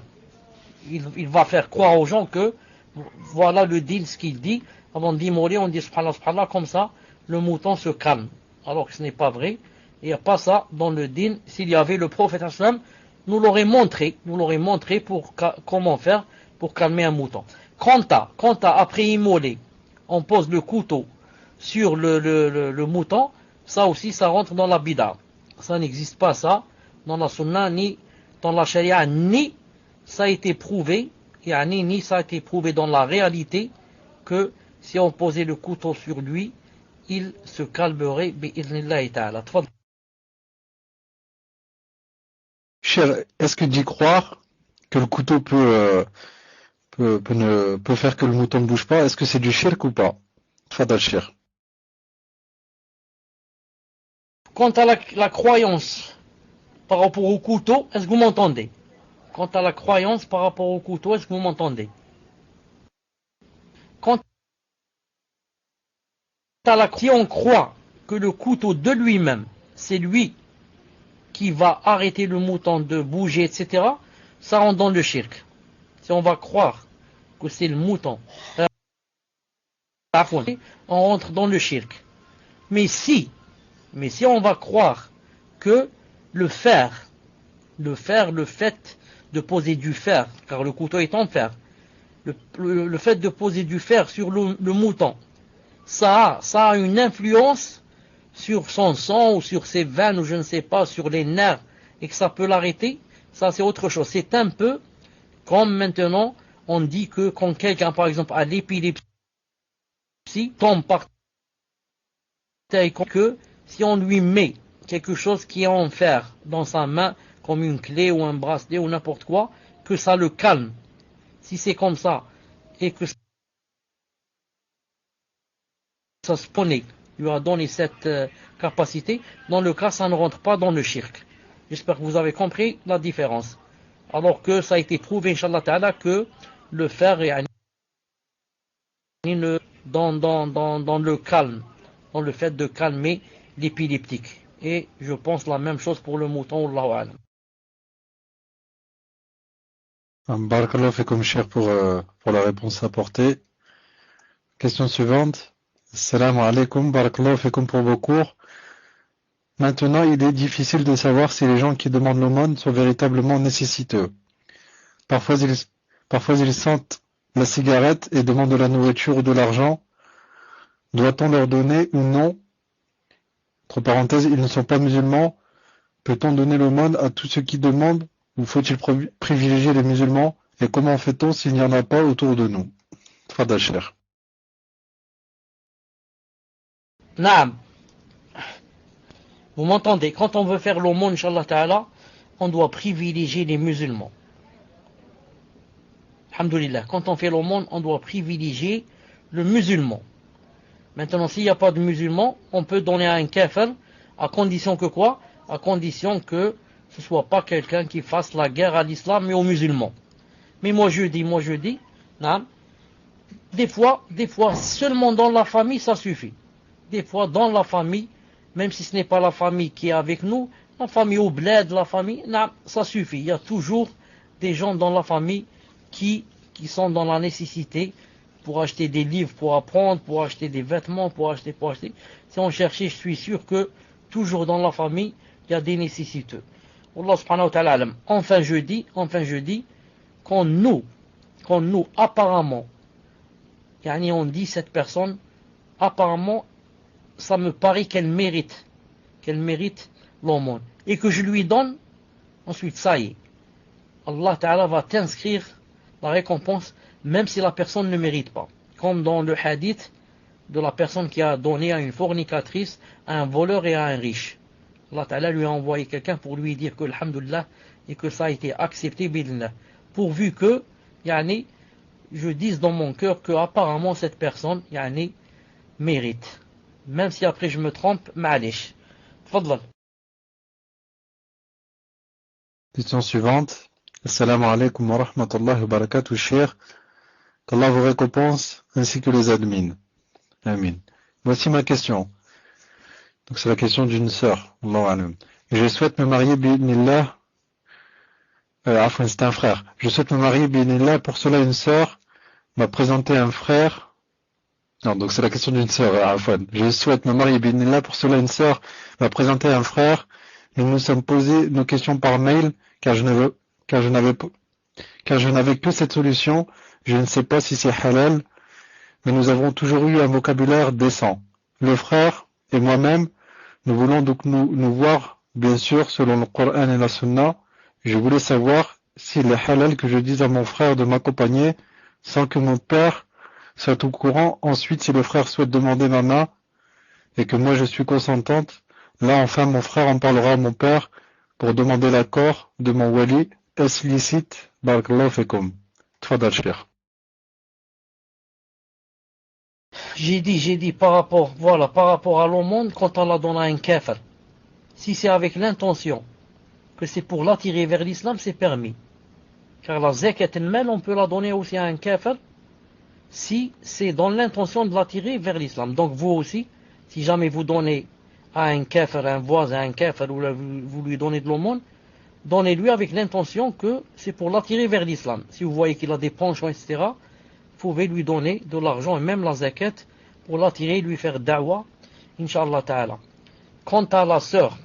Il va faire croire aux gens que voilà le deal, ce qu'il dit. Avant d'immoler, on dit Subhanallah, Subhanallah, comme ça, le mouton se calme. Alors que ce n'est pas vrai. Il n'y a pas ça dans le din. S'il y avait le prophète islam, nous l'aurait montré pour comment faire pour calmer un mouton. Quant à après immoler, on pose le couteau sur le mouton, ça aussi ça rentre dans la bid'a. Ça n'existe pas ça dans la sunna ni dans la sharia, ni ça a été prouvé, ni ça a été prouvé dans la réalité que si on posait le couteau sur lui, il se calmerait bi'idhnillahi ta'ala. Cher, est-ce que d'y croire que le couteau peut faire que le mouton ne bouge pas, est-ce que c'est du shirk ou pas? Tfadal Cheikh. Quant à la croyance par rapport au couteau, est-ce que vous m'entendez? Quant à la croyance par rapport au couteau, est-ce que vous m'entendez? Quant à si on croit que le couteau de lui-même, c'est lui qui va arrêter le mouton de bouger, etc., ça rentre dans le shirk. Si on va croire que c'est le mouton, on rentre dans le shirk. Mais si on va croire que le fait de poser du fer, car le couteau est en fer, le fait de poser du fer sur le mouton, ça a une influence sur son sang ou sur ses veines ou je ne sais pas, sur les nerfs, et que ça peut l'arrêter, ça c'est autre chose. C'est un peu comme maintenant on dit que quand quelqu'un par exemple a l'épilepsie, tombe par terre, que si on lui met quelque chose qui est en fer dans sa main, comme une clé ou un bracelet ou n'importe quoi, que ça le calme. Si c'est comme ça, et que ça se connaît, lui a donné cette capacité, dans le cas ça ne rentre pas dans le shirk. J'espère que vous avez compris la différence. Alors que ça a été prouvé, Inch'Allah Ta'ala, que le fer est dans le calme, dans le fait de calmer l'épileptique. Et je pense la même chose pour le mouton, Allahu A'lam. Barakallahu fikum, cher, pour la réponse apportée. Question suivante. Assalamu alaikum, barakallahu fikum pour vos cours. Maintenant, il est difficile de savoir si les gens qui demandent l'aumône sont véritablement nécessiteux. Parfois ils sentent la cigarette et demandent de la nourriture ou de l'argent. Doit-on leur donner ou non? Entre parenthèses, ils ne sont pas musulmans. Peut-on donner l'aumône à tous ceux qui demandent ou faut-il privilégier les musulmans? Et comment fait-on s'il n'y en a pas autour de nous? Tfadal Cheikh. Naam. Vous m'entendez? Quand on veut faire l'aumône, Inch'Allah Ta'ala, on doit privilégier les musulmans. Alhamdulillah. Quand on fait l'aumône, on doit privilégier le musulman. Maintenant, s'il n'y a pas de musulman, on peut donner à un kafir, à condition que quoi? À condition que ce ne soit pas quelqu'un qui fasse la guerre à l'islam, mais aux musulmans. mais moi je dis, non. Des fois, seulement dans la famille, ça suffit. Des fois, dans la famille, même si ce n'est pas la famille qui est avec nous, la famille au bled, la famille, non, ça suffit. Il y a toujours des gens dans la famille qui sont dans la nécessité pour acheter des livres, pour apprendre, pour acheter des vêtements, pour acheter. Si on cherchait, je suis sûr que toujours dans la famille, il y a des nécessiteux. Allah subhanahu wa ta'ala alam. Enfin je dis, quand nous, apparemment, on dit cette personne, apparemment, ça me paraît qu'elle mérite l'aumône. Et que je lui donne, ensuite ça y est. Allah ta'ala va t'inscrire la récompense, même si la personne ne mérite pas. Comme dans le hadith de la personne qui a donné à une fornicatrice, à un voleur et à un riche. Allah ta'ala lui a envoyé quelqu'un pour lui dire que alhamdulillah, et que ça a été accepté bid'illah. Pourvu que, je dise dans mon cœur que apparemment cette personne, mérite. Même si après je me trompe, ma'alish. Fadlal. Question suivante. Assalamu alaikum wa rahmatullahi wa barakatuh, cher. Qu'Allah vous récompense, ainsi que les admins. Amin. Voici ma question. Donc c'est la question d'une sœur. Je souhaite me marier bi'idhnillah. C'est un frère. Je souhaite me marier bi'idhnillah. Pour cela, une sœur m'a présenté un frère. Non, donc c'est la question d'une sœur. Je souhaite me marier bi'idhnillah. Pour cela, une sœur m'a présenté un frère. Nous nous sommes posé nos questions par mail, car je n'avais que cette solution. Je ne sais pas si c'est halal, mais nous avons toujours eu un vocabulaire décent. Le frère et moi-même, nous voulons donc nous voir, bien sûr, selon le Coran et la Sunna. Je voulais savoir s'il est halal que je dise à mon frère de m'accompagner sans que mon père soit au courant. Ensuite, si le frère souhaite demander ma main et que moi je suis consentante, là enfin mon frère en parlera à mon père pour demander l'accord de mon wali. Est-ce licite? Barakallahu fikum. Tfadal Cheikh. J'ai dit par rapport à l'aumône, quand on la donne à un kafir, si c'est avec l'intention que c'est pour l'attirer vers l'islam, c'est permis. Car la zakat al-mal, on peut la donner aussi à un kafir, si c'est dans l'intention de l'attirer vers l'islam. Donc vous aussi, si jamais vous donnez à un kafir, un voisin, un kafir, ou vous lui donnez de l'aumône, donnez-lui avec l'intention que c'est pour l'attirer vers l'islam. Si vous voyez qu'il a des penchants, etc., vous pouvez lui donner de l'argent et même la zakat pour l'attirer, lui faire da'wa, Inch'Allah ta'ala. Quant à la sœur,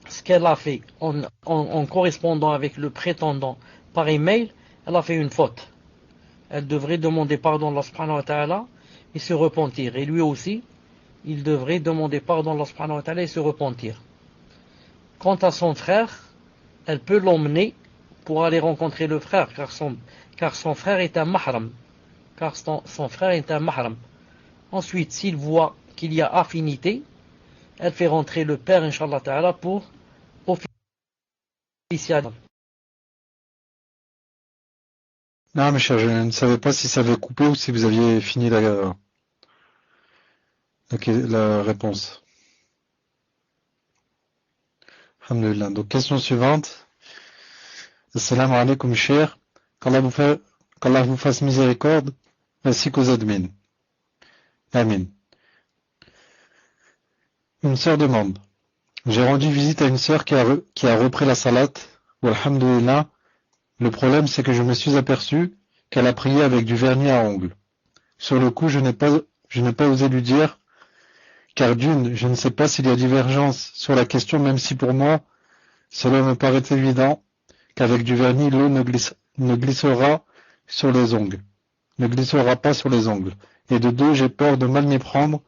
ce qu'elle a fait en correspondant avec le prétendant par email, elle a fait une faute. Elle devrait demander pardon à Allah subhanahu wa ta'ala et se repentir. Et lui aussi, il devrait demander pardon à Allah subhanahu wa ta'ala et se repentir. Quant à son frère, elle peut l'emmener pour aller rencontrer le frère, car son frère est un mahram. Son frère est un mahram. Ensuite, s'il voit qu'il y a affinité, elle fait rentrer le père, Inch'Allah ta'ala, pour officialiser. Non, mes chers, je ne savais pas si ça avait coupé ou si vous aviez fini la réponse. Alhamdulillah. Donc, question suivante. Assalamu alaikum, cher. Qu'Allah vous fasse miséricorde, ainsi qu'aux admins. Amin. Une sœur demande. J'ai rendu visite à une sœur qui a repris la salat. Alhamdulillah. Le problème, c'est que je me suis aperçu qu'elle a prié avec du vernis à ongles. Sur le coup, je n'ai pas osé lui dire, car d'une, je ne sais pas s'il y a divergence sur la question, même si pour moi, cela me paraît évident qu'avec du vernis, l'eau ne glissera sur les ongles, ne glissera pas sur les ongles. Et de deux, j'ai peur de mal m'y prendre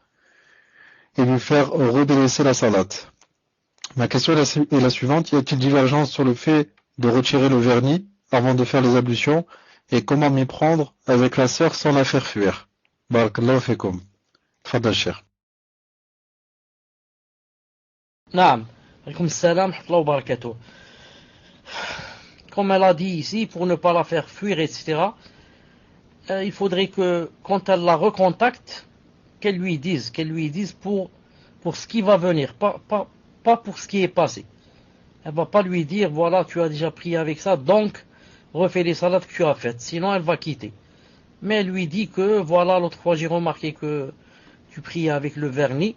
et lui faire redélaisser la salate. Ma question est la suivante. Y a-t-il divergence sur le fait de retirer le vernis avant de faire les ablutions et comment m'y prendre avec la sœur sans la faire fuir? Barakallahu fikum. Tfadal Cheikh. Naam. Alaykoum salam, wa barakatuh. Comme elle a dit ici, pour ne pas la faire fuir, etc., il faudrait que, quand elle la recontacte, qu'elle lui dise pour ce qui va venir, pas pour ce qui est passé. Elle va pas lui dire, voilà, tu as déjà prié avec ça, donc refais les salades que tu as faites, sinon elle va quitter. Mais elle lui dit que, voilà, l'autre fois j'ai remarqué que tu priais avec le vernis,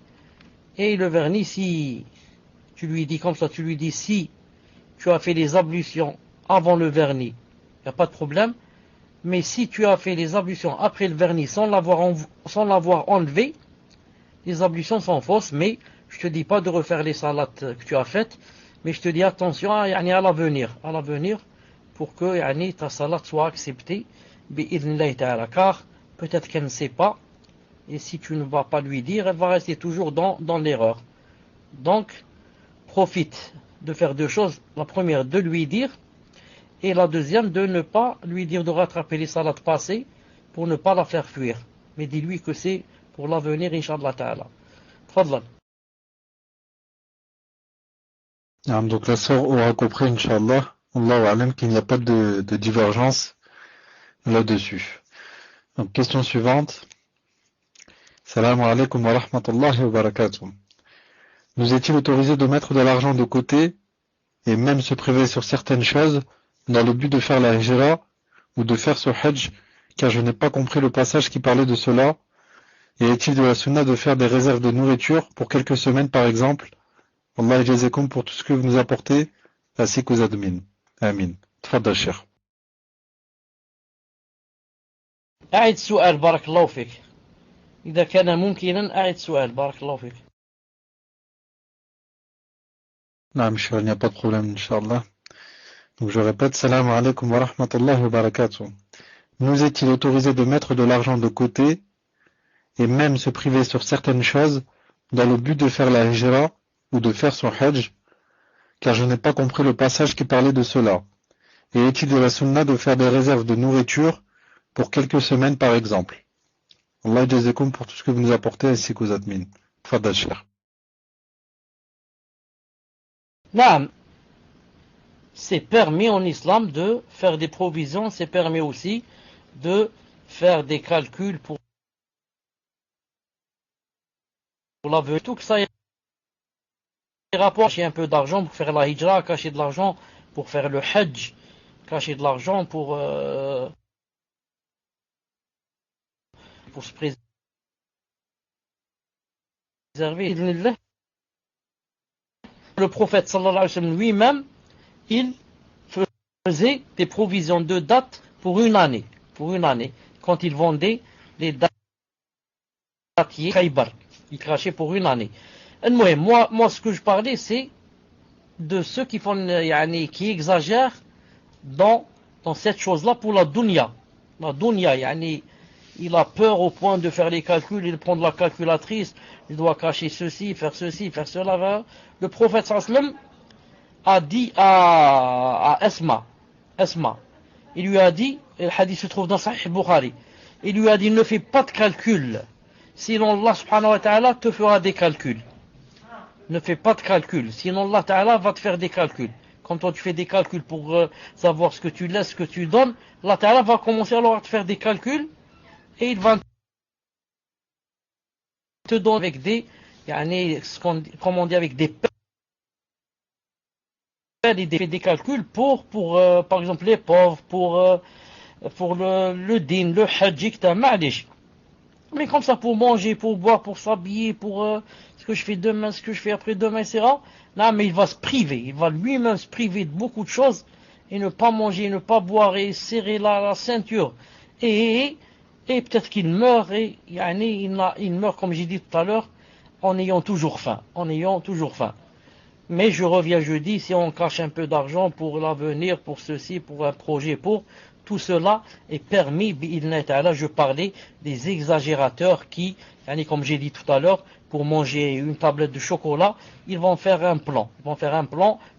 et le vernis, si tu lui dis comme ça, tu lui dis si tu as fait les ablutions avant le vernis, il n'y a pas de problème, mais si tu as fait les ablutions après le vernis sans l'avoir enlevé, les ablutions sont fausses, mais je te dis pas de refaire les salades que tu as faites, mais je te dis attention à l'avenir, pour que ta salade soit acceptée, car peut-être qu'elle ne sait pas, et si tu ne vas pas lui dire, elle va rester toujours dans l'erreur. Donc, profite de faire deux choses. La première, de lui dire, et la deuxième, de ne pas lui dire de rattraper les salades passées pour ne pas la faire fuir. Mais dis-lui que c'est pour l'avenir, Inch'Allah Ta'ala. Tfadlal. Donc la sœur aura compris, Inch'Allah, Allahu A'lam, qu'il n'y a pas de divergence là-dessus. Donc question suivante. Salam alaikum wa rahmatullahi wa barakatuh. Nous est-il autorisé de mettre de l'argent de côté et même se priver sur certaines choses dans le but de faire la hijra ou de faire ce hajj, car je n'ai pas compris le passage qui parlait de cela? Et est-il de la sunna de faire des réserves de nourriture pour quelques semaines par exemple? Allah jazakum pour tout ce que vous nous apportez, ainsi qu'aux admins. Amin. Tfaddal Cheikh. أعد سؤال بارك الله فيك. إذا كان ممكنا أعد سؤال بارك الله فيك. Non, Michel, il n'y a pas de problème, Inch'Allah. Donc je répète, salam alaikum wa rahmatullahi wa barakatuh. Nous est-il autorisé de mettre de l'argent de côté et même se priver sur certaines choses dans le but de faire la hijra ou de faire son hajj, car je n'ai pas compris le passage qui parlait de cela? Et est-il de la sunna de faire des réserves de nourriture pour quelques semaines par exemple? Allah jazakum pour tout ce que vous nous apportez ainsi qu'aux admins. Tfaddal Cheikh. Naam, c'est permis en islam de faire des provisions, c'est permis aussi de faire des calculs pour l'avenir. Tout que ça ait rapport, cacher un peu d'argent pour faire la hijra, cacher de l'argent pour faire le hajj, cacher de l'argent pour se préserver. Le prophète sallallahu alayhi wa sallam lui-même, il faisait des provisions de date pour une année, quand il vendait les dattiers Khaybar, il crachait pour une année. Moi, ce que je parlais, c'est de ceux qui font, qui exagèrent dans cette chose-là pour la dunya. La dunya, il a peur au point de faire les calculs, il prend de la calculatrice, il doit cacher ceci, faire cela. Le prophète sallam a dit à Asma, il lui a dit, le hadith se trouve dans Sahih Bukhari, il lui a dit ne fais pas de calcul, sinon Allah subhanahu wa ta'ala te fera des calculs. Ne fais pas de calcul, sinon Allah ta'ala va te faire des calculs. Quand toi tu fais des calculs pour savoir ce que tu laisses, ce que tu donnes, Allah ta'ala va commencer alors à te faire des calculs et il va te donner avec des, comme on dit, avec des pères et des calculs pour par exemple les pauvres, pour le din, le hajj, mais comme ça pour manger, pour boire, pour s'habiller, pour ce que je fais demain, ce que je fais après-demain, etc. Là, mais il va se priver, il va lui-même se priver de beaucoup de choses et ne pas manger, ne pas boire et serrer la ceinture. Et peut-être qu'il meurt, et il meurt, comme j'ai dit tout à l'heure, en ayant toujours faim. Mais je reviens jeudi, si on cache un peu d'argent pour l'avenir, pour ceci, pour un projet, pour tout cela est permis, je parlais des exagérateurs qui, comme j'ai dit tout à l'heure, pour manger une tablette de chocolat, ils vont faire un plan.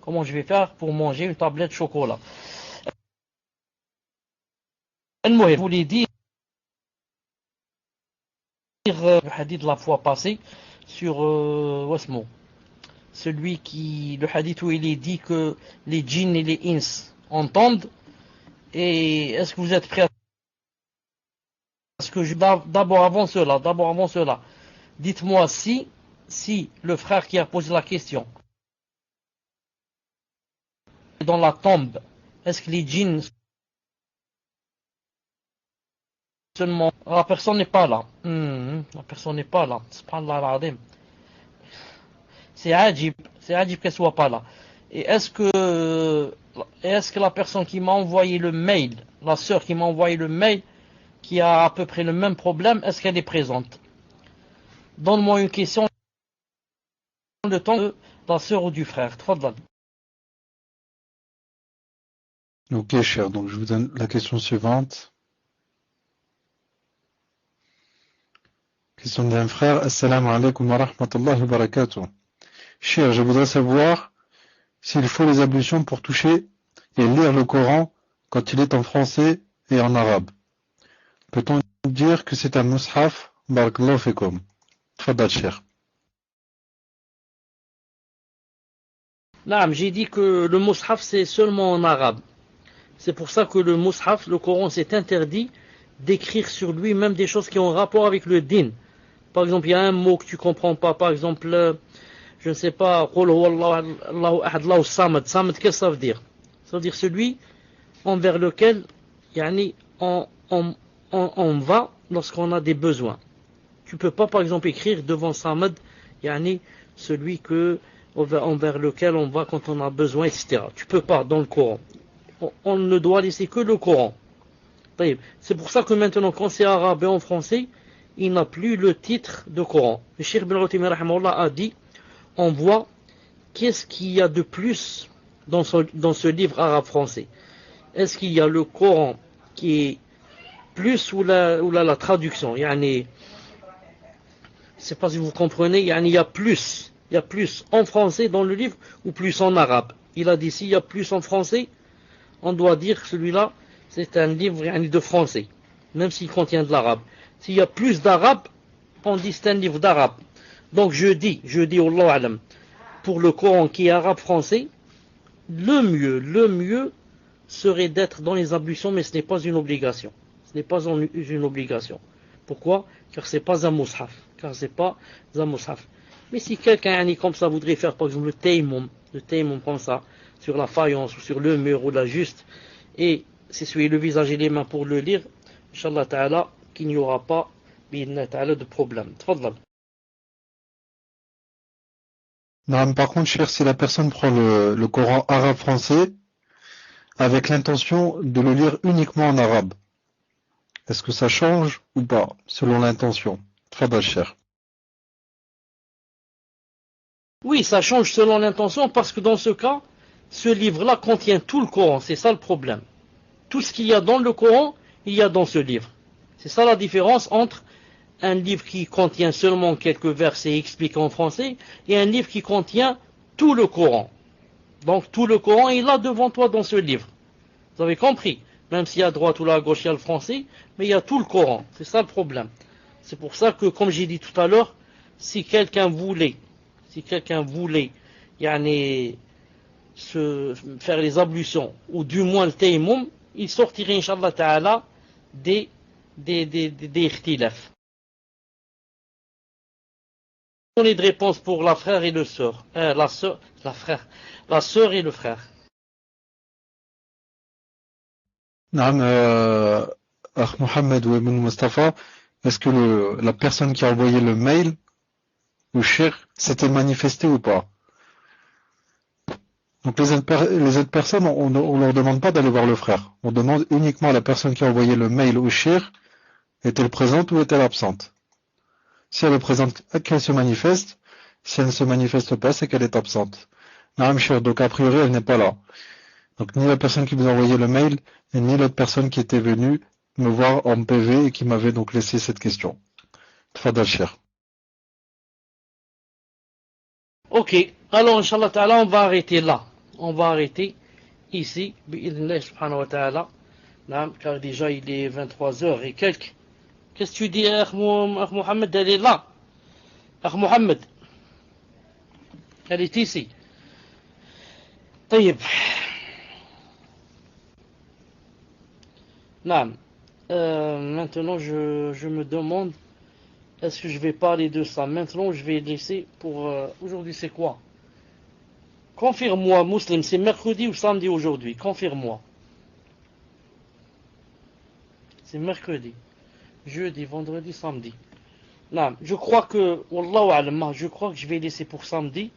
Comment je vais faire pour manger une tablette de chocolat. Je voulais dire le hadith de la fois passée sur Wasmo. Le hadith où il est dit que les djinns et les ins entendent. Et est-ce que vous êtes prêts à ce que d'abord avant cela, dites-moi si le frère qui a posé la question dans la tombe, est-ce que les djinns seulement la personne n'est pas là. La personne n'est pas là. Subhanallah al-Azim. C'est ajib qu'elle soit pas là. Et est-ce que la personne qui m'a envoyé le mail, la sœur qui m'a envoyé le mail, qui a à peu près le même problème, est-ce qu'elle est présente? Donne-moi une question de temps de la sœur ou du frère. Tfadal. Ok, cher. Donc, je vous donne la question suivante. Question d'un frère. Assalamu alaikum wa rahmatullahi wa barakatuh. Cher, je voudrais savoir s'il faut les ablutions pour toucher et lire le Coran quand il est en français et en arabe. Peut-on dire que c'est un mushaf? Barakallahu fikum. Tfadal, cher. Naam, j'ai dit que le mushaf c'est seulement en arabe. C'est pour ça que le mushaf, le Coran, c'est interdit d'écrire sur lui même des choses qui ont rapport avec le din. Par exemple, il y a un mot que tu comprends pas. Par exemple, je ne sais pas, Qul huwa Allahu ahad, Allahu samad. Samad, qu'est-ce que ça veut dire? Ça veut dire celui envers lequel on va lorsqu'on a des besoins. Tu peux pas, par exemple, écrire devant samad, celui envers lequel on va quand on a besoin, etc. Tu peux pas dans le Coran. On ne doit laisser que le Coran. C'est pour ça que maintenant, quand c'est arabe et en français, il n'a plus le titre de Coran. Le Cheikh Ibn Uthaymin a dit, on voit qu'est-ce qu'il y a de plus dans ce livre arabe-français. Est-ce qu'il y a le Coran qui est plus ou la traduction? Je ne sais pas si vous comprenez, il y a plus en français dans le livre ou plus en arabe. Il a dit, s'il y a plus en français, on doit dire que celui-là, c'est un livre de français, même s'il contient de l'arabe. S'il y a plus d'arabe, on dit c'est un livre d'arabe. Donc je dis, Allahu Alam, pour le Coran qui est arabe-français, le mieux serait d'être dans les ablutions, mais ce n'est pas une obligation. Ce n'est pas une obligation. Pourquoi? Car c'est pas un mushaf. Mais si quelqu'un comme ça voudrait faire par exemple le tayammum comme ça, sur la faïence ou sur le mur ou la juste, et s'essuyer le visage et les mains pour le lire, Inch'Allah Ta'ala, qu'il n'y aura pas de problème. Tfadlal. Non, par contre, cher, si la personne prend le Coran arabe-français avec l'intention de le lire uniquement en arabe, est-ce que ça change ou pas, selon l'intention? Tfadal, cher. Oui, ça change selon l'intention, parce que dans ce cas, ce livre-là contient tout le Coran, c'est ça le problème. Tout ce qu'il y a dans le Coran, il y a dans ce livre. C'est ça la différence entre un livre qui contient seulement quelques versets expliqués en français et un livre qui contient tout le Coran. Donc tout le Coran est là devant toi dans ce livre. Vous avez compris? Même s'il y a à droite ou à gauche, il y a le français, mais il y a tout le Coran. C'est ça le problème. C'est pour ça que, comme j'ai dit tout à l'heure, si quelqu'un voulait faire les ablutions, ou du moins le tayammum, il sortirait, Inch'Allah Ta'ala, des ikhtilaf. On a de réponse pour la frère et le sœur. La sœur et le frère. Naam, Akh Mohammed ou Ibn Mustafa, est-ce que la personne qui a envoyé le mail au cheikh s'était manifestée ou pas? Donc les autres personnes, on leur demande pas d'aller voir le frère. On demande uniquement à la personne qui a envoyé le mail au cheikh, est-elle présente ou est-elle absente? Si elle est présente, qu'elle se manifeste. Si elle ne se manifeste pas, c'est qu'elle est absente. Naam, cheikh, donc a priori, elle n'est pas là. Donc ni la personne qui vous a envoyé le mail, et ni l'autre personne qui était venue me voir en PV et qui m'avait donc laissé cette question. Tfadal, cheikh. Ok, alors Inch'Allah Ta'ala, on va arrêter là. On va arrêter ici, bi'idhnillah subhanahu wa ta'ala. Car déjà il est 23h et quelques. Qu'est-ce que tu dis, Akh Mohammed? Elle est là. Akh Mohammed, elle est ici. طيب. Maintenant je me demande, est-ce que je vais parler de ça? Maintenant je vais laisser pour... aujourd'hui c'est quoi? Confirme-moi, Muslim, c'est mercredi ou samedi aujourd'hui? Confirme-moi. C'est mercredi. jeudi, vendredi, samedi. Non, je crois que, Wallahu a'lam, je crois que je vais laisser pour samedi,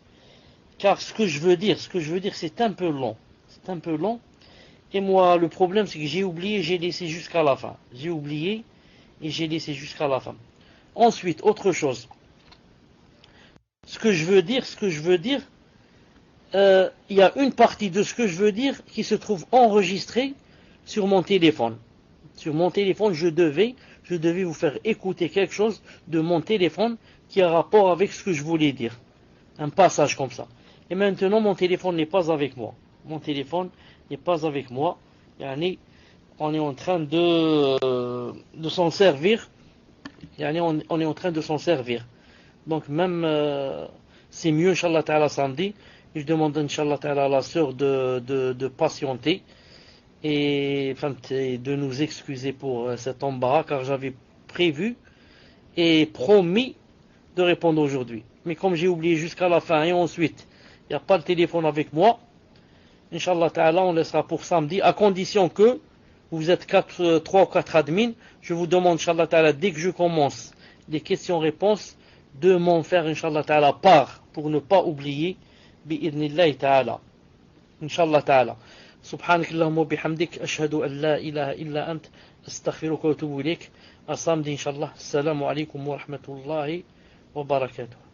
car ce que je veux dire, c'est un peu long. C'est un peu long. Et moi, le problème, c'est que j'ai oublié, j'ai laissé jusqu'à la fin. J'ai oublié et j'ai laissé jusqu'à la fin. Ensuite, autre chose. Ce que je veux dire, il y a une partie de ce que je veux dire qui se trouve enregistrée sur mon téléphone. Sur mon téléphone, je devais vous faire écouter quelque chose de mon téléphone qui a rapport avec ce que je voulais dire. Un passage comme ça. Et maintenant, mon téléphone n'est pas avec moi. Mon téléphone n'est pas avec moi. Yani, on est en train de s'en servir. Yani, on est en train de s'en servir. Donc même, c'est mieux, Inch'Allah Ta'ala, samedi. Je demande, Inch'Allah Ta'ala, à la sœur de patienter et de nous excuser pour cet embarras, car j'avais prévu et promis de répondre aujourd'hui. Mais comme j'ai oublié jusqu'à la fin et ensuite, il n'y a pas le téléphone avec moi, Inch'Allah Ta'ala, on laissera pour samedi, à condition que vous êtes 3 ou 4 admins. Je vous demande, Inch'Allah Ta'ala, dès que je commence les questions-réponses, de m'en faire, Inch'Allah Ta'ala, part, pour ne pas oublier, bi'idnillahi Ta'ala. Inch'Allah Ta'ala. سبحانك اللهم وبحمدك أشهد أن لا إله إلا أنت أستغفرك وأتوب إليك. À samedi, Inch'Allah. Assalamu alaikum wa rahmatullahi wa barakatuh.